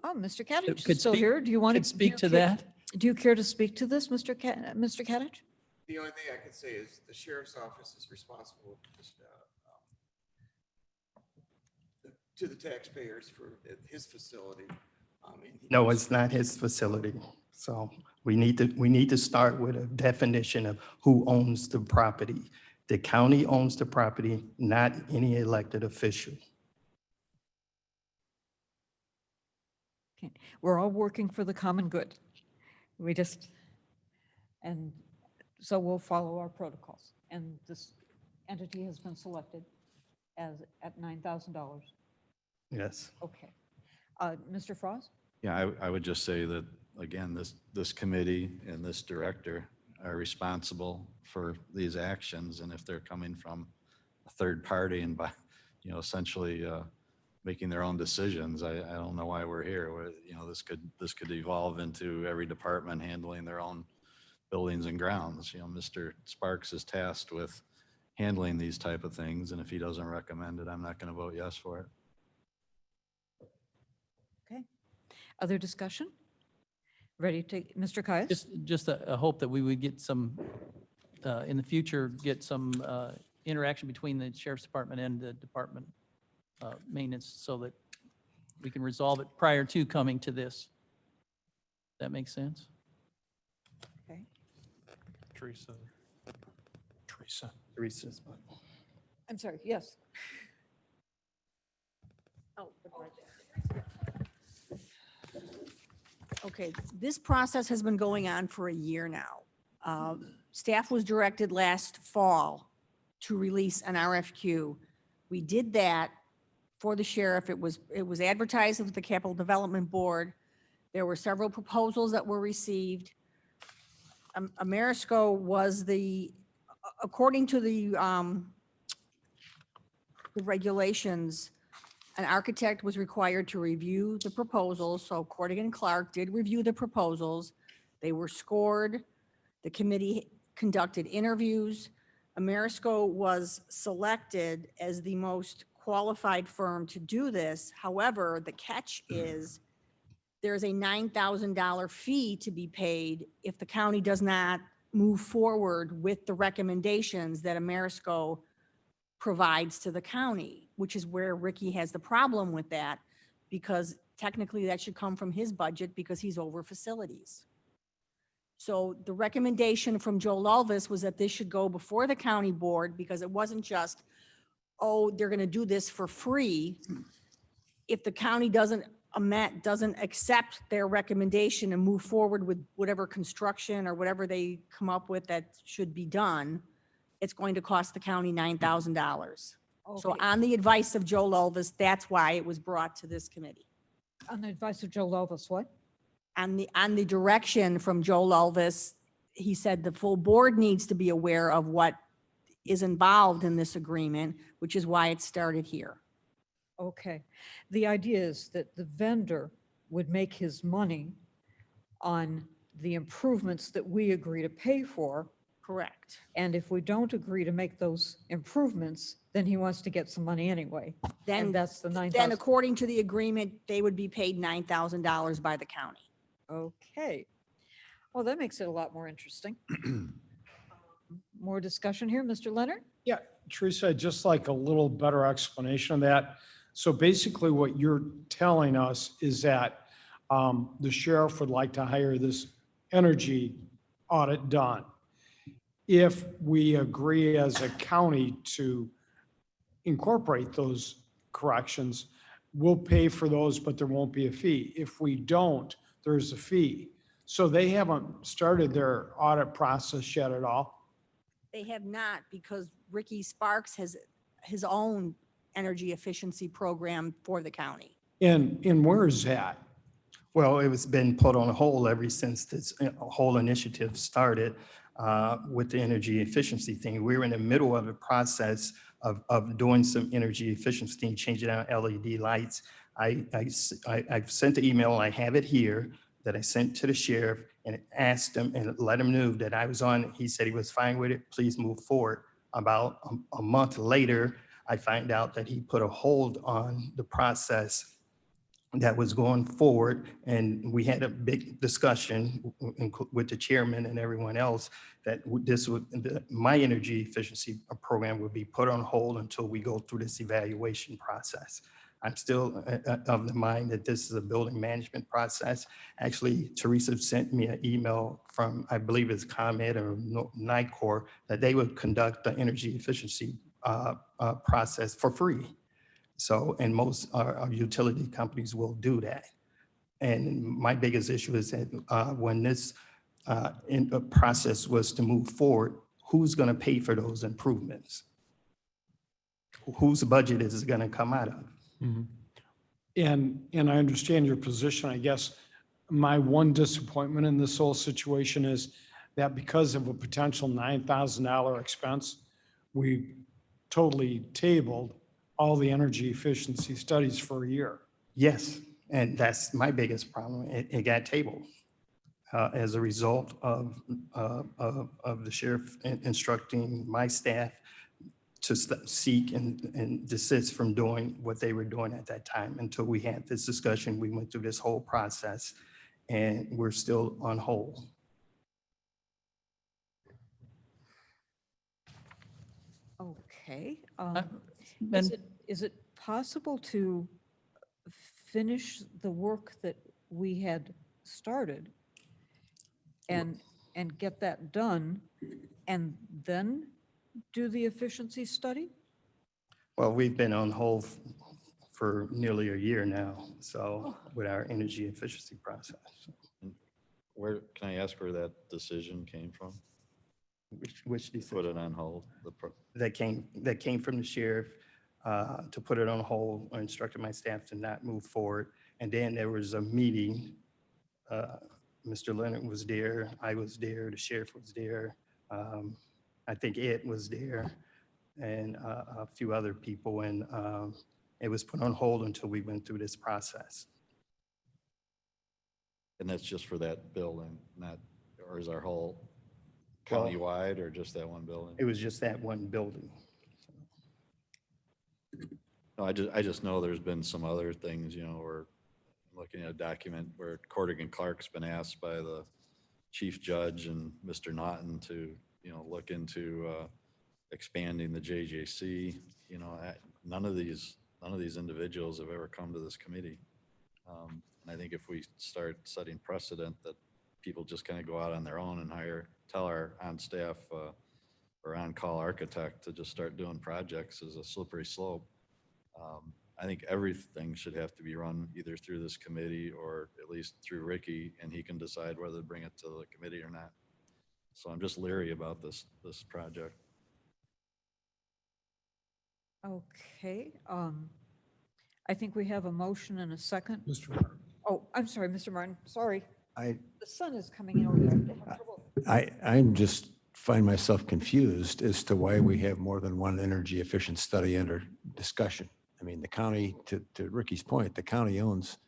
Speaker 9: Oh, Mr. Kadich
Speaker 1: Could
Speaker 9: is still
Speaker 1: speak-
Speaker 9: here. Do you want
Speaker 1: Could
Speaker 9: to
Speaker 1: speak to that?
Speaker 9: Do you care to speak to this, Mr. Kadich?
Speaker 2: The only thing I can say is the sheriff's office is responsible to the taxpayers for his facility.
Speaker 11: No, it's not his facility. So we need to start with a definition of who owns the property. The county owns the property, not any elected official.
Speaker 9: Okay. We're all working for the common good. We just, and so we'll follow our protocols. And this entity has been selected as at $9,000.
Speaker 11: Yes.
Speaker 9: Okay. Mr. Frost?
Speaker 6: Yeah, I would just say that, again, this committee and this director are responsible for these actions. And if they're coming from a third party and by, essentially making their own decisions, I don't know why we're here. This could evolve into every department handling their own buildings and grounds. Mr. Sparks is tasked with handling these type of things. And if he doesn't recommend it, I'm not going to vote yes for it.
Speaker 9: Okay. Other discussion? Ready to, Mr. Caius?
Speaker 1: Just a hope that we would get some, in the future, get some interaction between the sheriff's department and the department maintenance so that we can resolve it prior to coming to this. That makes sense?
Speaker 9: Okay.
Speaker 3: Teresa.
Speaker 11: Teresa's.
Speaker 9: I'm sorry, yes.
Speaker 12: Oh, okay, this process has been going on for a year now. Staff was directed last fall to release an RFQ. We did that for the sheriff. It was advertised with the Capital Development Board. There were several proposals that were received. Amerisco was according to the regulations, an architect was required to review the proposals. So Cordigan Clark did review the proposals. They were scored. The committee conducted interviews. Amerisco was selected as the most qualified firm to do this. However, the catch is there's a $9,000 fee to be paid if the county does not move forward with the recommendations that Amerisco provides to the county, which is where Ricky has the problem with that, because technically that should come from his budget because he's over facilities. So the recommendation from Joe Lulvis was that this should go before the county board because it wasn't just, oh, they're going to do this for free. If the county doesn't accept their recommendation and move forward with whatever construction or whatever they come up with that should be done, it's going to cost the county $9,000. So
Speaker 9: Okay.
Speaker 12: on the advice of Joe Lulvis, that's why it was brought to this committee.
Speaker 9: On the advice of Joe Lovas, what?
Speaker 12: On the direction from Joe Lulvis, he said the full board needs to be aware of what is involved in this agreement, which is why it started here.
Speaker 9: Okay. The idea is that the vendor would make his money on the improvements that we agree to pay for.
Speaker 12: Correct.
Speaker 9: And if we don't agree to make those improvements, then he wants to get some money anyway.
Speaker 12: Then,
Speaker 9: And that's the
Speaker 12: then
Speaker 9: 9,000.
Speaker 12: according to the agreement, they would be paid $9,000 by the county.
Speaker 9: Okay. Well, that makes it a lot more interesting. More discussion here, Mr. Leonard?
Speaker 13: Yeah, Teresa, I'd just like a little better explanation of that. So basically what you're telling us is that the sheriff would like to hire this energy audit done. If we agree as a county to incorporate those corrections, we'll pay for those, but there won't be a fee. If we don't, there's a fee. So they haven't started their audit process yet at all?
Speaker 12: They have not, because Ricky Sparks has his own energy efficiency program for the county.
Speaker 13: And where is that?
Speaker 11: Well, it was been put on hold ever since this whole initiative started with the energy efficiency thing. We were in the middle of a process of doing some energy efficiency, changing out LED lights. I've sent the email, I have it here, that I sent to the sheriff and asked him and let him know that I was on. He said he was fine with it. Please move forward. About a month later, I find out that he put a hold on the process that was going forward. And we had a big discussion with the chairman and everyone else that this would, my energy efficiency program would be put on hold until we go through this evaluation process. I'm still of the mind that this is a building management process. Actually, Teresa sent me an email from, I believe it's ComEd or NICOR, that they would conduct the energy efficiency process for free. So, and most our utility companies will do that. And my biggest issue is that when this process was to move forward, who's going to pay for those improvements? Whose budget is it going to come out of?
Speaker 13: And I understand your position. I guess my one disappointment in this whole situation is that because of a potential $9,000 expense, we totally tabled all the energy efficiency studies for a year.
Speaker 11: Yes, and that's my biggest problem. It got tabled as a result of the sheriff instructing my staff to seek and desist from doing what they were doing at that time. Until we had this discussion, we went through this whole process, and we're still on hold.
Speaker 9: Okay.
Speaker 1: And
Speaker 9: Is it possible to finish the work that we had started and get that done and then do the efficiency study?
Speaker 11: Well, we've been on hold for nearly a year now, so with our energy efficiency process.
Speaker 6: Where, can I ask where that decision came from?
Speaker 11: Which
Speaker 6: Put
Speaker 11: decision?
Speaker 6: it on hold?
Speaker 11: That came from the sheriff to put it on hold. I instructed my staff to not move forward. And then there was a meeting. Mr. Leonard was there, I was there, the sheriff was there. I think Ed was there and a few other people. And it was put on hold until we went through this process.
Speaker 6: And that's just for that building, not, or is our whole
Speaker 11: Well,
Speaker 6: countywide or just that one building?
Speaker 11: It was just that one building.
Speaker 6: No, I just know there's been some other things, you know, where I'm looking at a document where Corrigan Clark's been asked by the chief judge and Mr. Naughton to, you know, look into expanding the JJC. You know, none of these individuals have ever come to this committee. And I think if we start setting precedent that people just kind of go out on their own and tell our on-staff or on-call architect to just start doing projects is a slippery slope. I think everything should have to be run either through this committee or at least through Ricky, and he can decide whether to bring it to the committee or not. So I'm just leery about this project.
Speaker 9: Okay. I think we have a motion and a second.
Speaker 13: Mr. Martin.
Speaker 9: Oh, I'm sorry, Mr. Martin, sorry.
Speaker 8: I,
Speaker 9: The sun is coming in over there. I have trouble.
Speaker 8: I'm just find myself confused as to why we have more than one energy efficient study under discussion. I mean, the county, to Ricky's point, the county owns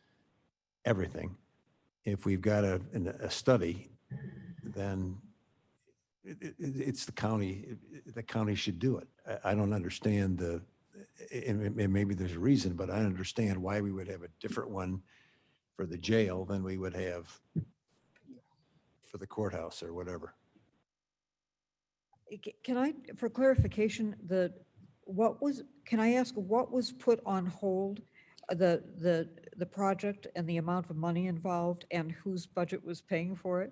Speaker 8: everything. If we've got a study, then it's the county should do it. I don't understand and maybe there's a reason, but I understand why we would have a different one for the jail than we would have for the courthouse or whatever.
Speaker 9: Can I, for clarification, can I ask what was put on hold? The project and the amount of money involved and whose budget was paying for it?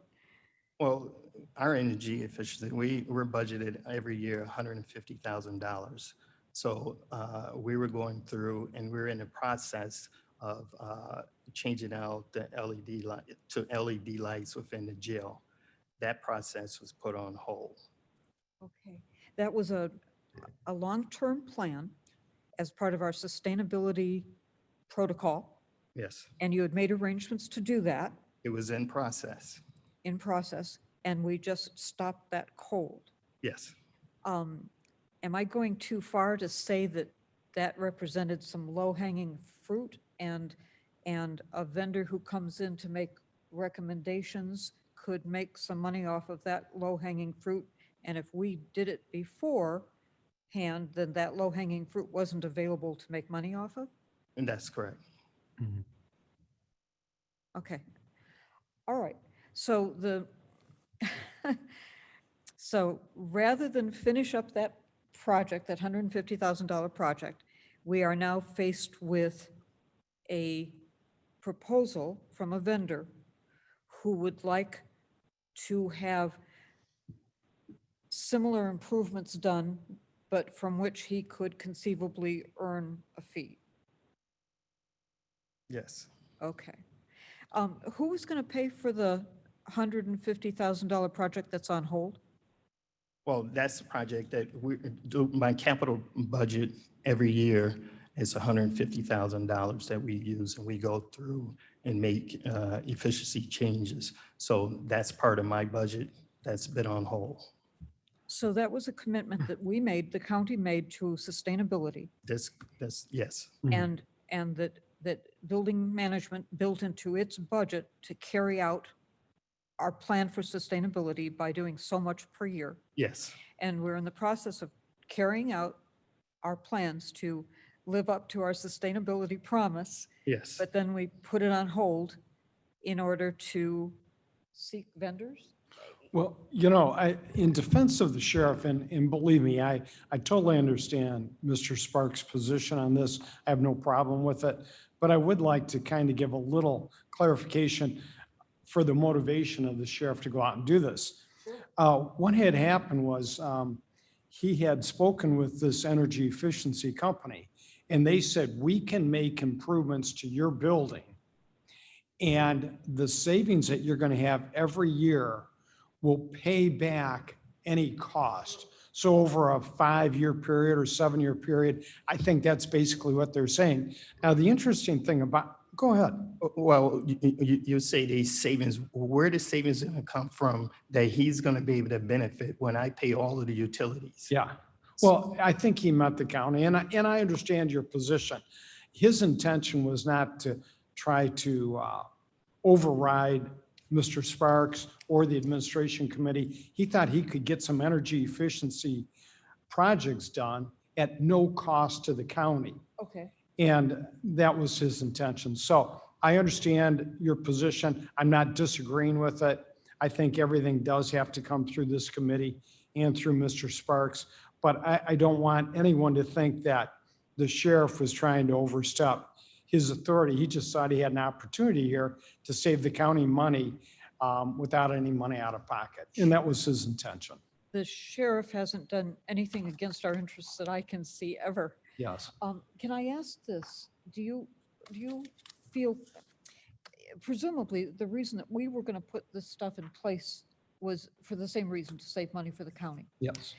Speaker 11: Well, our energy efficiency, we're budgeted every year $150,000. So we were going through and we're in the process of changing out the LED light to LED lights within the jail. That process was put on hold.
Speaker 9: Okay, that was a long-term plan as part of our sustainability protocol,
Speaker 11: Yes,
Speaker 9: and you had made arrangements to do that
Speaker 11: it was in process.
Speaker 9: and we just stopped that cold.
Speaker 11: Yes.
Speaker 9: Am I going too far to say that that represented some low-hanging fruit and a vendor who comes in to make recommendations could make some money off of that low-hanging fruit? And if we did it beforehand, then that low-hanging fruit wasn't available to make money off of?
Speaker 11: And that's correct.
Speaker 9: Okay. All right. So so rather than finish up that project, that $150,000 project, we are now faced with a proposal from a vendor who would like to have similar improvements done, but from which he could conceivably earn a fee.
Speaker 11: Yes.
Speaker 9: Okay. Who is going to pay for the $150,000 project that's on hold?
Speaker 11: Well, that's the project that we do. My capital budget every year is $150,000 that we use, and we go through and make efficiency changes. So that's part of my budget that's been on hold.
Speaker 9: So that was a commitment that we made, the county made to sustainability,
Speaker 11: That's, yes.
Speaker 9: and that building management built into its budget to carry out our plan for sustainability by doing so much per year.
Speaker 11: Yes.
Speaker 9: And we're in the process of carrying out our plans to live up to our sustainability promise,
Speaker 11: Yes.
Speaker 9: but then we put it on hold in order to seek vendors?
Speaker 13: Well, you know, in defense of the sheriff, and believe me, I totally understand Mr. Sparks' position on this. I have no problem with it. But I would like to kind of give a little clarification for the motivation of the sheriff to go out and do this. What had happened was he had spoken with this energy efficiency company, and they said, we can make improvements to your building, and the savings that you're going to have every year will pay back any cost. So over a 5-year period or 7-year period, I think that's basically what they're saying. Now, the interesting thing about, go ahead.
Speaker 11: Well, you say these savings, where the savings going to come from that he's going to be able to benefit when I pay all of the utilities?
Speaker 13: Yeah. Well, I think he meant the county, and I understand your position. His intention was not to try to override Mr. Sparks or the administration committee. He thought he could get some energy efficiency projects done at no cost to the county.
Speaker 9: Okay.
Speaker 13: And that was his intention. So I understand your position. I'm not disagreeing with it. I think everything does have to come through this committee and through Mr. Sparks. But I don't want anyone to think that the sheriff was trying to overstep his authority. He just thought he had an opportunity here to save the county money without any money out of pocket. And that was his intention.
Speaker 9: The sheriff hasn't done anything against our interests that I can see ever.
Speaker 13: Yes.
Speaker 9: Can I ask this? Do you feel, presumably, the reason that we were going to put this stuff in place was for the same reason, to save money for the county?
Speaker 13: Yes.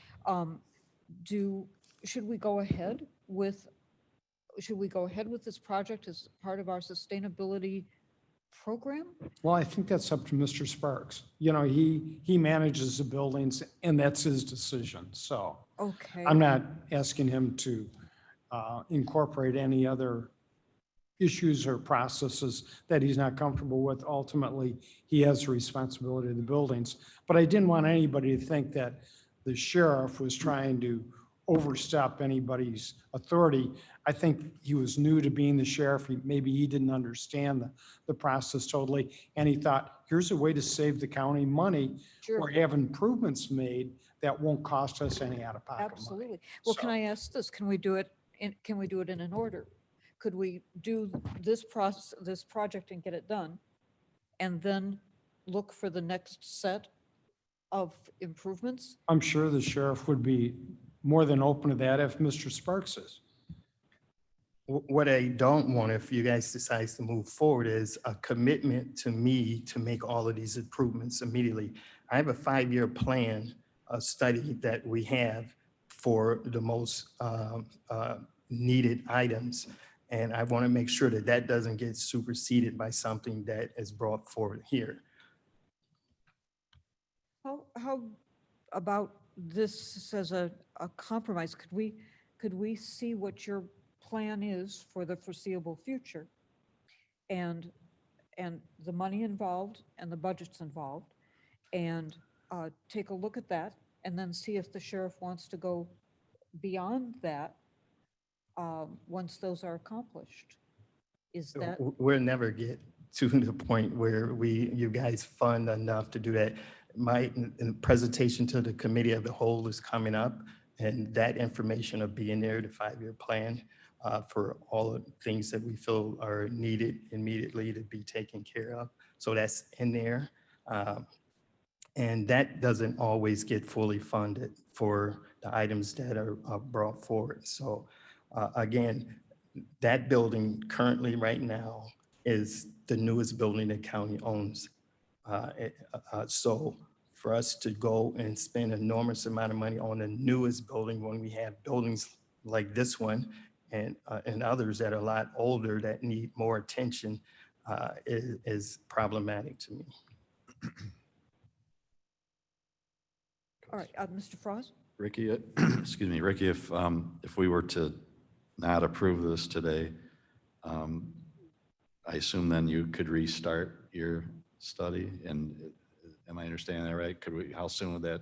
Speaker 9: Should we go ahead with this project as part of our sustainability program?
Speaker 13: Well, I think that's up to Mr. Sparks. You know, he manages the buildings, and that's his decision. So
Speaker 9: Okay.
Speaker 13: I'm not asking him to incorporate any other issues or processes that he's not comfortable with. Ultimately, he has the responsibility of the buildings. But I didn't want anybody to think that the sheriff was trying to overstep anybody's authority. I think he was new to being the sheriff. Maybe he didn't understand the process totally. And he thought, here's a way to save the county money
Speaker 9: Sure.
Speaker 13: or have improvements made that won't cost us any out-of-pocket money.
Speaker 9: Absolutely. Well, can
Speaker 13: So-
Speaker 9: I ask this? Can we do it in an order? Could we do this project and get it done, and then look for the next set of improvements?
Speaker 13: I'm sure the sheriff would be more than open to that if Mr. Sparks is.
Speaker 11: What I don't want, if you guys decide to move forward, is a commitment to me to make all of these improvements immediately. I have a 5-year plan, a study that we have for the most needed items. And I want to make sure that that doesn't get superseded by something that is brought forward here.
Speaker 9: How about this as a compromise? Could we see what your plan is for the foreseeable future? And the money involved and the budgets involved, and take a look at that, and then see if the sheriff wants to go beyond that once those are accomplished. Is that?
Speaker 11: We'll never get to the point where you guys fund enough to do that. My presentation to the committee of the whole is coming up, and that information will be in there, the 5-year plan. for all the things that we feel are needed immediately to be taken care of. So that's in there. And that doesn't always get fully funded for the items that are brought forward. So again, that building currently right now is the newest building the county owns. So for us to go and spend an enormous amount of money on the newest building when we have buildings like this one and others that are a lot older that need more attention is problematic to me.
Speaker 9: All right, Mr. Frost?
Speaker 6: Ricky, excuse me, Ricky, if we were to not approve this today, I assume then you could restart your study, and am I understanding that right? Could we, how soon would that,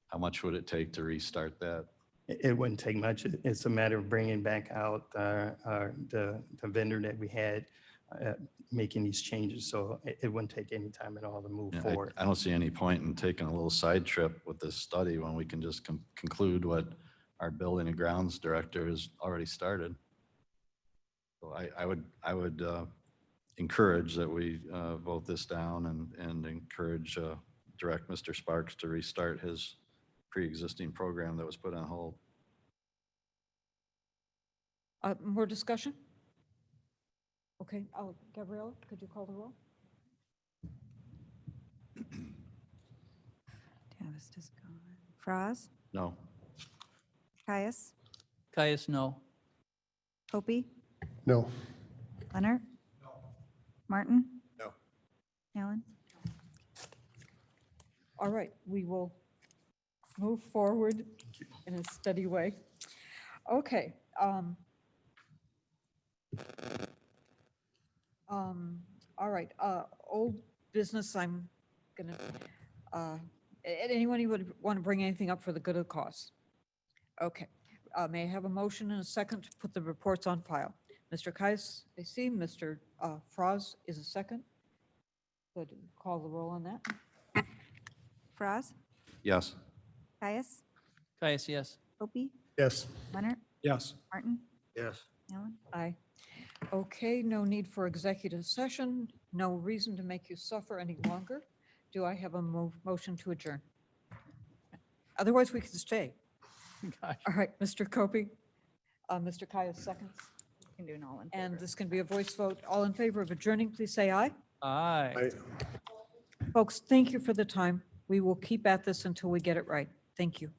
Speaker 6: how much would it take to restart that?
Speaker 11: It wouldn't take much. It's a matter of bringing back out the vendor that we had making these changes. So it wouldn't take any time at all to move
Speaker 6: Yeah,
Speaker 11: forward.
Speaker 6: I don't see any point in taking a little side trip with this study when we can just conclude what our building and grounds director has already started. So I would encourage that we vote this down and encourage, direct Mr. Sparks to restart his pre-existing program that was put on hold.
Speaker 9: More discussion? Okay, Gabriella, could you call the roll?
Speaker 5: Davis is gone. Froz,
Speaker 6: No.
Speaker 5: Caius,
Speaker 1: Caius, no.
Speaker 5: Hopi,
Speaker 4: No.
Speaker 5: Leonard? Martin?
Speaker 4: No.
Speaker 5: Allen?
Speaker 9: All right, we will move forward in a steady way. Okay. All right, old business, I'm gonna, anyone who would want to bring anything up for the good of the cause? Okay, may I have a motion and a second to put the reports on file? Mr. Kais, I see, Mr. Froz is a second. Good, call the roll on that.
Speaker 5: Froz,
Speaker 6: Yes.
Speaker 5: Caius,
Speaker 1: Caius, yes.
Speaker 5: Hopi,
Speaker 4: Yes.
Speaker 5: Leonard,
Speaker 13: Yes.
Speaker 5: Martin,
Speaker 4: Yes.
Speaker 5: Allen?
Speaker 9: Aye. Okay, no need for executive session, no reason to make you suffer any longer. Do I have a motion to adjourn? Otherwise, we can stay.
Speaker 1: Gosh.
Speaker 9: All right, Mr. Copey, Mr. Kaya seconds,
Speaker 5: Can do an all in
Speaker 9: and
Speaker 5: favor.
Speaker 9: this can be a voice vote. All in favor of adjourning, please say aye.
Speaker 1: Aye.
Speaker 9: Folks, thank you for the time. We will keep at this until we get it right. Thank you.